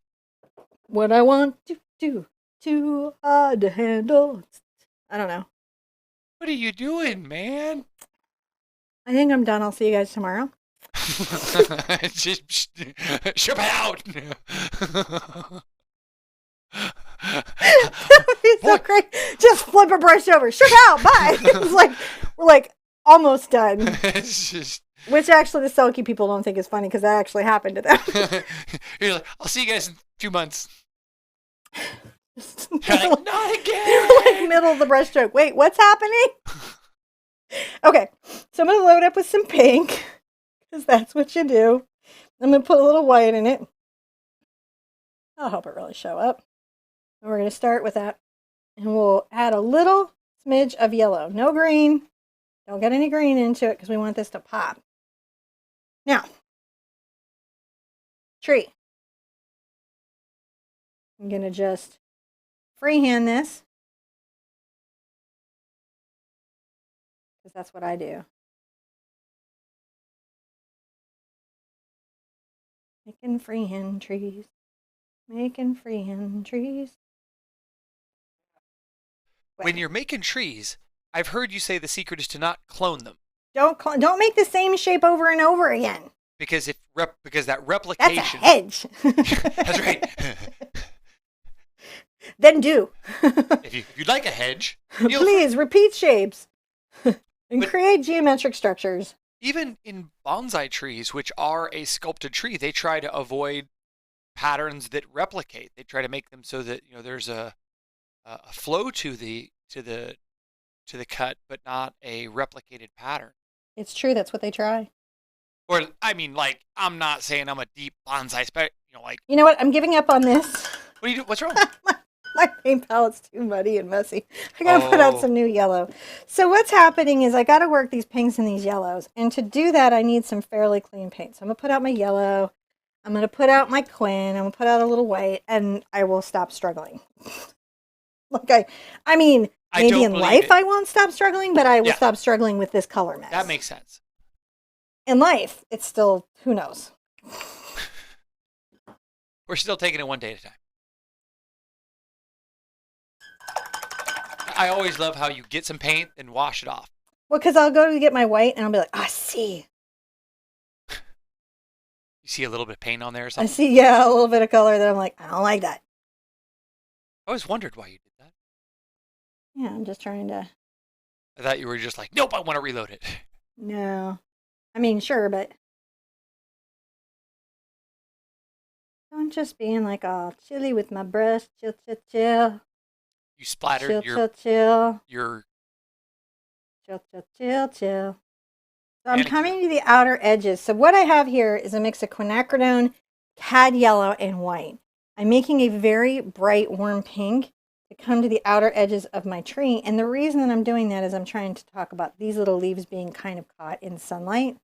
What I want to do, too hard to handle. I don't know. What are you doing, man? I think I'm done. I'll see you guys tomorrow. Just ship it out. It's so great. Just flip a brush over. Shook out. Bye. It's like we're like almost done. It's just... Which actually the Selkie people don't think is funny because that actually happened to them. You're like, I'll see you guys in 2 months. You're You're like, not again. You're like middle of the brushstroke. Wait, what's happening? Okay, so I'm gonna load up with some pink because that's what you do. I'm gonna put a little white in it. I'll help it really show up. And we're gonna start with that, and we'll add a little smidge of yellow. No green. Don't get any green into it because we want this to pop. Now, tree. I'm going to just freehand this because that's what I do. Making freehand trees. Making freehand trees. When you're making trees, I've heard you say the secret is to not clone them. Don't make the same shape over and over again. Because that replication. That's a hedge. That's right. Then do. if you'd like a hedge, please repeat shapes and create geometric structures. Even in bonsai trees, which are a sculpted tree, they try to avoid patterns that replicate. They try to make them so that there's a flow to the cut, but not a replicated pattern. It's true. That's what they try. Or I mean, like, I'm not saying I'm a deep bonsai You know what? I'm giving up on this. What do you do? What's wrong? My paint palette's too muddy and messy. I gotta put out some new yellow. So what's happening is I gotta work these pinks and these yellows. And to do that, I need some fairly clean paint. So I'm gonna put out my yellow. I'm gonna put out my Quinn. I'm gonna put out a little white, and I will stop struggling. I mean, maybe in life I won't stop struggling, but I will stop struggling with this color mess. That makes sense. In life, it's still, who knows? We're still taking it one day at a time. I always love how you get some paint and wash it off. Well, because I'll go to get my white and I'll be like, I see. You see a little bit of paint on there or something? I see, a little bit of color that I'm like, I don't like that. I always wondered why you did that. Yeah, I'm just trying to. I thought you were just like, nope, I want to reload it. No. I mean, sure, but. I'm just being like all chilly with my brush. Chill, chill, chill. You splattered chill. your. Chill, chill. So I'm coming to the outer edges. So what I have here is a mix of quinacridone, cad yellow, and white. I'm making a very bright, warm pink to come to the outer edges of my tree. And the reason that I'm doing that is I'm trying to talk about these little leaves being kind of caught in sunlight.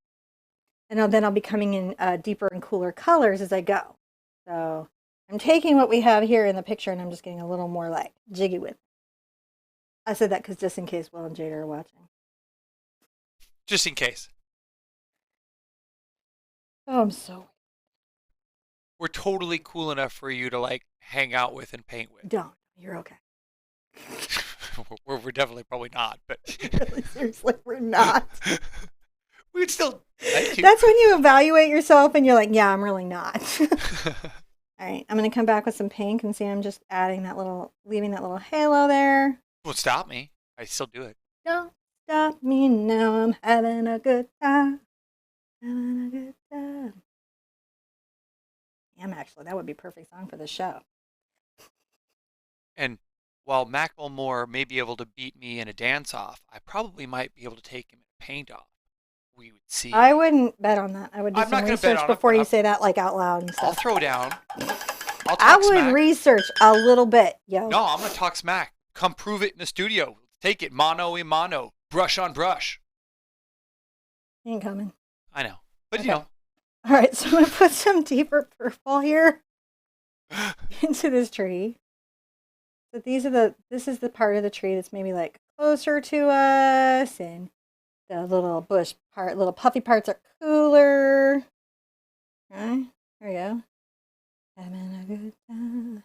And then I'll be coming in deeper and cooler colors as I go. So I'm taking what we have here in the picture and I'm just getting a little more like jiggy with it. I said that because just in case Will and Jada are watching. Just in case. Oh, I'm so. We're totally cool enough for you to like hang out with and paint with. Don't. You're okay. we're definitely probably not, but really, seriously, we're not. We'd still like you. That's when you evaluate yourself and you're like, yeah, I'm really not. All right, I'm going to come back with some pink and see I'm just adding leaving that little halo there. Won't stop me. I still do it. Don't stop me now, I'm having a good time. Having a good time. Damn, actually, that would be a perfect song for the show. And while Macklemore may be able to beat me in a dance-off, I probably might be able to take him in a paint-off. We would see. I wouldn't bet on that. I would do some research before you say that like out loud and stuff. I'll throw down. I would research a little bit, yo. No, I'm going to talk smack. Come prove it in the studio. Take it mano a mano. Brush on brush. He ain't coming. I know. But okay. All right, so I'm going to put some deeper purple here into this tree. So this is the part of the tree that's maybe like closer to us, and the little bush part, little puffy parts are cooler. Okay, there we go. Having a good time.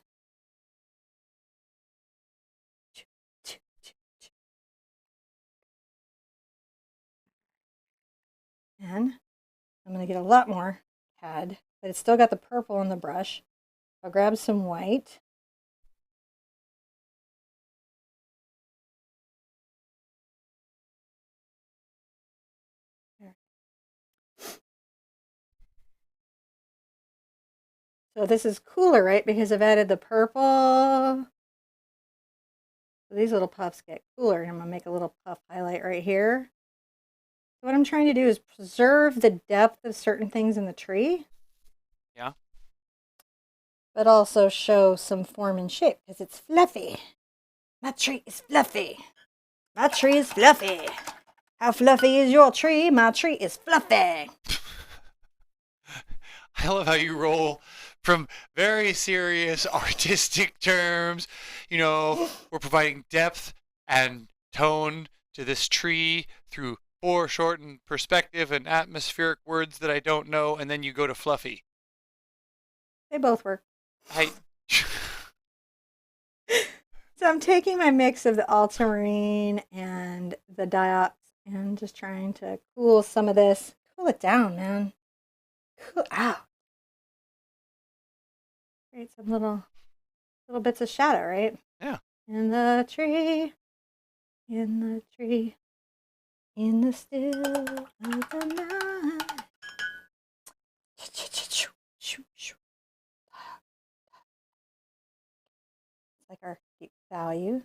And I'm going to get a lot more cad, but it's still got the purple on the brush. I'll grab some white. There. So this is cooler, right? Because I've added the purple. So these little puffs get cooler. And I'm going to make a little puff highlight right here. What I'm trying to do is preserve the depth of certain things in the tree. Yeah. But also show some form and shape because it's fluffy. My tree is fluffy. My tree is fluffy. How fluffy is your tree? My tree is fluffy. I love how you roll from very serious artistic terms. We're providing depth and tone to this tree through foreshortened perspective and atmospheric words that I don't know, and then you go to fluffy. They both work. I So I'm taking my mix of the ultramarine and the diox and just trying to cool some of this. Cool it down, man. Cool out. Create some little bits of shadow, right? Yeah. In the tree, in the tree, in the still of the night. It's like our deep value.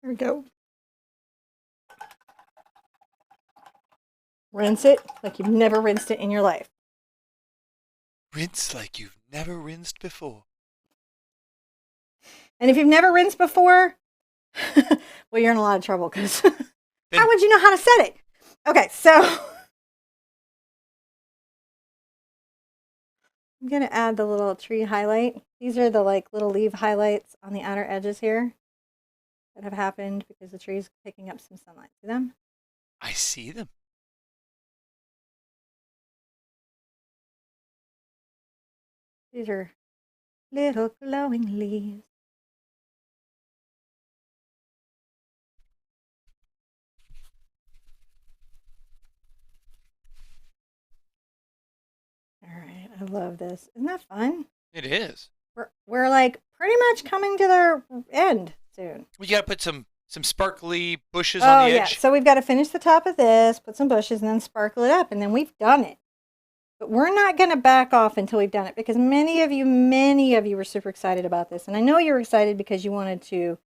There we go. Rinse it like you've never rinsed it in your life. Rinse like you've never rinsed before. And if you've never rinsed before, well, you're in a lot of trouble because how would you know how to set it? Okay, so I'm going to add the little tree highlight. These are the little leaf highlights on the outer edges here that have happened because the tree's picking up some sunlight. See them? I see them. These are little glowing leaves. All right, I love this. Isn't that fun? It is. We're like pretty much coming to their end soon. We got to put some sparkly bushes on the edge. Yeah. So we've got to finish the top of this, put some bushes, and then sparkle it up, and then we've done it. But we're not going to back off until we've done it because many of you were super excited about this. And I know you were excited because you wanted to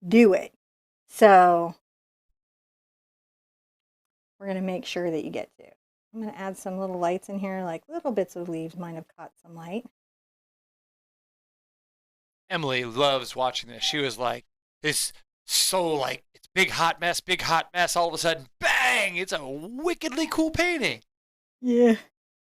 do it. So we're going to make sure that you get to. I'm going to add some little lights in here, like little bits of leaves might have caught some light. Emily loves watching this. She was like, it's big hot mess. All of a sudden, bang, it's a wickedly cool painting. Yeah.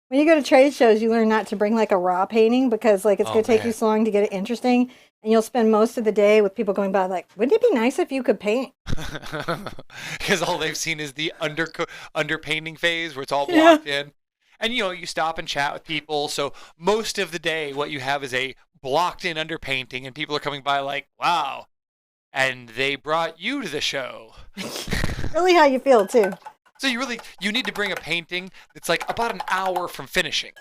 When you go to trade shows, you learn not to bring a raw painting because it's going to take you so long to get it interesting. And you'll spend most of the day with people going by wouldn't it be nice if you could paint? Because all they've seen is the underpainting phase where it's all blocked in. And, you stop and chat with people. So most of the day, what you have is a blocked in underpainting and people are coming by wow. And they brought you to the show. Really how you feel, too. So you need to bring a painting that's about an hour from finishing.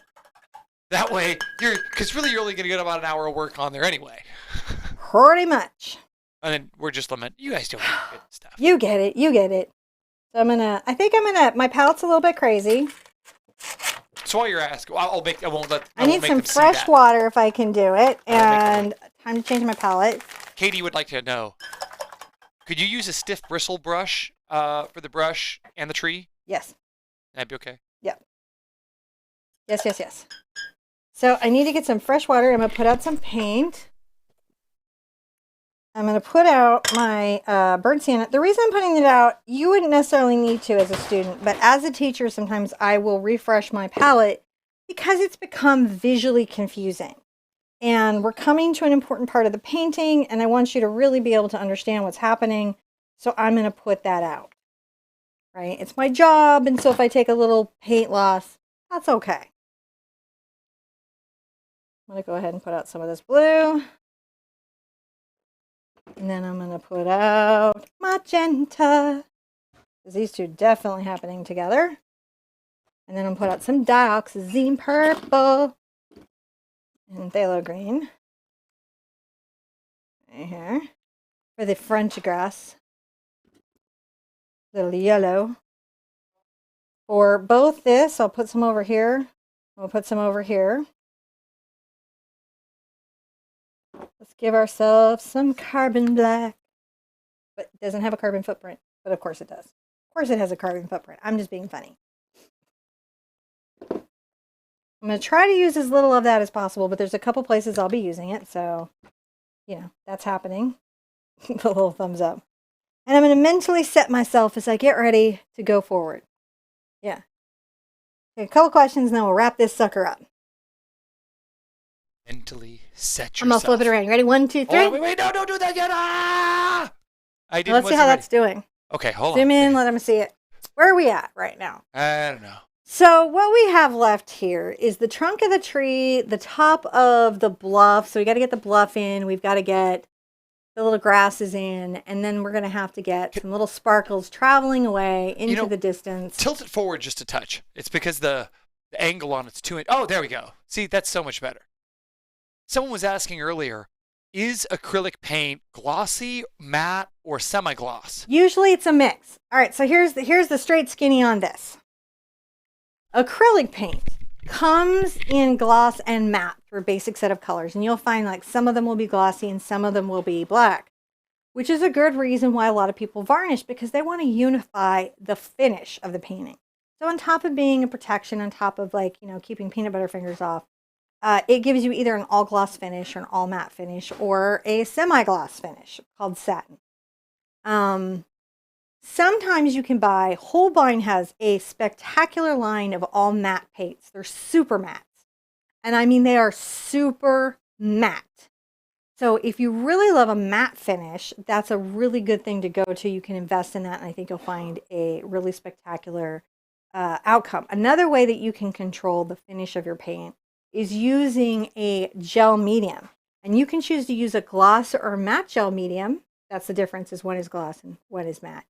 That way, because you're only going to get about an hour of work on there anyway. Pretty much. And then we're just lamenting, you guys don't get good stuff. You get it. So my palette's a little bit crazy. So while you're asking, I need some fresh water if I can do it. And time to change my palette. Katie would like to know, could you use a stiff bristle brush for the brush and the tree? Yes. That'd be okay? Yep. Yes. So I need to get some fresh water. I'm going to put out some paint. I'm going to put out my burnt sienna. The reason I'm putting it out, you wouldn't necessarily need to as a student, but as a teacher, sometimes I will refresh my palette because it's become visually confusing. And we're coming to an important part of the painting, and I want you to really be able to understand what's happening. So I'm going to put that out, right? It's my job, and so if I take a little paint loss, that's okay. I'm going to go ahead and put out some of this blue. And then I'm going to put out magenta, because these two are definitely happening together. And then I'm going to put out some dioxazine purple and phthalo green right here for the French grass. Little yellow. For both this, I'll put some over here. We'll put some over here. Let's give ourselves some carbon black. But it doesn't have a carbon footprint. But of course it does. Of course it has a carbon footprint. I'm just being funny. I'm going to try to use as little of that as possible, but there's a couple places I'll be using it. So, you know, that's happening. The little thumbs up. And I'm going to mentally set myself as I get ready to go forward. Yeah. Okay, a couple questions and then we'll wrap this sucker up. Mentally set yourself. I'm going to flip it around. You ready? 1, 2, 3. Oh, wait, no, don't do that yet. Ah! Let's see how that's doing. Okay, hold on. Zoom in, let them see it. Where are we at right now? I don't know. So what we have left here is the trunk of the tree, the top of the bluff. So we got to get the bluff in. We've got to get the little grasses in. And then we're going to have to get some little sparkles traveling away into the distance. Tilt it forward just a touch. It's because the angle on it's too... Oh, there we go. See, that's so much better. Someone was asking earlier, is acrylic paint glossy, matte, or semi-gloss? Usually it's a mix. All right, so here's the straight skinny on this. Acrylic paint comes in gloss and matte for a basic set of colors. And you'll find like some of them will be glossy and some of them will be black, which is a good reason why a lot of people varnish, because they want to unify the finish of the painting. So on top of being a protection, on top of like, you know, keeping peanut butter fingers off, it gives you either an all gloss finish or an all matte finish or a semi-gloss finish called satin. Sometimes you can buy, Holbein has a spectacular line of all matte paints. They're super matte. And I mean, they are super matte. So if you really love a matte finish, that's a really good thing to go to. You can invest in that, and I think you'll find a really spectacular outcome. Another way that you can control the finish of your paint is using a gel medium. And you can choose to use a gloss or a matte gel medium. That's the difference, is one is gloss and one is matte.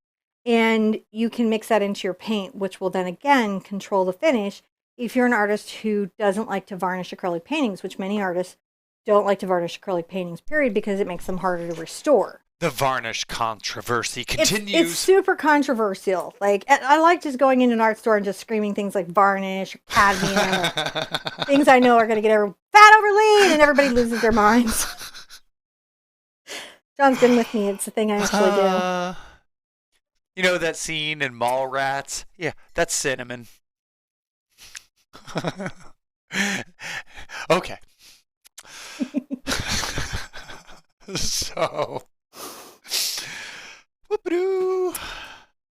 And you can mix that into your paint, which will then again control the finish. If you're an artist who doesn't like to varnish acrylic paintings, which many artists don't like to varnish acrylic paintings, period, because it makes them harder to restore. The varnish controversy continues. It's super controversial. Like, I like just going into an art store and just screaming things like varnish, or cadmium, or things I know are going to get fat over lean, and everybody loses their minds. John's been with me. It's the thing I actually do. You know that scene in Mallrats? Yeah, that's cinnamon. Okay. So, whoop-a-doo.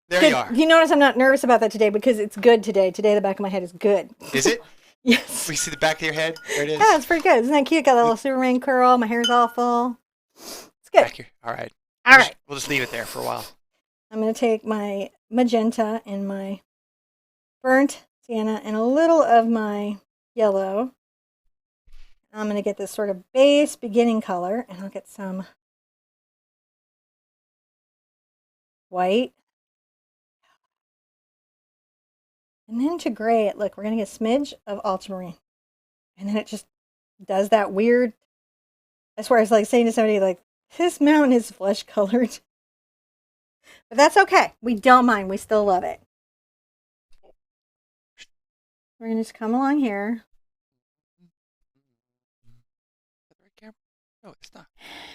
There Good. you are. You notice I'm not nervous about that today because it's good today. Today, the back of my head is good. Is it? Yes. We see the back of your head? There it is. Yeah, it's pretty good. Isn't that cute? Got a little Superman curl. My hair's all full. It's good. Back here. All right. All right. We'll just leave it there for a while. I'm going to take my magenta and my burnt sienna and a little of my yellow. I'm going to get this sort of base beginning color, and I'll get some white. And then to gray it, look, we're going to get a smidge of ultramarine. And then it just does that weird, I swear, it's like saying to somebody, like, this mountain is flesh colored. But that's okay. We don't mind. We still love it. We're going to just come along here. No, it's not.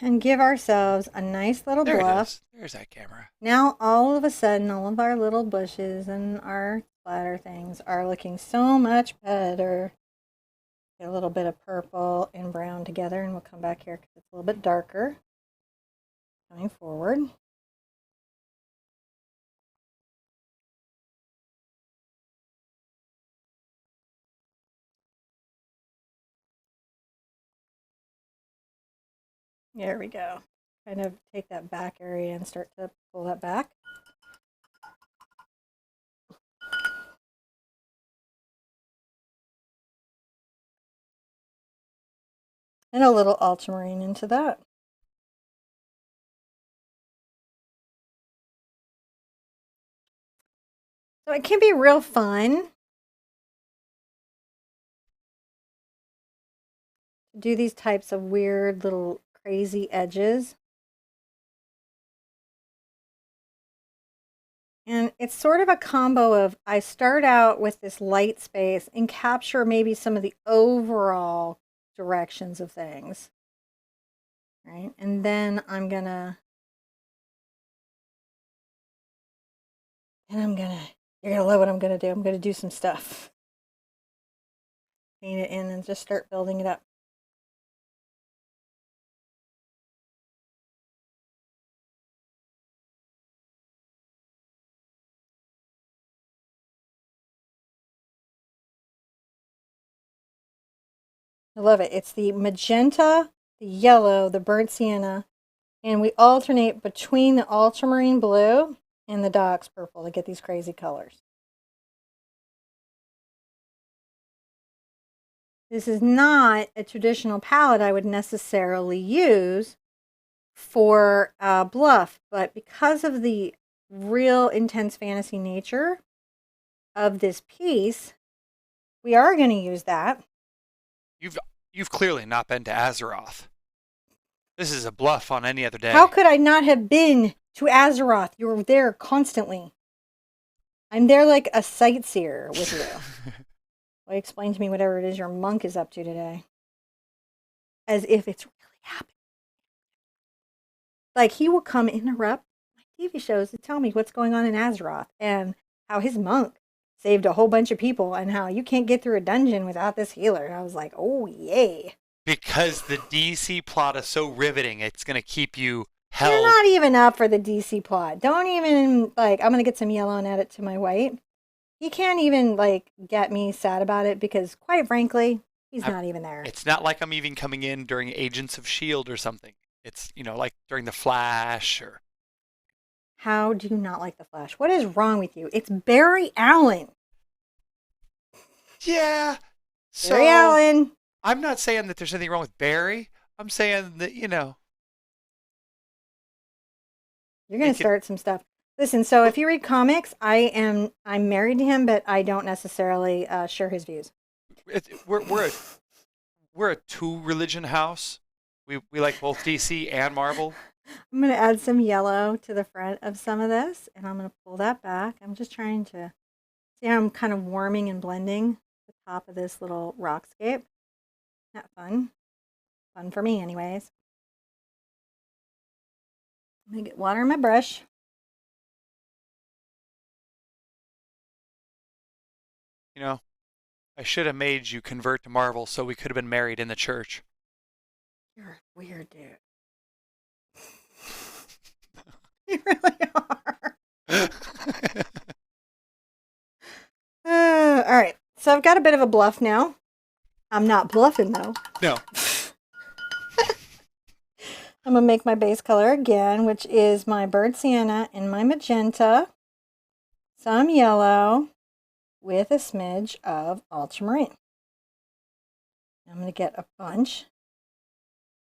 And give ourselves a nice little There bluff. it is. There's that camera. Now, all of a sudden, all of our little bushes and our splatter things are looking so much better. Get a little bit of purple and brown together, and we'll come back here because it's a little bit darker. Coming forward. There we go. Kind of take that back area and start to pull that back. And a little ultramarine into that. So it can be real fun to do these types of weird little crazy edges. And it's sort of a combo of, I start out with this light space and capture maybe some of the overall directions of things. Right? And then you're gonna love what I'm gonna do. I'm gonna do some stuff. paint it in and just start building it up. I love it. It's the magenta, the yellow, the burnt sienna, and we alternate between the ultramarine blue and the Dox purple to get these crazy colors. This is not a traditional palette I would necessarily use for Bluff, but because of the real intense fantasy nature of this piece, we are going to use that. You've clearly not been to Azeroth. This is a bluff on any other day. How could I not have been to Azeroth? You were there constantly. I'm there like a sightseer with you. Well, explain to me whatever it is your monk is up to today. As if it's really happening. Like, he will come interrupt my TV shows to tell me what's going on in Azeroth and how his monk saved a whole bunch of people and how you can't get through a dungeon without this healer. And I was like, oh, yay. Because the DC plot is so riveting, it's going to keep you held. You're not even up for the DC plot. Don't even, like, I'm going to get some yellow and add it to my white. You can't even, like, get me sad about it because, quite frankly, he's not even there. It's not like I'm even coming in during Agents of S.H.I.E.L.D. or something. It's, like during The Flash or... How do you not like The Flash? What is wrong with you? It's Barry Allen. Yeah. So Barry Allen. I'm not saying that there's anything wrong with Barry. I'm saying that, You're going to start some stuff. Listen, so if you read comics, I'm married to him, but I don't necessarily share his views. We're a two-religion house. We like both DC and Marvel. I'm going to add some yellow to the front of some of this, and I'm going to pull that back. I'm just trying to see how I'm kind of warming and blending the top of this little rockscape. Not fun. Fun for me, anyways. I'm going to get water in my brush. I should have made you convert to Marvel so we could have been married in the church. You're a weird dude. You really are. All right. So I've got a bit of a bluff now. I'm not bluffing, though. No. I'm going to make my base color again, which is my burnt sienna and my magenta. Some yellow with a smidge of ultramarine. I'm going to get a bunch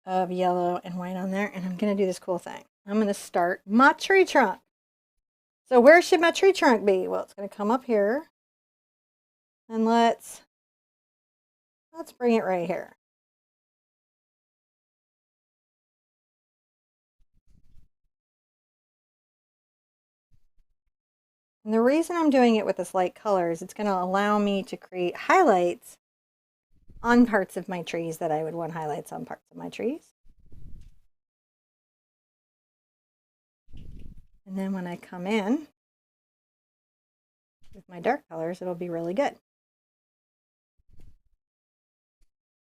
of yellow and white on there, and I'm going to do this cool thing. I'm going to start my tree trunk. So where should my tree trunk be? Well, it's going to come up here. And let's bring it right here. And the reason I'm doing it with this light color is it's going to allow me to create highlights on parts of my trees that I would want highlights on parts of my trees. And then when I come in with my dark colors, it'll be really good.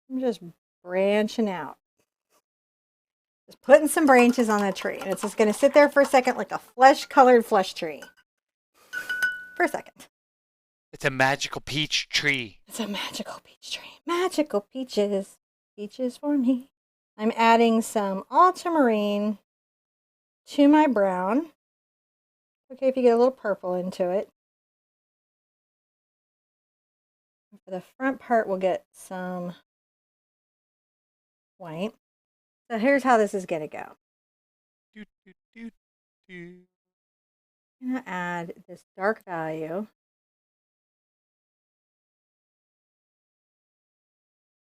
I'm just branching out. Just putting some branches on that tree. And it's just going to sit there for a second like a flesh-colored flesh tree. For a second. It's a magical peach tree. It's a magical peach tree. Magical peaches. Peaches for me. I'm adding some ultramarine to my brown. Okay, if you get a little purple into it. For the front part, we'll get some white. So here's how this is going to go. I'm going to add this dark value.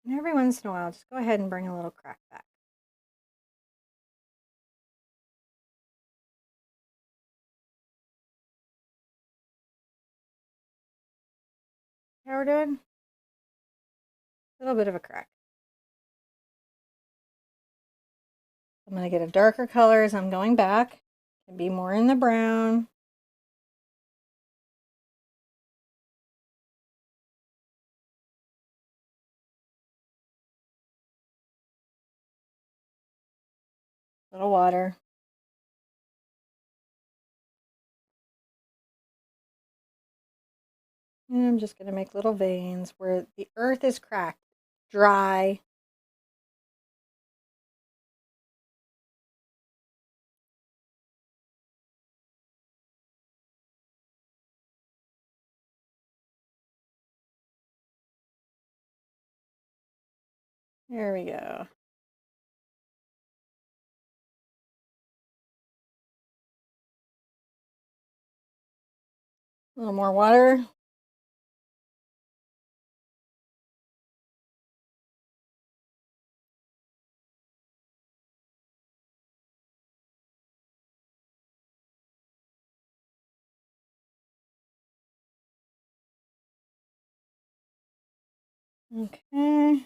And every once in a while, just go ahead and bring a little crack back. How we're doing? A little bit of a crack. I'm going to get a darker color as I'm going back. Can be more in the brown. Little water. And I'm just going to make little veins where the earth is cracked, dry. There we go. A little more water. Okay.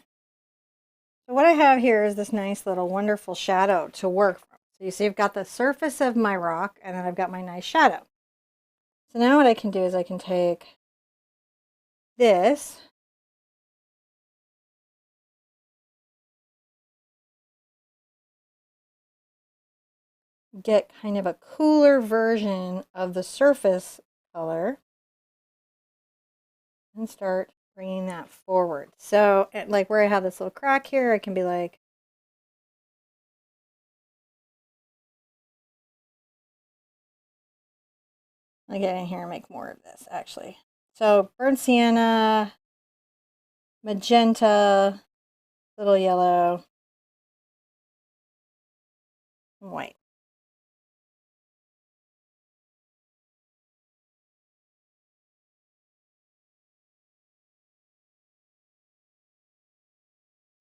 So what I have here is this nice little wonderful shadow to work from. So you see I've got the surface of my rock and then I've got my nice shadow. So now what I can do is I can take this get kind of a cooler version of the surface color and start bringing that forward. So like where I have this little crack here, I can be like, I'll get in here and make more of this actually. So burnt sienna, magenta, little yellow, and white.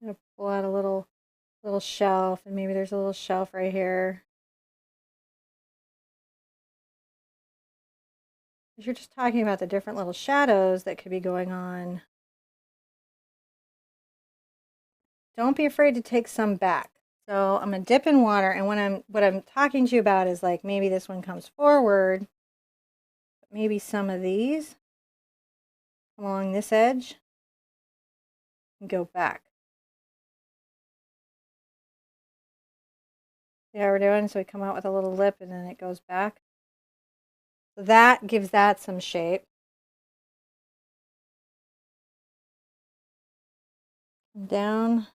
I'm gonna pull out a little shelf, and maybe there's a little shelf right here. Because you're just talking about the different little shadows that could be going on. Don't be afraid to take some back. So I'm gonna dip in water, and what I'm talking to you about is like maybe this one comes forward, but maybe some of these along this edge and go back. See how we're doing? So we come out with a little lip and then it goes back. So that gives that some shape. Down.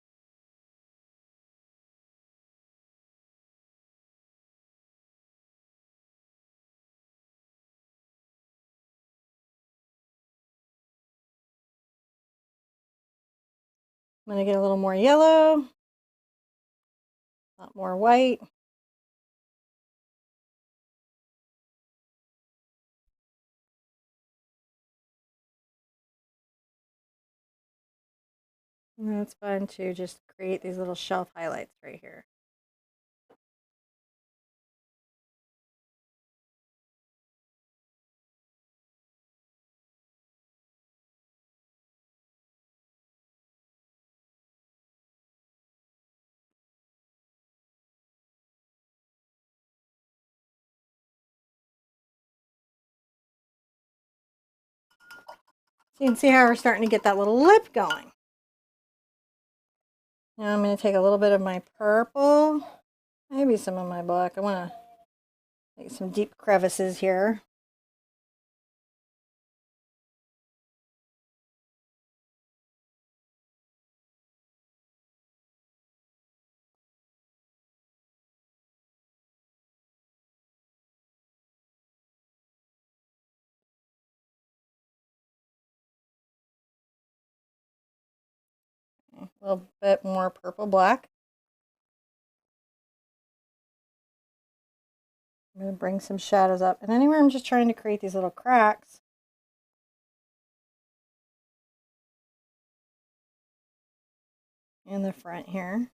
I'm going to get a little more yellow, a lot more white. And it's fun to just create these little shelf highlights right here. So you can see how we're starting to get that little lip going. Now I'm going to take a little bit of my purple, maybe some of my black. I want to make some deep crevices here. A little bit more purple black. I'm going to bring some shadows up. And anywhere I'm just trying to create these little cracks. In the front here.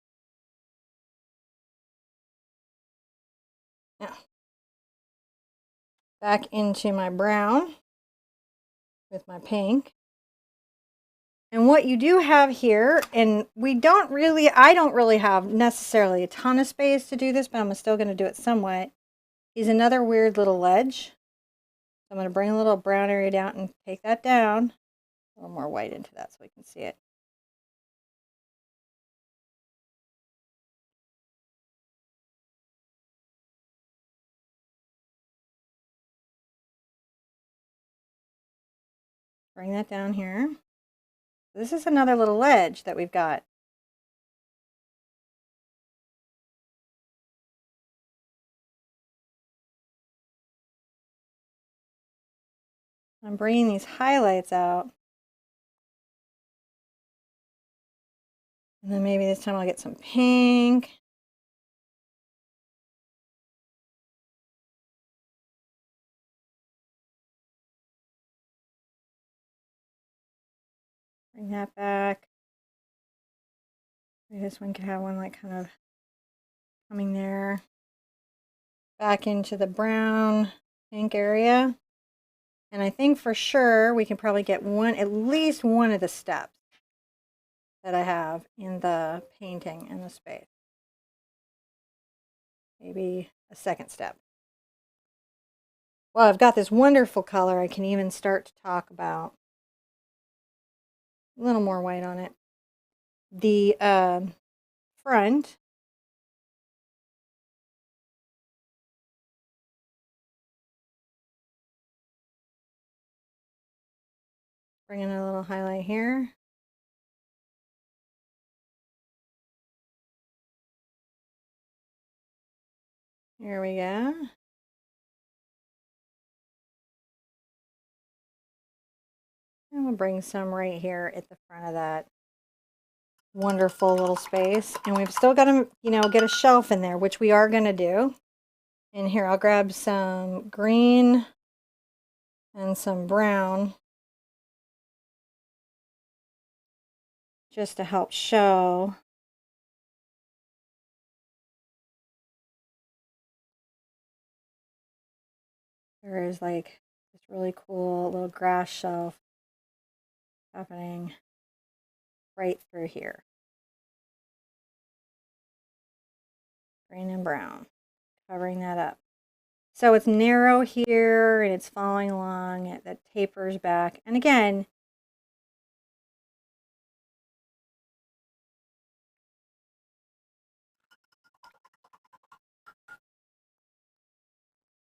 Now, back into my brown with my pink. And what you do have here, and I don't really have necessarily a ton of space to do this, but I'm still going to do it somewhat, is another weird little ledge. So I'm going to bring a little brown area down and take that down. A little more white into that so we can see it. Bring that down here. This is another little ledge that we've got. I'm bringing these highlights out. And then maybe this time I'll get some pink. Bring that back. Maybe this one could have one like kind of coming there. Back into the brown pink area. And I think for sure we can probably get one, at least one of the steps that I have in the painting in the space. Maybe a second step. Well, I've got this wonderful color I can even start to talk about. A little more white on it. The front. Bring in a little highlight here. Here we go. And we'll bring some right here at the front of that wonderful little space. And we've still got to, get a shelf in there, which we are going to do. And here, I'll grab some green and some brown just to help show. There is like this really cool little grass shelf happening right through here. Green and brown, covering that up. So it's narrow here and it's following along. That tapers back. And again,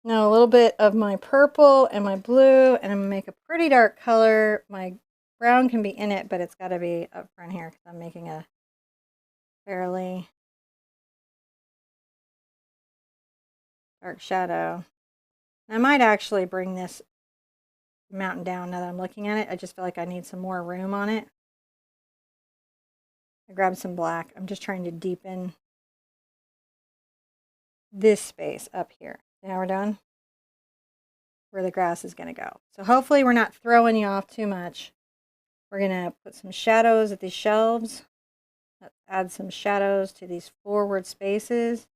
now a little bit of my purple and my blue, and I'm going to make a pretty dark color. My brown can be in it, but it's got to be up front here because I'm making a fairly dark shadow. And I might actually bring this mountain down now that I'm looking at it. I just feel like I need some more room on it. I grabbed some black. I'm just trying to deepen this space up here. Now we're done where the grass is going to go. So hopefully we're not throwing you off too much. We're going to put some shadows at these shelves. Let's add some shadows to these forward spaces.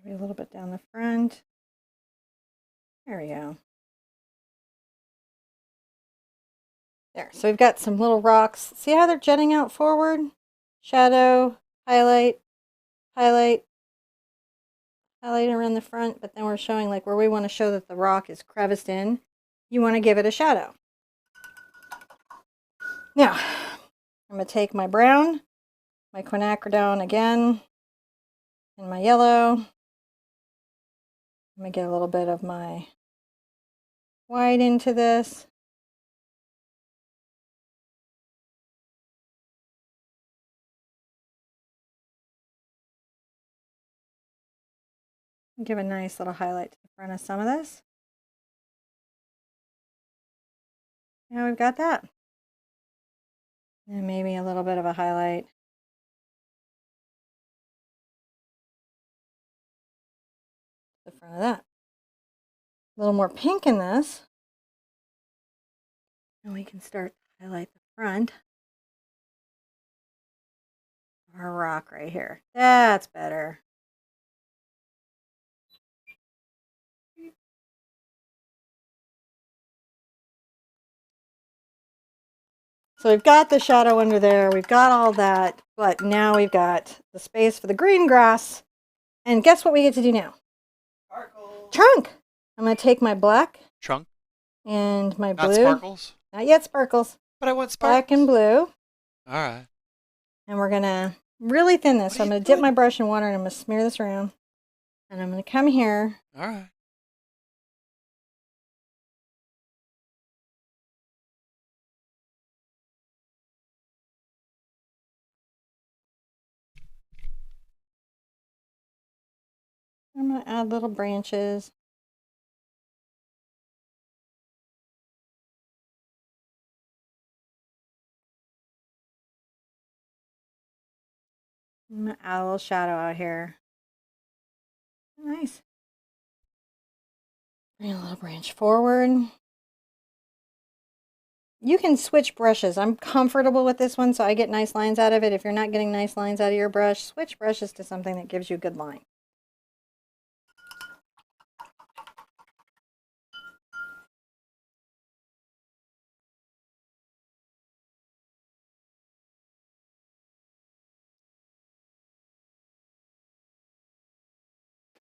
Maybe a little bit down the front. There we go. There, so we've got some little rocks. See how they're jutting out forward? Shadow, highlight, highlight, highlight around the front, but then we're showing like where we want to show that the rock is creviced in. You want to give it a shadow. Now, I'm going to take my brown, my quinacridone again, and my yellow. I'm going to get a little bit of my white into this. Give a nice little highlight to the front of some of this. Now we've got that. And maybe a little bit of a highlight. The front of that. A little more pink in this. And we can start to highlight the front of our rock right here. That's better. So we've got the shadow under there, we've got all that, but now we've got the space for the green grass. And guess what we get to do now? Charcoal. Trunk. I'm going to take my black. Trunk? And my Not blue. sparkles? Not yet sparkles. But I want sparkles. Black and blue. All right. And we're going to really thin this. So I'm going to dip my brush in water and I'm going to smear this around. And I'm going to come here. All right. I'm going to add little branches. I'm going to add a little shadow out here. Nice. Bring a little branch forward. You can switch brushes. I'm comfortable with this one, so I get nice lines out of it. If you're not getting nice lines out of your brush, switch brushes to something that gives you a good line.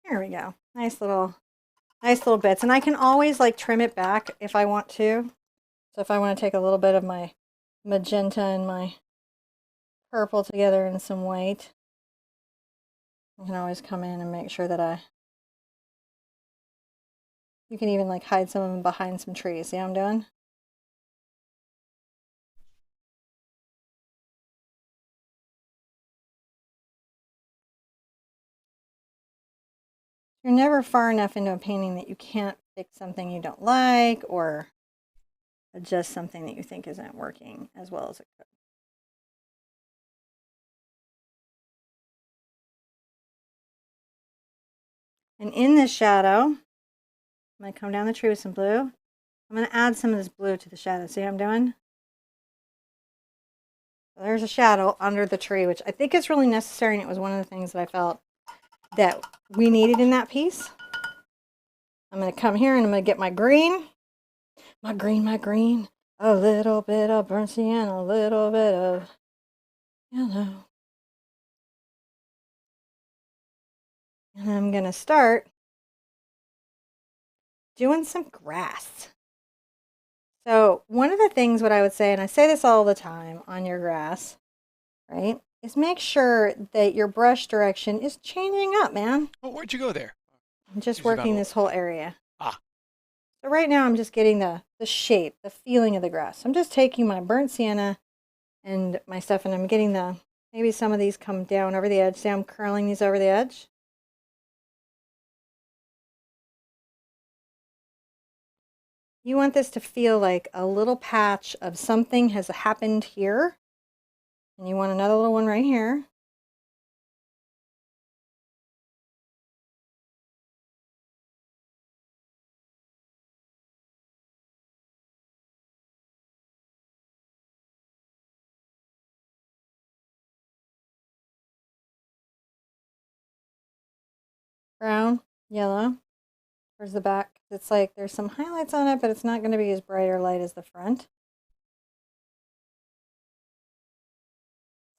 There we go. Nice little bits. And I can always like trim it back if I want to. So if I want to take a little bit of my magenta and my purple together and some white, I can always come in and make sure that you can even like hide some of them behind some trees. See how I'm doing? You're never far enough into a painting that you can't fix something you don't like or adjust something that you think isn't working as well as it could. And in this shadow, I'm going to come down the tree with some blue. I'm going to add some of this blue to the shadow. See what I'm doing? So there's a shadow under the tree, which I think is really necessary, and it was one of the things that I felt that we needed in that piece. I'm going to come here and I'm going to get my green. My green. A little bit of burnt sienna, a little bit of yellow. And I'm going to start doing some grass. So one of the things what I would say, and I say this all the time on your grass, right, is make sure that your brush direction is changing up, man. Oh, where'd you go there? I'm just working this whole area. Ah. So right now I'm just getting the shape, the feeling of the grass. I'm just taking my burnt sienna and my stuff and I'm getting maybe some of these come down over the edge. See, I'm curling these over the edge. You want this to feel like a little patch of something has happened here. And you want another little one right here. Brown, yellow. Where's the back? It's like there's some highlights on it, but it's not going to be as bright or light as the front.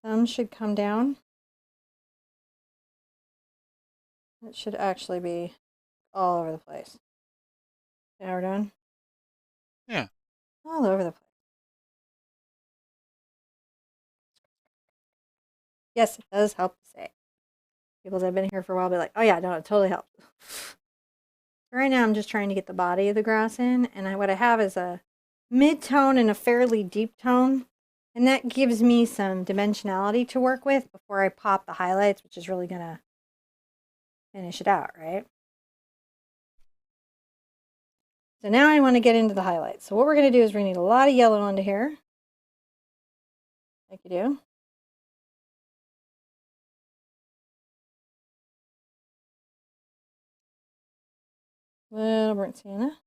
Some should come down. It should actually be all over the place. Now we're done? Yeah. All over the place. Yes, it does help to say. People that have been here for a while be like, oh yeah, no, it totally helps. Right now I'm just trying to get the body of the grass in, and what I have is a mid-tone and a fairly deep tone, and that gives me some dimensionality to work with before I pop the highlights, which is really going to finish it out, right? So now I want to get into the highlights. So what we're going to do is we need a lot of yellow onto here, like you do. Little burnt sienna.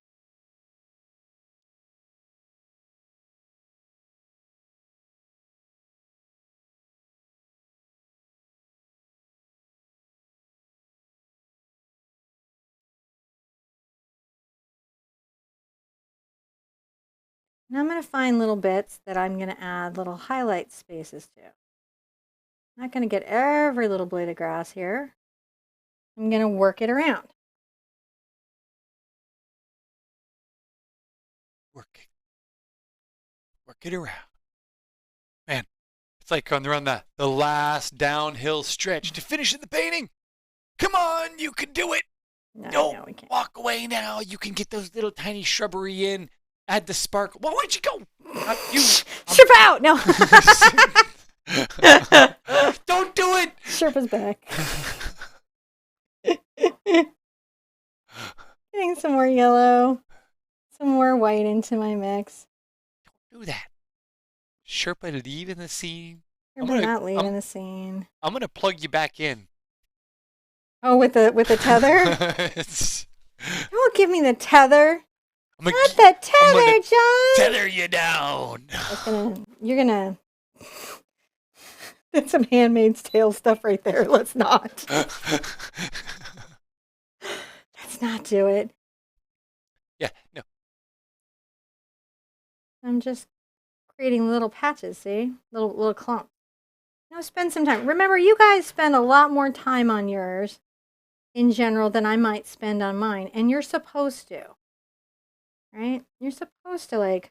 Now I'm going to find little bits that I'm going to add little highlight spaces to. I'm not going to get every little blade of grass here. I'm going to work it around. Work it around. Man, it's like on the last downhill stretch to finish the painting. Come on, you can do it. No, we can't. Walk away now. You can get those little tiny shrubbery in. Add the sparkle. Well, where'd you go? Not you. Strip out! No. Don't do it. Sherpa's back. Getting some more yellow, some more white into my mix. Don't do that. Sherpa leaving the scene. Sherpa not leaving the scene. I'm gonna plug you back in. Oh, with the tether? Don't give me the tether. Not the tether, John. Tether you down. You're gonna. That's some Handmaid's Tale stuff right there. Let's not. Let's not do it. Yeah, no. I'm just creating little patches, see? Little clumps. Spend some time. Remember, you guys spend a lot more time on yours in general than I might spend on mine. And you're supposed to. Right? You're supposed to,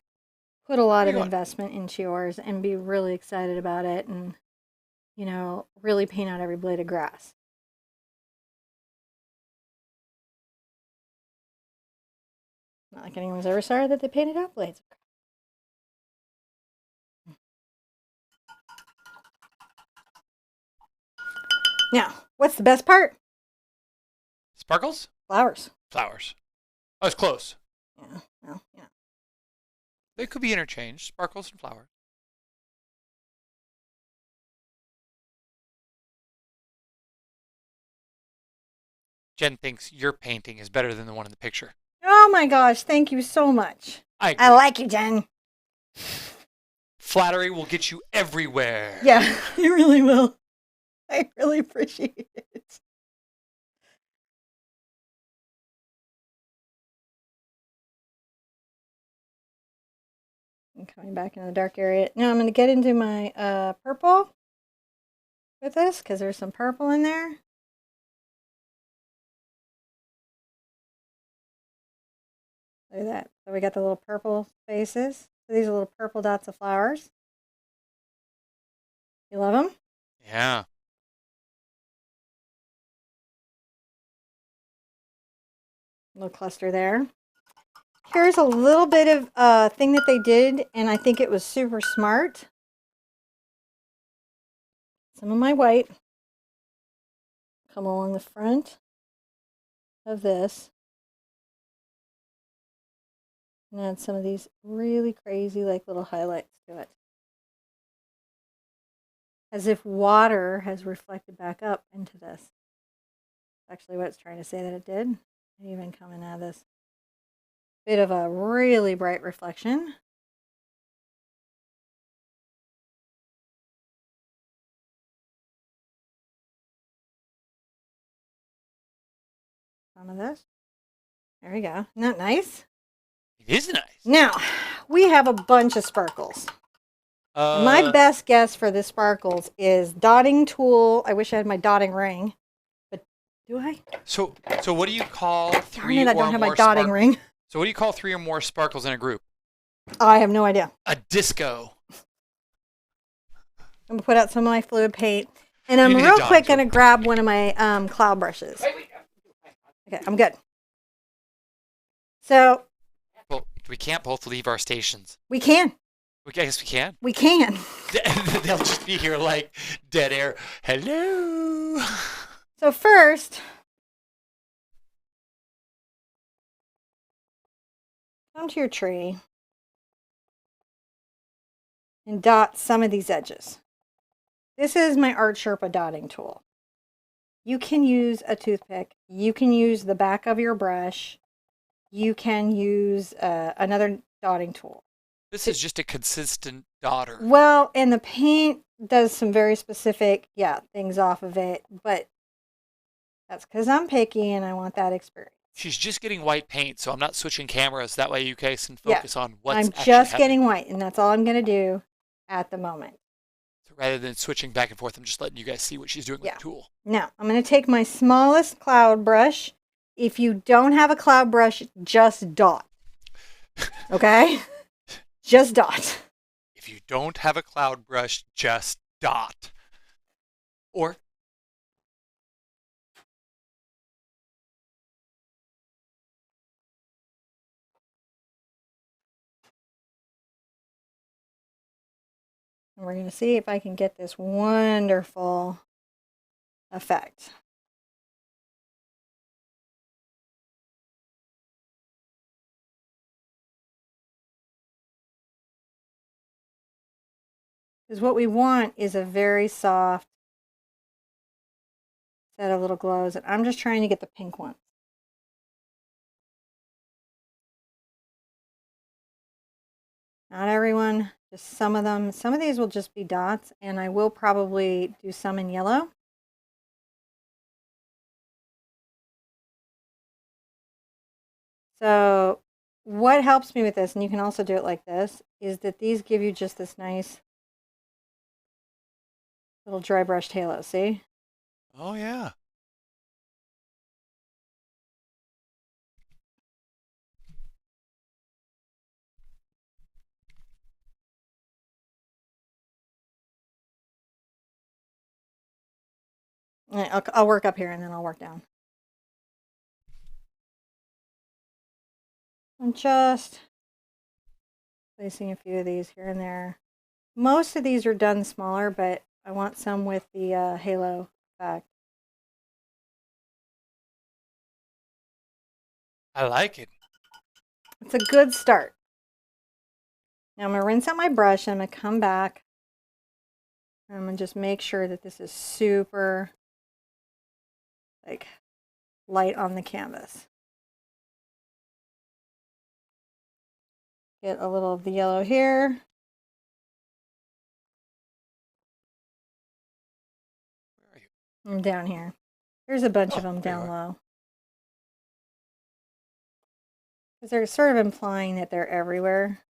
put a lot of investment into yours and be really excited about it and, really paint out every blade of grass. Not like anyone's ever sorry that they painted out blades of grass. Now, what's the best part? Sparkles? Flowers. I was close. Yeah, well, yeah. They could be interchanged, sparkles and flowers. Jen thinks your painting is better than the one in the picture. Oh my gosh, thank you so much. I like you, Jen. Flattery will get you everywhere. Yeah, it really will. I really appreciate it. I'm coming back into the dark area. Now I'm going to get into my purple with this because there's some purple in there. Look at that. So we got the little purple spaces. So these are little purple dots of flowers. You love them? Yeah. Little cluster there. Here's a little bit of thing that they did, and I think it was super smart. Some of my white come along the front of this. And add some of these really crazy, little highlights to it. As if water has reflected back up into this. That's actually what it's trying to say that it did. Even coming out of this bit of a really bright reflection. Some of this. There we go. Isn't that nice? It is nice. Now, we have a bunch of sparkles. My best guess for the sparkles is dotting tool. I wish I had my dotting ring. But do I? So what do you call three Darn it, I don't have my dotting ring. So what do you call 3 or more sparkles in a group? I have no idea. A disco. I'm going to put out some of my fluid paint. And I'm real quick going to grab one of my cloud brushes. Okay, I'm good. So. Well, we can't both leave our stations. We can. I guess we can. We can. They'll just be here like dead air. Hello. So first, come to your tree and dot some of these edges. This is my ArtSherpa dotting tool. You can use a toothpick. You can use the back of your brush. You can use another dotting tool. This is just a consistent dotter. Well, and the paint does some very specific, things off of it, but that's because I'm picky and I want that experience. She's just getting white paint, so I'm not switching cameras. That way you guys can focus on what's I'm actually just happening. getting white, and that's all I'm going to do at the moment. So rather than switching back and forth, I'm just letting you guys see what she's doing with the tool. Now, I'm going to take my smallest cloud brush. If you don't have a cloud brush, just dot. Okay? Just dot. If you don't have a cloud brush, just dot. Or And we're going to see if I can get this wonderful effect. Because what we want is a very soft set of little glows. And I'm just trying to get the pink ones. Not everyone, just some of them. Some of these will just be dots, and I will probably do some in yellow. So what helps me with this, and you can also do it like this, is that these give you just this nice little dry brushed halo, see? oh yeah. I'll work up here and then I'll work down. I'm just placing a few of these here and there. Most of these are done smaller, but I want some with the halo effect. I like it. It's a good start. Now I'm going to rinse out my brush and I'm going to come back. And I'm going to just make sure that this is super like light on the canvas. Get a little of the yellow here. Where are you? I'm down here. There's a bunch of them There you down are. low. Because they're sort of implying that they're everywhere.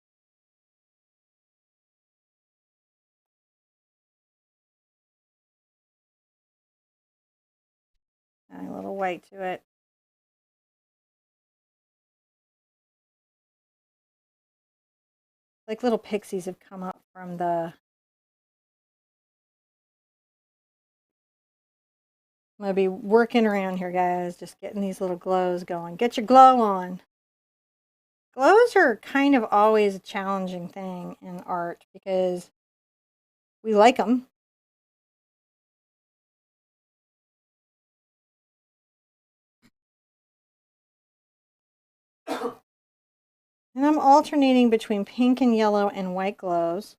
Add a little white to it. Like little pixies have come up from the... I'm going to be working around here, guys. Just getting these little glows going. Get your glow on. Glows are kind of always a challenging thing in art because we like them. And I'm alternating between pink and yellow and white glows.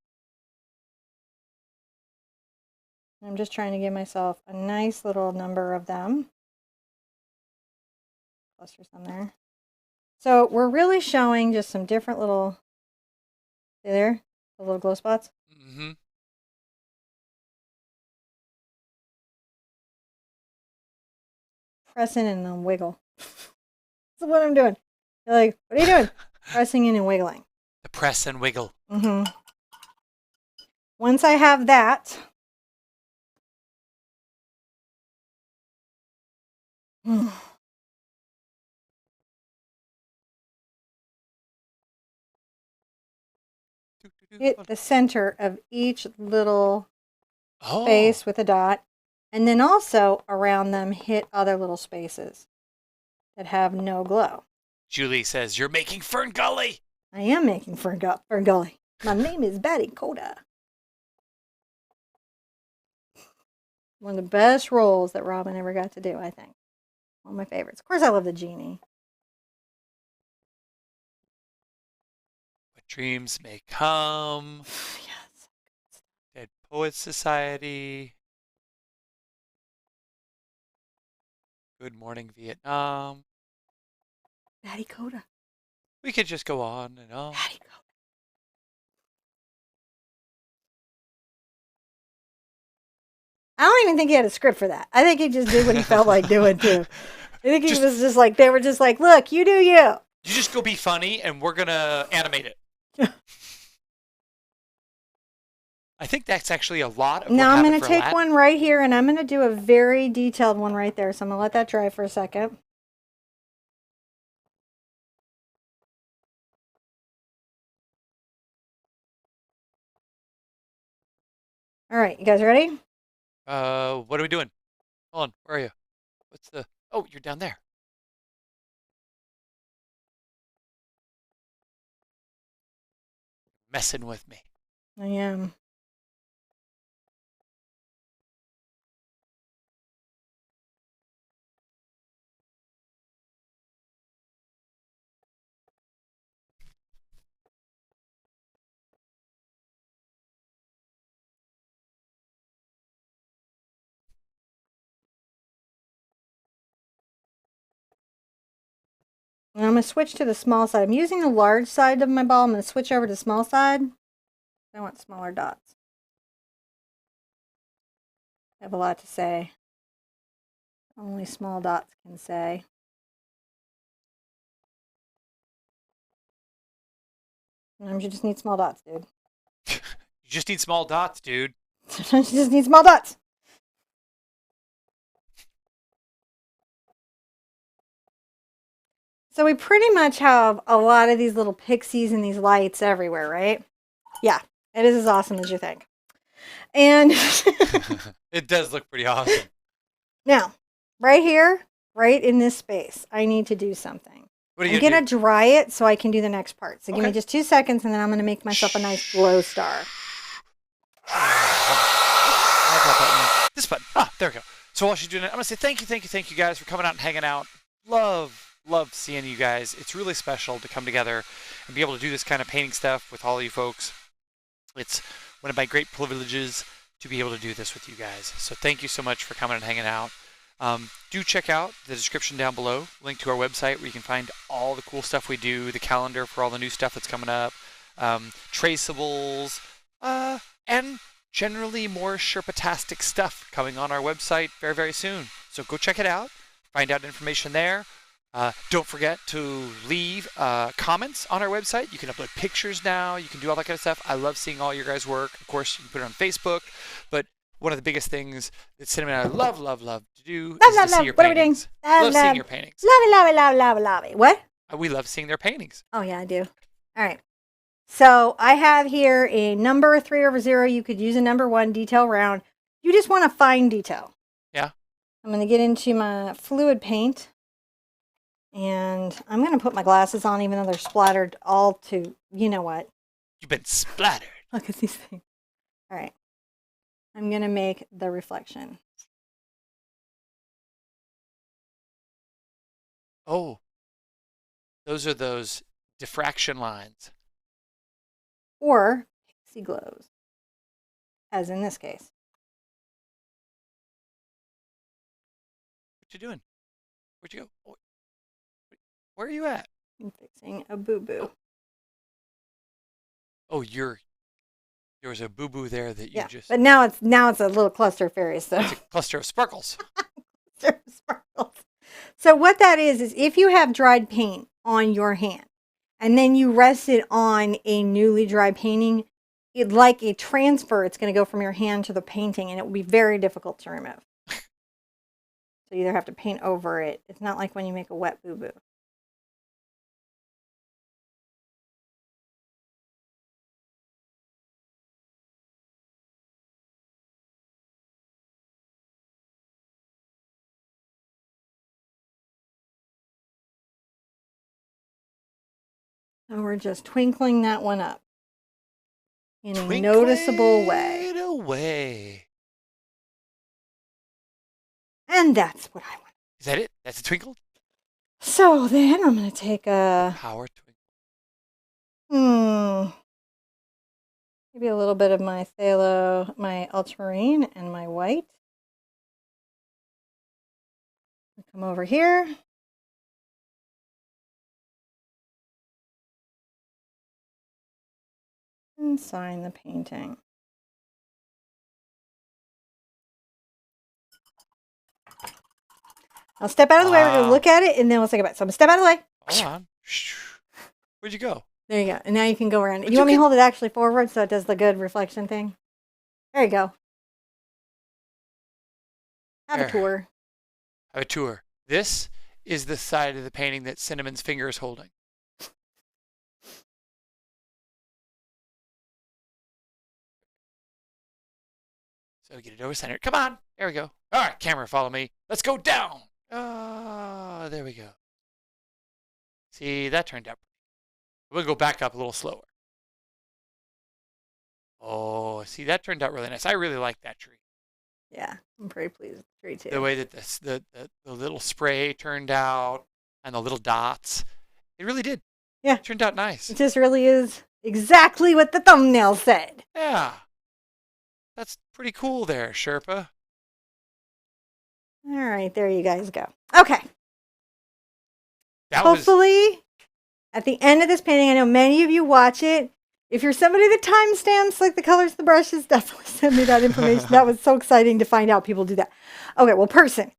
I'm just trying to give myself a nice little number of them. Cluster some there. So we're really showing just some different little, see there, the little glow spots. Mm-hmm. Press in and then wiggle. That's what I'm doing. You're like, what are you doing? Pressing in and wiggling. The press and wiggle. Mm-hmm. Once I have that, hit the center of each little space with a dot, and then also around them hit other little spaces that have no glow. Julie says, you're making Fern Gully. I am making Ferngully. My name is Betty Coda. One of the best roles that Robin ever got to do, I think. One of my favorites. Of course, I love the genie. What dreams may come. Yes. Dead Poets Society. Good Morning Vietnam. Betty Coda. We could just go on and on. Betty Coda. I don't even think he had a script for that. I think he just did what he felt like doing, too. I think he was just like, they were just like, look, you do you. You just go be funny, and we're going to animate it. I think that's actually a lot of Now I'm going to take one right here, and I'm going to do a very detailed one right there. So I'm going to let that dry for a second. All right, you guys ready? What are we doing? Hold on, where are you? What's the? Oh, you're down there. Messing with me. I am. And I'm going to switch to the small side. I'm using the large side of my ball. I'm going to switch over to the small side. I want smaller dots. I have a lot to say. Only small dots can say. Sometimes you just need small dots, dude. You just need small dots, dude. Sometimes you just need small dots. So we pretty much have a lot of these little pixies and these lights everywhere, right? Yeah, it is as awesome as you think. And It does look pretty awesome. now, right here, right in this space, I need to do something. What are I'm you going gonna to dry it so I can do the next part. So give me Okay. just 2 seconds and then I'm going to make myself a nice glow star. This button. Ah, there we go. So while she's doing it, I'm gonna say thank you guys for coming out and hanging out. Love seeing you guys. It's really special to come together and be able to do this kind of painting stuff with all of you folks. It's one of my great privileges to be able to do this with you guys. So thank you so much for coming and hanging out. Do check out the description down below, link to our website where you can find all the cool stuff we do, the calendar for all the new stuff that's coming up, traceables, and generally more Sherpatastic stuff coming on our website very, very soon. So go check it out, find out information there. Don't forget to leave comments on our website. You can upload pictures now. You can do all that kind of stuff. I love seeing all your guys' work. Of course, you can put it on Facebook. But one of the biggest things that Cinnamon and I love to do is to see your What are we doing? paintings. Love seeing your paintings. Love it. What? We love seeing their paintings. Oh, yeah, I do. All right. So I have here a number 3/0. You could use a number 1 detail round. You just want to fine detail. Yeah. I'm going to get into my fluid paint. And I'm going to put my glasses on even though they're splattered all to, you know what. You've been splattered. Look at these things. All right. I'm going to make the reflection. Oh, those are those diffraction lines. Or pixie glows, as in this case. What you doing? Where'd you go? Where are you at? I'm fixing a boo-boo. Oh, there was a boo-boo there that you just... But now it's a little cluster of fairies. So. It's a cluster of sparkles. Sparkles. So what that is if you have dried paint on your hand and then you rest it on a newly dried painting, like a transfer, it's going to go from your hand to the painting and it will be very difficult to remove. So you either have to paint over it. It's not like when you make a wet boo-boo. So we're just twinkling that one up in a noticeable way. Away. And that's what I want. Is that it? That's a twinkle? So then I'm going to take a... Power twinkle. Maybe a little bit of my phthalo, my ultramarine, and my white. Come over here. And sign the painting. I'll step out of the way. We're going to look at it, and then we'll think about it. So I'm going to step out of the way. Hold on. Where'd you go? There you go. And now you can go around. You want me to hold it actually forward so it does the good reflection thing? There you go. Have a tour. Have a tour. This is the side of the painting that Cinnamon's finger is holding. So we get it over center. Come on. There we go. All right, camera, follow me. Let's go down. Oh, there we go. See, that turned out. We'll go back up a little slower. Oh, see, that turned out really nice. I really like that tree. Yeah, I'm pretty pleased with the tree too. The way that the little spray turned out and the little dots. It really did. Yeah. It turned out nice. It just really is exactly what the thumbnail said. Yeah. That's pretty cool there, Sherpa. All right, there you guys go. Okay. That Hopefully, at the end of this painting, I know many of you watch it. If you're somebody that timestamps like the colors of the brushes, definitely send me that information. That was so exciting to find out people do that. Okay, well, person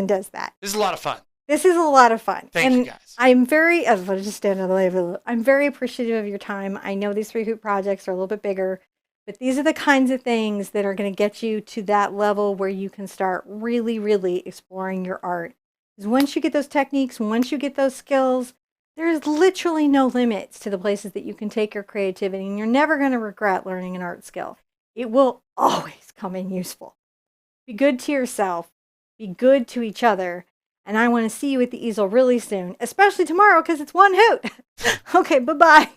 does that. This is a lot of fun. This is a lot of fun. Thank you, guys. I'm very, I'll just stand on the way. I'm very appreciative of your time. I know these 3 hoop projects are a little bit bigger, but these are the kinds of things that are going to get you to that level where you can start really, really exploring your art. Because once you get those techniques, once you get those skills, there's literally no limits to the places that you can take your creativity, and you're never going to regret learning an art skill. It will always come in useful. Be good to yourself. Be good to each other. And I want to see you at the easel really soon, especially tomorrow because it's one hoot. Okay, bye-bye.